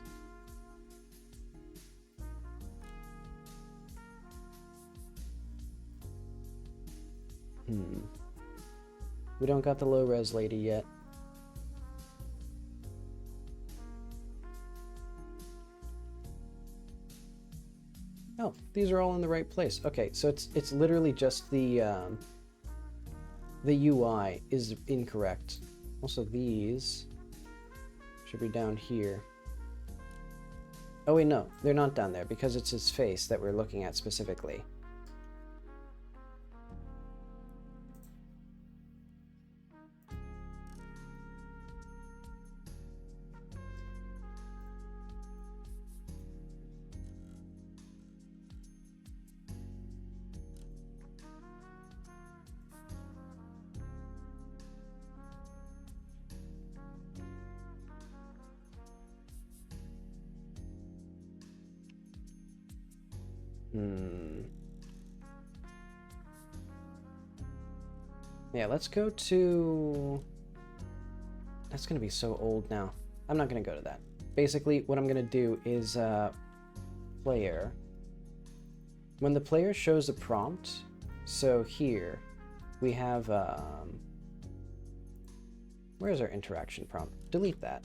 We don't got the low-res lady yet. Oh, these are all in the right place. Okay, so it's literally just the UI is incorrect. Also, these should be down here. Oh wait, no, they're not down there because it's his face that we're looking at specifically. Yeah, let's go to... That's gonna be so old now. I'm not gonna go to that. Basically, what I'm gonna do is, player. When the player shows a prompt, so here, we have, where's our interaction prompt? Delete that.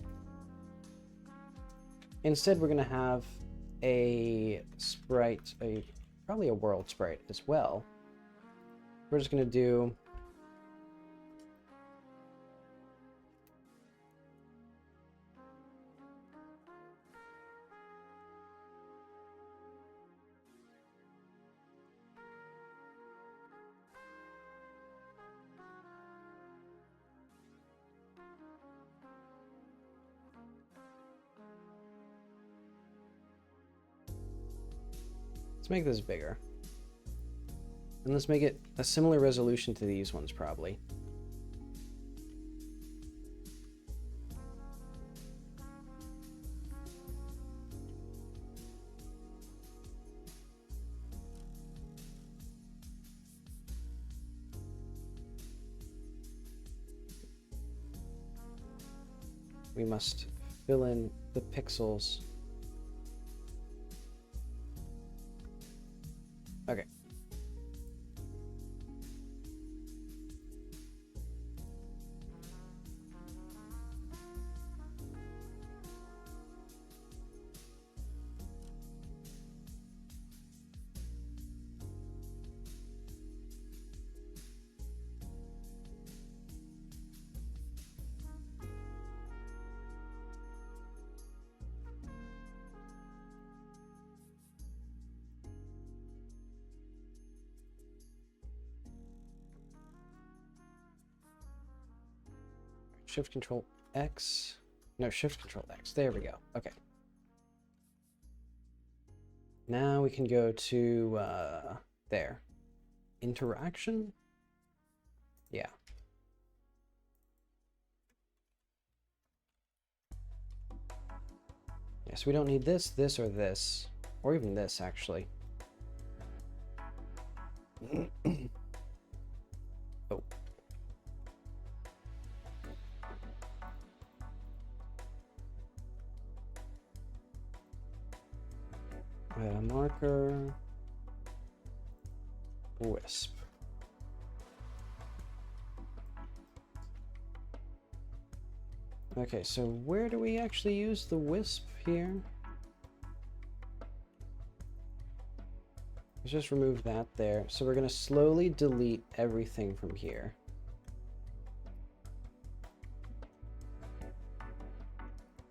Instead, we're gonna have a sprite, probably a world sprite as well. We're just gonna do... Let's make this bigger. And let's make it a similar resolution to these ones, probably. We must fill in the pixels. Okay. I Shift Control X. No, Shift Control X. There we go. Okay. Now we can go to there. Interaction? Yeah. Yeah, so we don't need this, this, or this. Or even this, actually. Oh. Marker. Wisp. Okay, so where do we actually use the wisp here? Let's just remove that there. So we're going to slowly delete everything from here.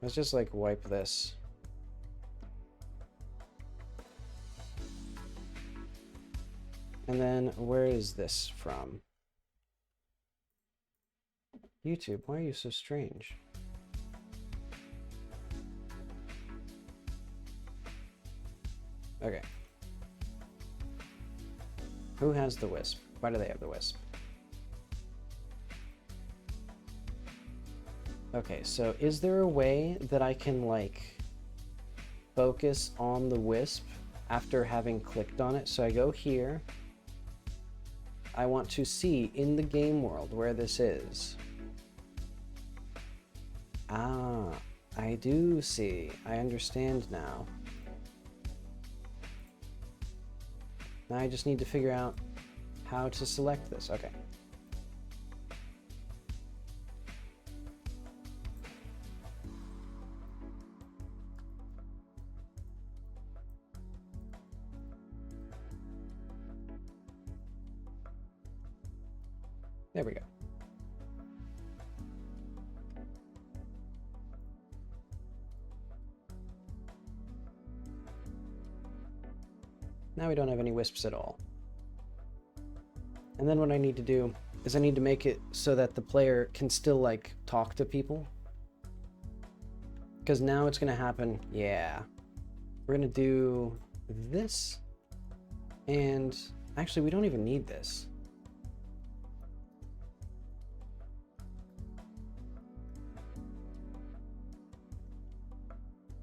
Let's just like wipe this. And then where is this from? YouTube, why are you so strange? Okay. Who has the wisp? Why do they have the wisp? Okay, so is there a way that I can like focus on the wisp after having clicked on it? So I go here. I want to see in the game world where this is. Ah, I do see. I understand now. Now I just need to figure out how to select this. Okay. There we go. Now we don't have any wisps at all. And then what I need to do is I need to make it so that the player can still like talk to people. Because now it's going to happen. Yeah. We're going to do this. And actually we don't even need this.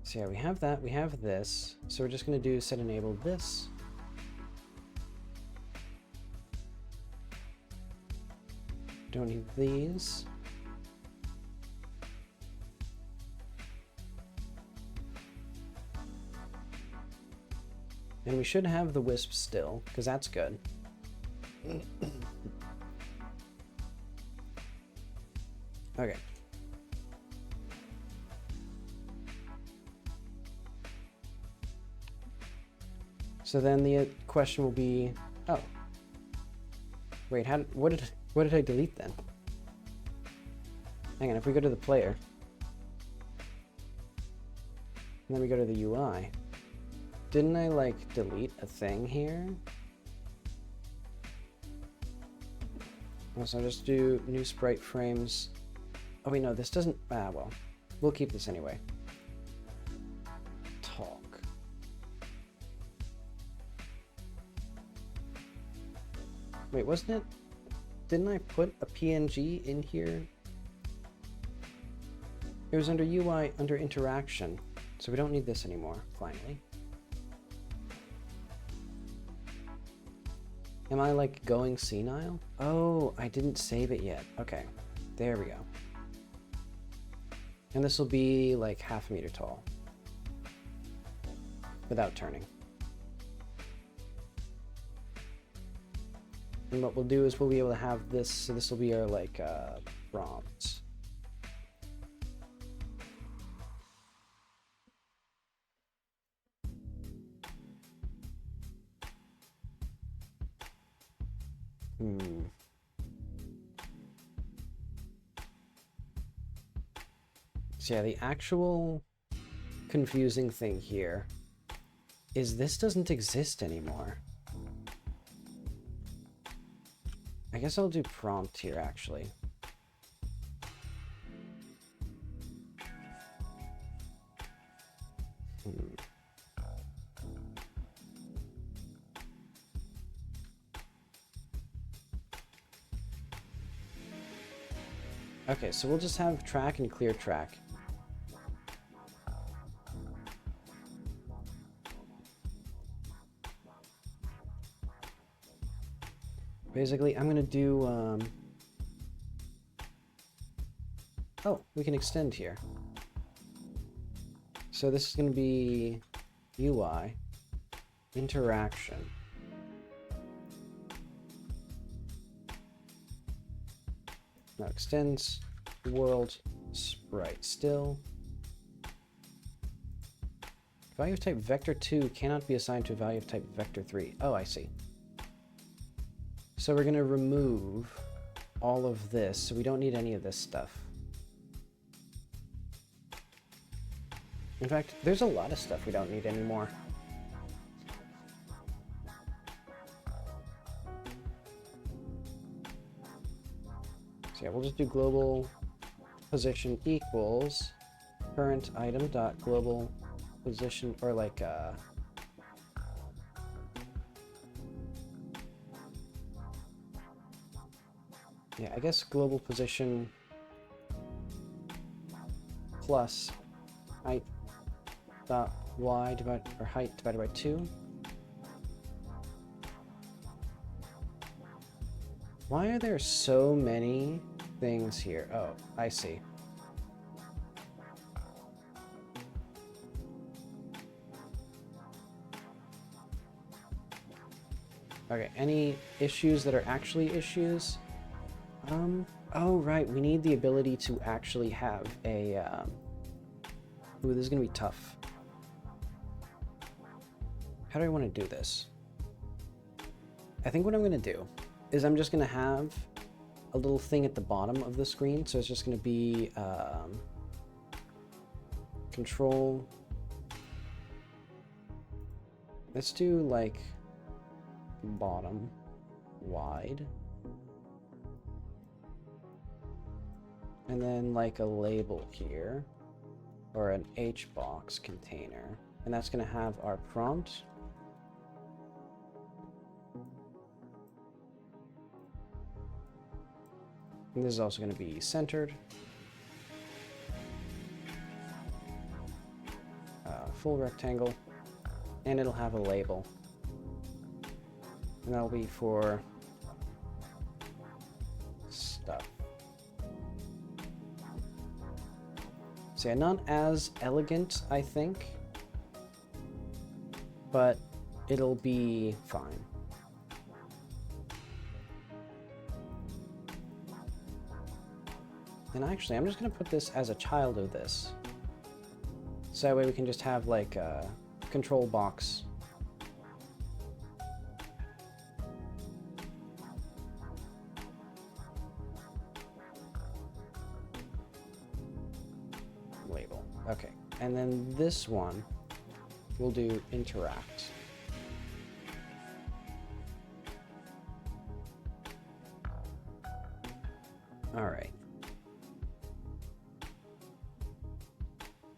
So yeah, we have that, we have this. So we're just gonna do set enable this. Don't need these. And we should have the wisp still, because that's good. Okay. So then the question will be, oh, wait, what did I delete then? Hang on, if we go to the player, and then we go to the UI, didn't I like delete a thing here? So I'll just do new sprite frames. Oh wait, no, this doesn't, well, we'll keep this anyway. Talk. Wait, wasn't it? Didn't I put a PNG in here? It was under UI, under interaction. So we don't need this anymore, finally. Am I like going senile? Oh, I didn't save it yet. Okay, there we go. And this will be like half a meter tall. Without turning. And what we'll do is we'll be able to have this, so this will be our like prompts. So yeah, the actual confusing thing here is this doesn't exist anymore. I guess I'll do prompt here, actually. Okay, so we'll just have track and clear track. Basically, I'm going to do... Oh, we can extend here. So this is going to be UI, interaction. Now extends world sprite still. Value of type vector2 cannot be assigned to a value of type vector3. Oh, I see. So we're going to remove all of this, so we don't need any of this stuff. In fact, there's a lot of stuff we don't need anymore. So yeah, we'll just do global position equals current item dot global position, or like yeah, I guess global position plus height dot y divided, or height divided by 2. Why are there so many things here? Oh, I see. Okay, any issues that are actually issues? Oh right, we need the ability to actually have a, ooh, this is gonna be tough. How do I want to do this? I think what I'm gonna do is I'm just gonna have a little thing at the bottom of the screen, so it's just gonna be, control. Let's do like bottom wide. And then like a label here, or an HBox container. And that's gonna have our prompt. And this is also gonna be centered. Full rectangle. And it'll have a label. And that'll be for stuff. So yeah, not as elegant, I think, but it'll be fine. And actually, I'm just going to put this as a child of this. So that way we can just have like a control box. Label. Okay. And then this one, we'll do interact. All right.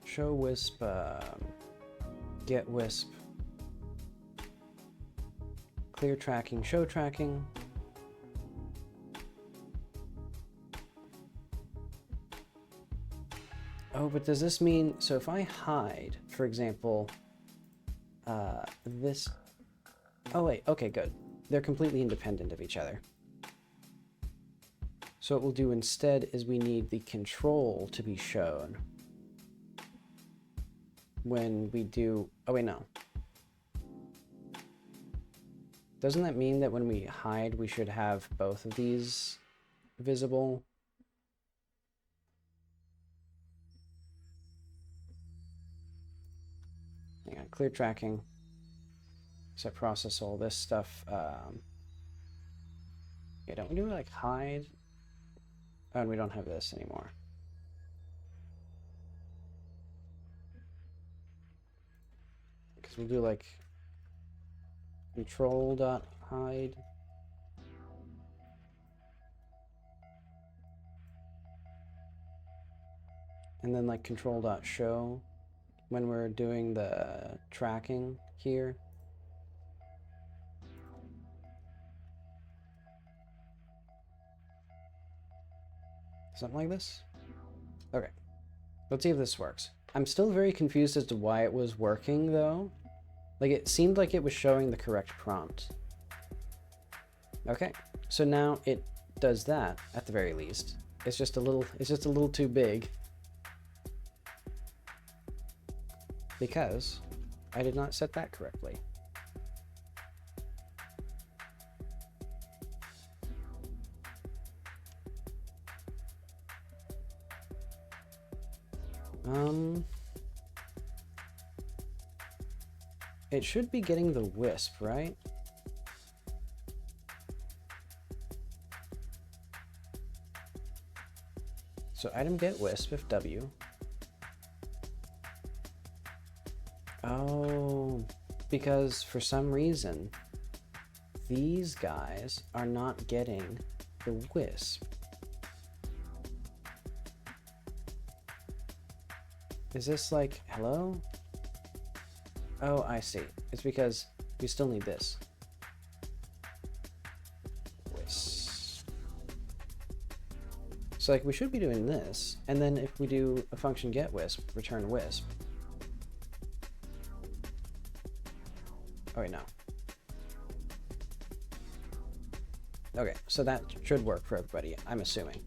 Show wisp, get wisp, clear tracking, show tracking. Oh, but does this mean, so if I hide, for example, this, oh wait, okay, good. They're completely independent of each other. So what we'll do instead is we need the control to be shown when we do, oh wait, no. Doesn't that mean that when we hide, we should have both of these visible? Hang on, clear tracking. So I process all this stuff. Yeah, don't we do like hide? Oh, and we don't have this anymore. Because we'll do like control.hide. And then like control.show. when we're doing the tracking here. Something like this? Okay. Let's see if this works. I'm still very confused as to why it was working, though. Like, it seemed like it was showing the correct prompt. Okay. So now it does that, at the very least. It's just a little too big. Because I did not set that correctly. It should be getting the wisp, right? So item get wisp if W. Oh, because for some reason, these guys are not getting the wisp. Is this like, hello? Oh, I see. It's because we still need this. Wisp. So like we should be doing this, and then if we do a function get wisp, return wisp. Oh wait, no. Okay, so that should work for everybody, I'm assuming.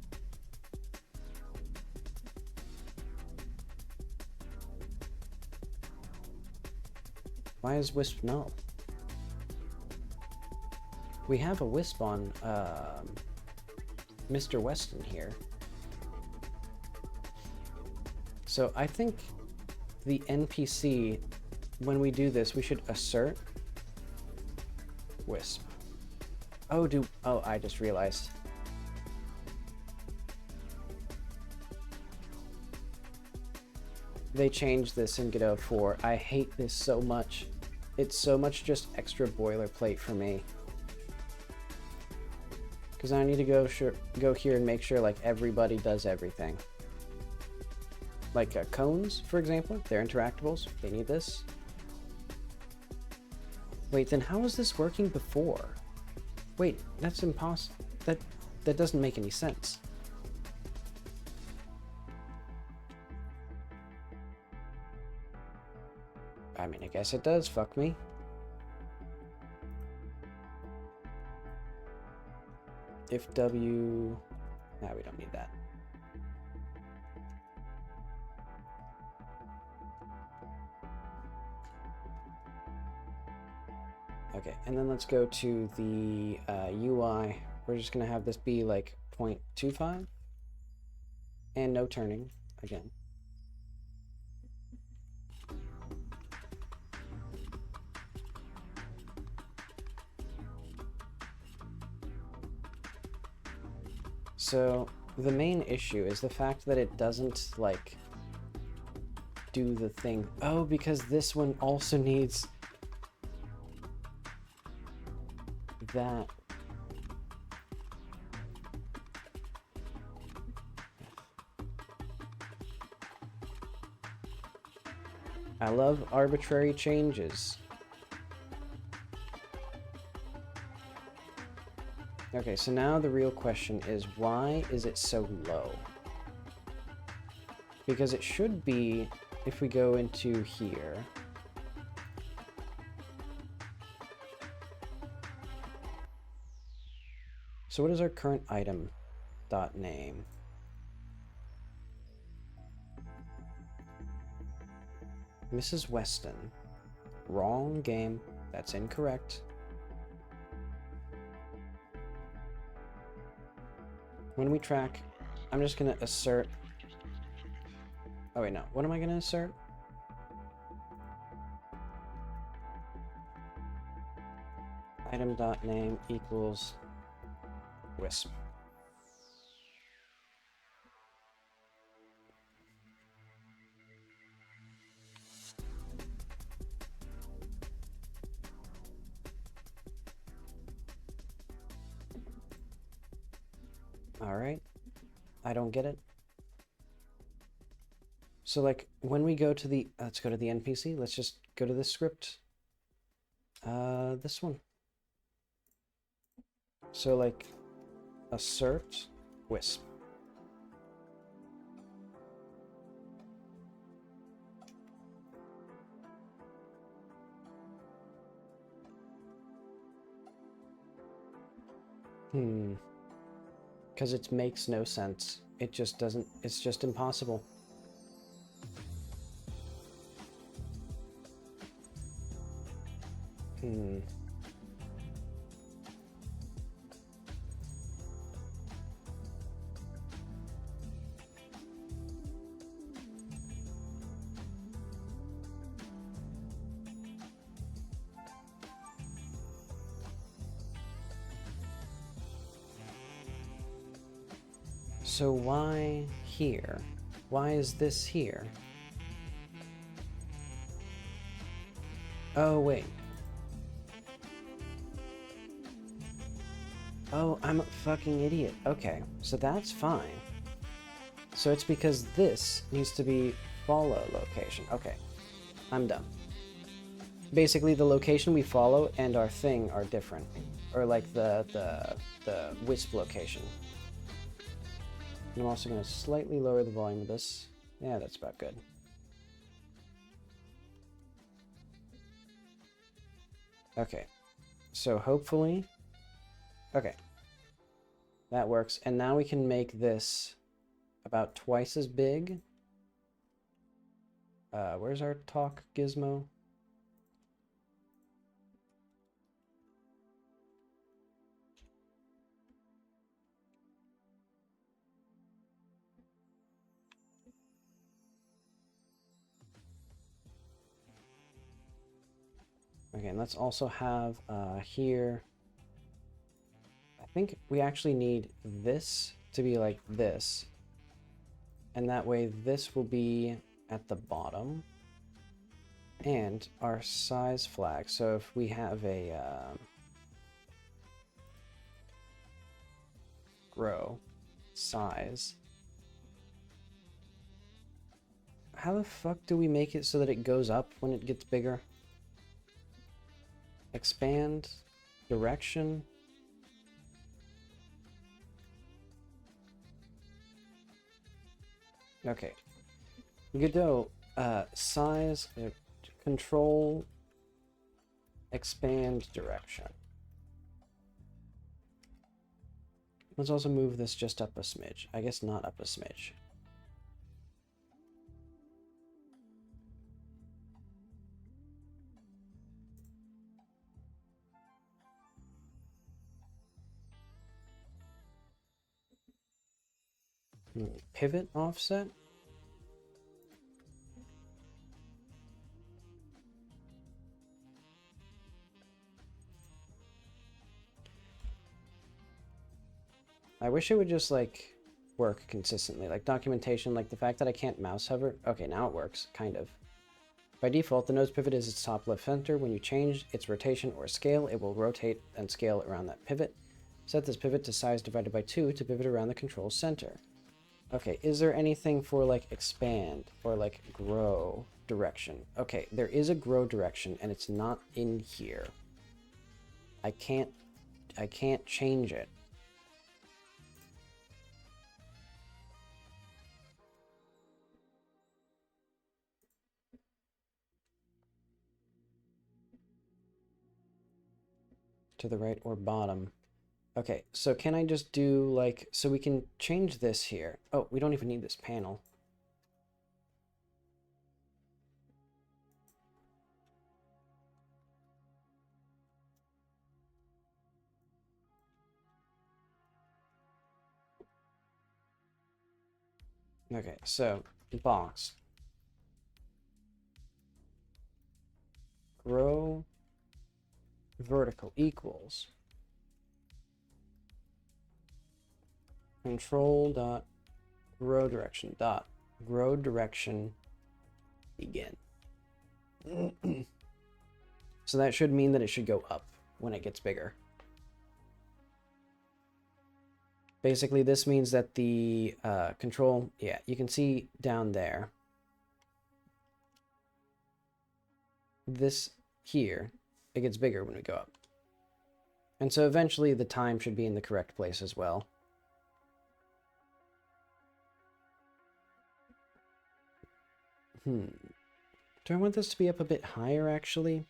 Why is wisp null? We have a wisp on Mr. Weston here. So I think the NPC, when we do this, we should assert wisp. Oh, I just realized. They changed this in Godot 4. I hate this so much. It's so much just extra boilerplate for me. Because I need to go here and make sure like everybody does everything. Like cones, for example, they're interactables. They need this. Wait, then how was this working before? Wait, that's impossible. That doesn't make any sense. I mean, I guess it does, fuck me. If W... Nah, we don't need that. Okay, and then let's go to the UI. We're just gonna have this be like 0.25. And no turning, again. So the main issue is the fact that it doesn't like do the thing. Oh, because this one also needs that. I love arbitrary changes. Okay, so now the real question is, why is it so low? Because it should be, if we go into here, so what is our current item dot name? Mrs. Weston. Wrong game. That's incorrect. When we track, I'm just gonna assert. Oh wait, no. What am I gonna assert? Item dot name equals wisp. All right. I don't get it. So like when we go to the, let's go to the NPC. Let's just go to this script. This one. So like assert wisp. Because it makes no sense. It just doesn't, it's just impossible. So why here? Why is this here? Oh, wait. Oh, I'm a fucking idiot. Okay, so that's fine. So it's because this needs to be follow location. Okay, I'm done. Basically, the location we follow and our thing are different. Or like the wisp location. And I'm also going to slightly lower the volume of this. Yeah, that's about good. Okay, so hopefully... Okay, that works. And now we can make this about twice as big. Where's our talk gizmo? Okay, and let's also have here, I think we actually need this to be like this. And that way this will be at the bottom. And our size flag, so if we have a grow size, how the fuck do we make it so that it goes up when it gets bigger? Expand, direction. Okay. Godot, size, control, expand, direction. Let's also move this just up a smidge. I guess not up a smidge. Pivot offset? I wish it would just like work consistently, like documentation, like the fact that I can't mouse hover. Okay, now it works, kind of. By default, the node's pivot is its top left center. When you change its rotation or scale, it will rotate and scale around that pivot. Set this pivot to size divided by 2 to pivot around the control center. Okay, is there anything for like expand or like grow direction? Okay, there is a grow direction and it's not in here. I can't change it. To the right or bottom. Okay, so can I just do like, so we can change this here. Oh, we don't even need this panel. Okay, so box. Grow vertical equals control dot grow direction dot grow direction begin. So that should mean that it should go up when it gets bigger. Basically, this means that the control, yeah, you can see down there this here, it gets bigger when we go up. And so eventually the time should be in the correct place as well. Do I want this to be up a bit higher, actually?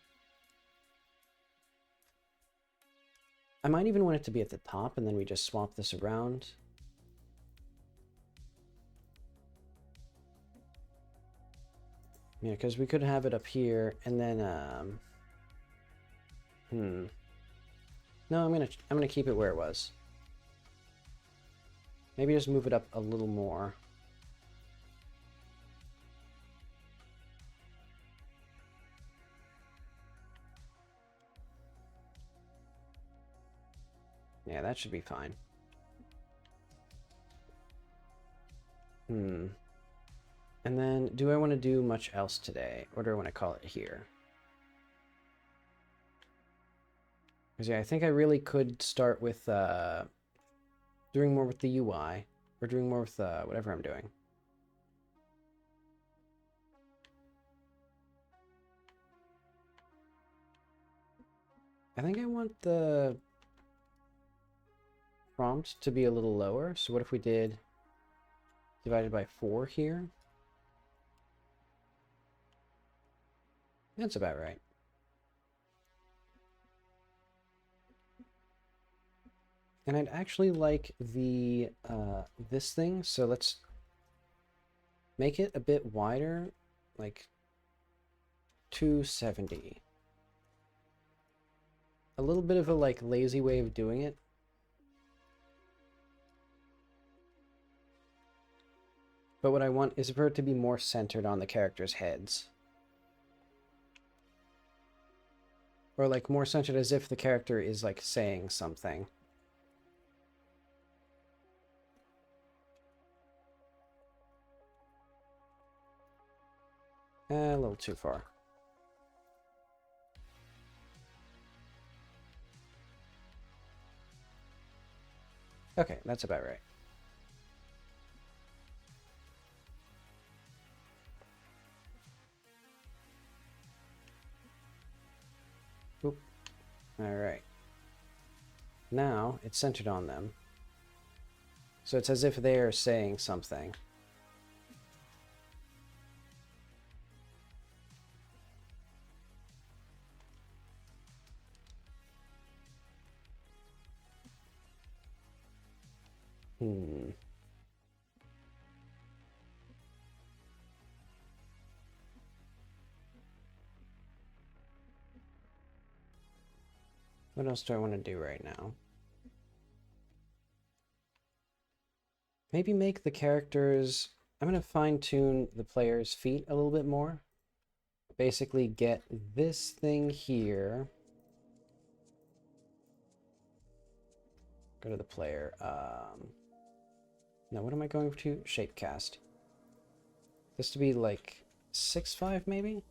I might even want it to be at the top, and then we just swap this around. Yeah, because we could have it up here, and then, No, I'm gonna keep it where it was. Maybe just move it up a little more. Yeah, that should be fine. And then, do I want to do much else today? Or do I want to call it here? Because, yeah, I think I really could start with doing more with the UI. Or doing more with whatever I'm doing. I think I want the prompt to be a little lower. So what if we did divided by 4 here? That's about right. And I'd actually like the this thing, so let's make it a bit wider, like 270. A little bit of a like lazy way of doing it. But what I want is for it to be more centered on the characters' heads. Or like more centered as if the character is like saying something. A little too far. Okay, that's about right. Oop. Alright. Now, it's centered on them. So it's as if they're saying something. What else do I want to do right now? Maybe make the characters... I'm going to fine-tune the player's feet a little bit more. Basically get this thing here. Go to the player. Now, what am I going to? Shapecast. This to be like 6'5", maybe?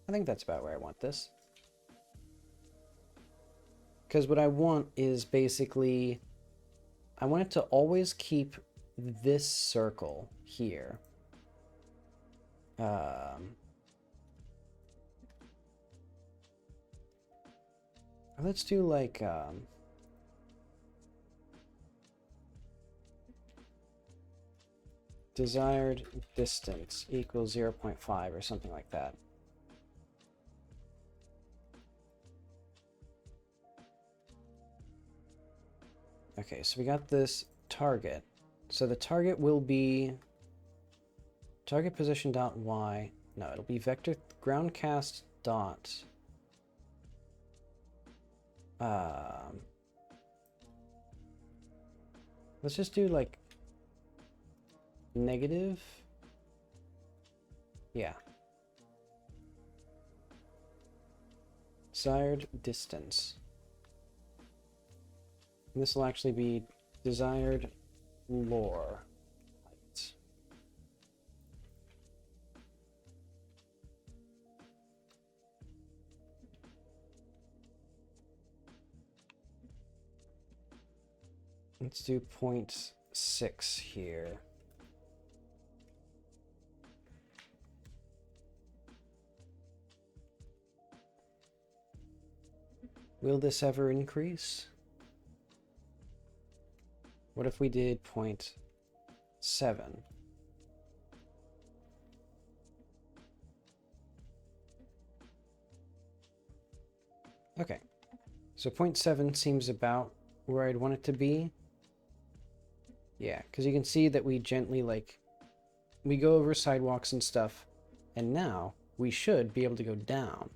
I think that's about where I want this. Because what I want is basically... I want it to always keep this circle here. Let's do like... desired distance equals 0.5 or something like that. Okay, so we got this target. So the target will be target position dot y. No, it'll be vector groundcast dot. Let's just do like negative. Yeah. Desired distance. And this will actually be desired lore height. Let's do 0.6 here. Will this ever increase? What if we did 0.7? Okay, so 0.7 seems about where I'd want it to be. Yeah, because you can see that we gently, like, we go over sidewalks and stuff, and now we should be able to go down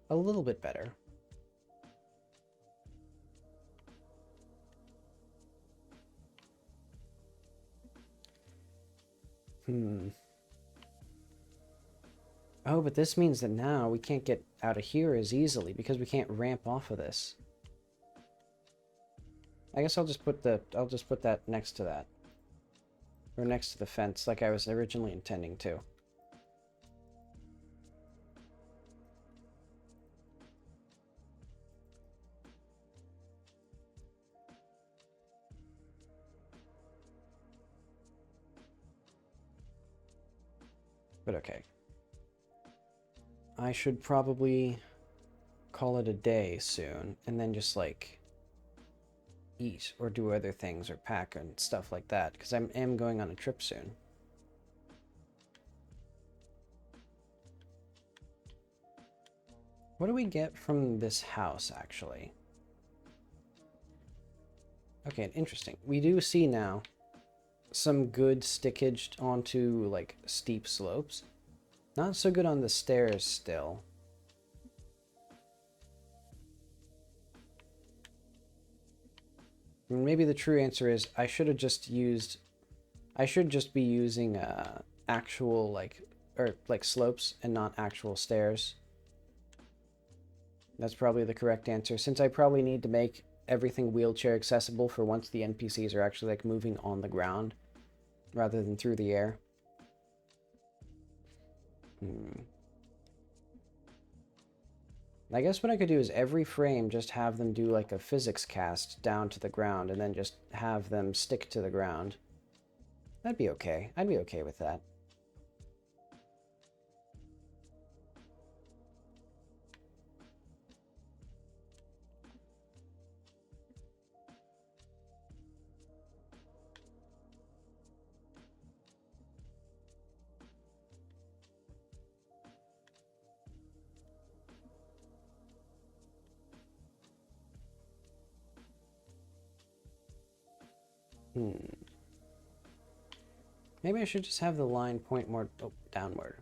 a little bit better. Oh, but this means that now we can't get out of here as easily because we can't ramp off of this. I guess I'll just put that next to that. Or next to the fence like I was originally intending to. But okay. I should probably call it a day soon and then just like eat or do other things or pack and stuff like that because I am going on a trip soon. What do we get from this house actually? Okay, interesting. We do see now some good stickage onto like steep slopes. Not so good on the stairs still. Maybe the true answer is I should just be using actual like slopes and not actual stairs. That's probably the correct answer, since I probably need to make everything wheelchair accessible for once the NPCs are actually like moving on the ground rather than through the air. I guess what I could do is every frame just have them do like a physics cast down to the ground and then just have them stick to the ground. That'd be okay. I'd be okay with that. Maybe I should just have the line point more downward.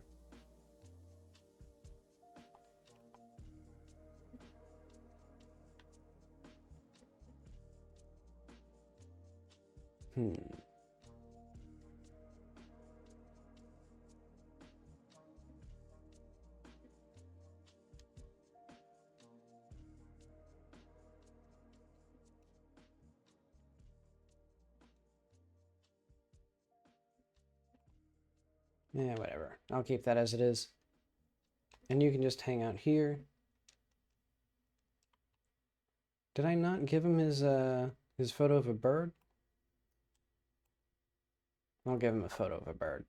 Yeah, whatever. I'll keep that as it is. And you can just hang out here. Did I not give him his photo of a bird? I'll give him a photo of a bird.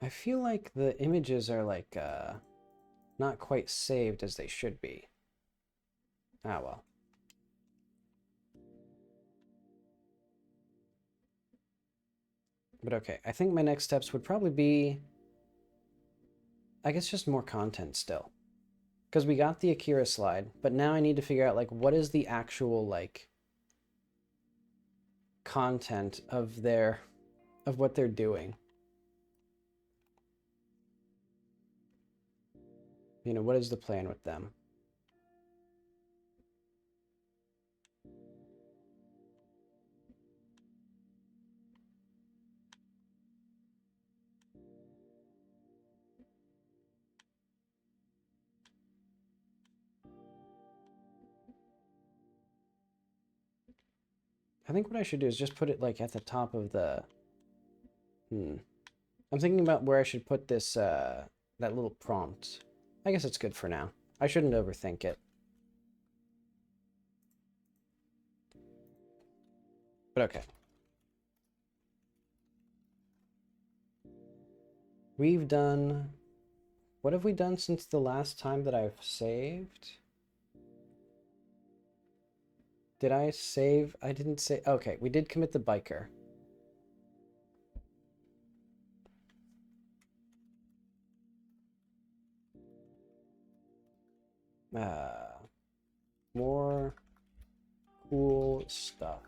I feel like the images are like not quite saved as they should be. Ah well. But okay, I think my next steps would probably be, I guess, just more content still. Because we got the Akira slide, but now I need to figure out, like, what is the actual, like, content of what they're doing. You know, what is the plan with them? I think what I should do is just put it like at the top of the... I'm thinking about where I should put this, that little prompt. I guess it's good for now. I shouldn't overthink it. But okay. We've done... What have we done since the last time that I've saved? Did I save? I didn't say... Okay, we did commit the biker. More cool stuff.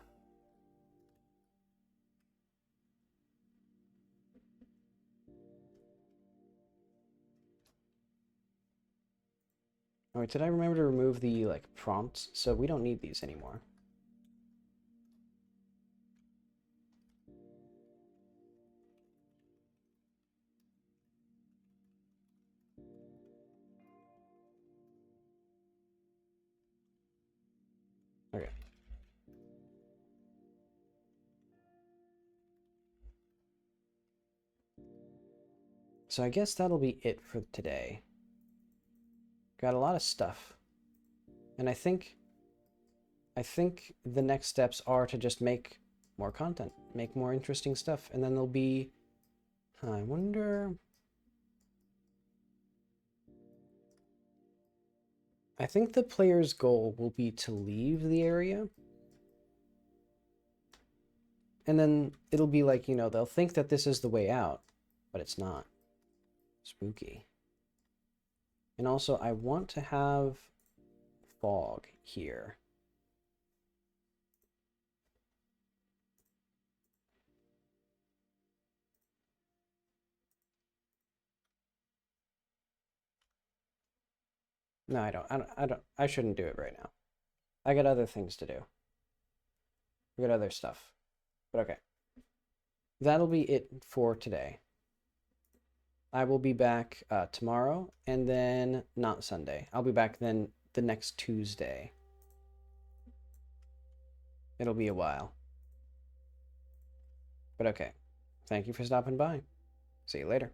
Oh, wait, did I remember to remove the, like, prompts? So we don't need these anymore. Okay. So I guess that'll be it for today. Got a lot of stuff. And I think the next steps are to just make more content, make more interesting stuff, and then there'll be... I wonder... I think the player's goal will be to leave the area. And then it'll be like, you know, they'll think that this is the way out, but it's not. Spooky. And also, I want to have fog here. No, I shouldn't do it right now. I got other things to do. We got other stuff. But okay. That'll be it for today. I will be back tomorrow, and then not Sunday. I'll be back then the next Tuesday. It'll be a while. But okay. Thank you for stopping by. See you later.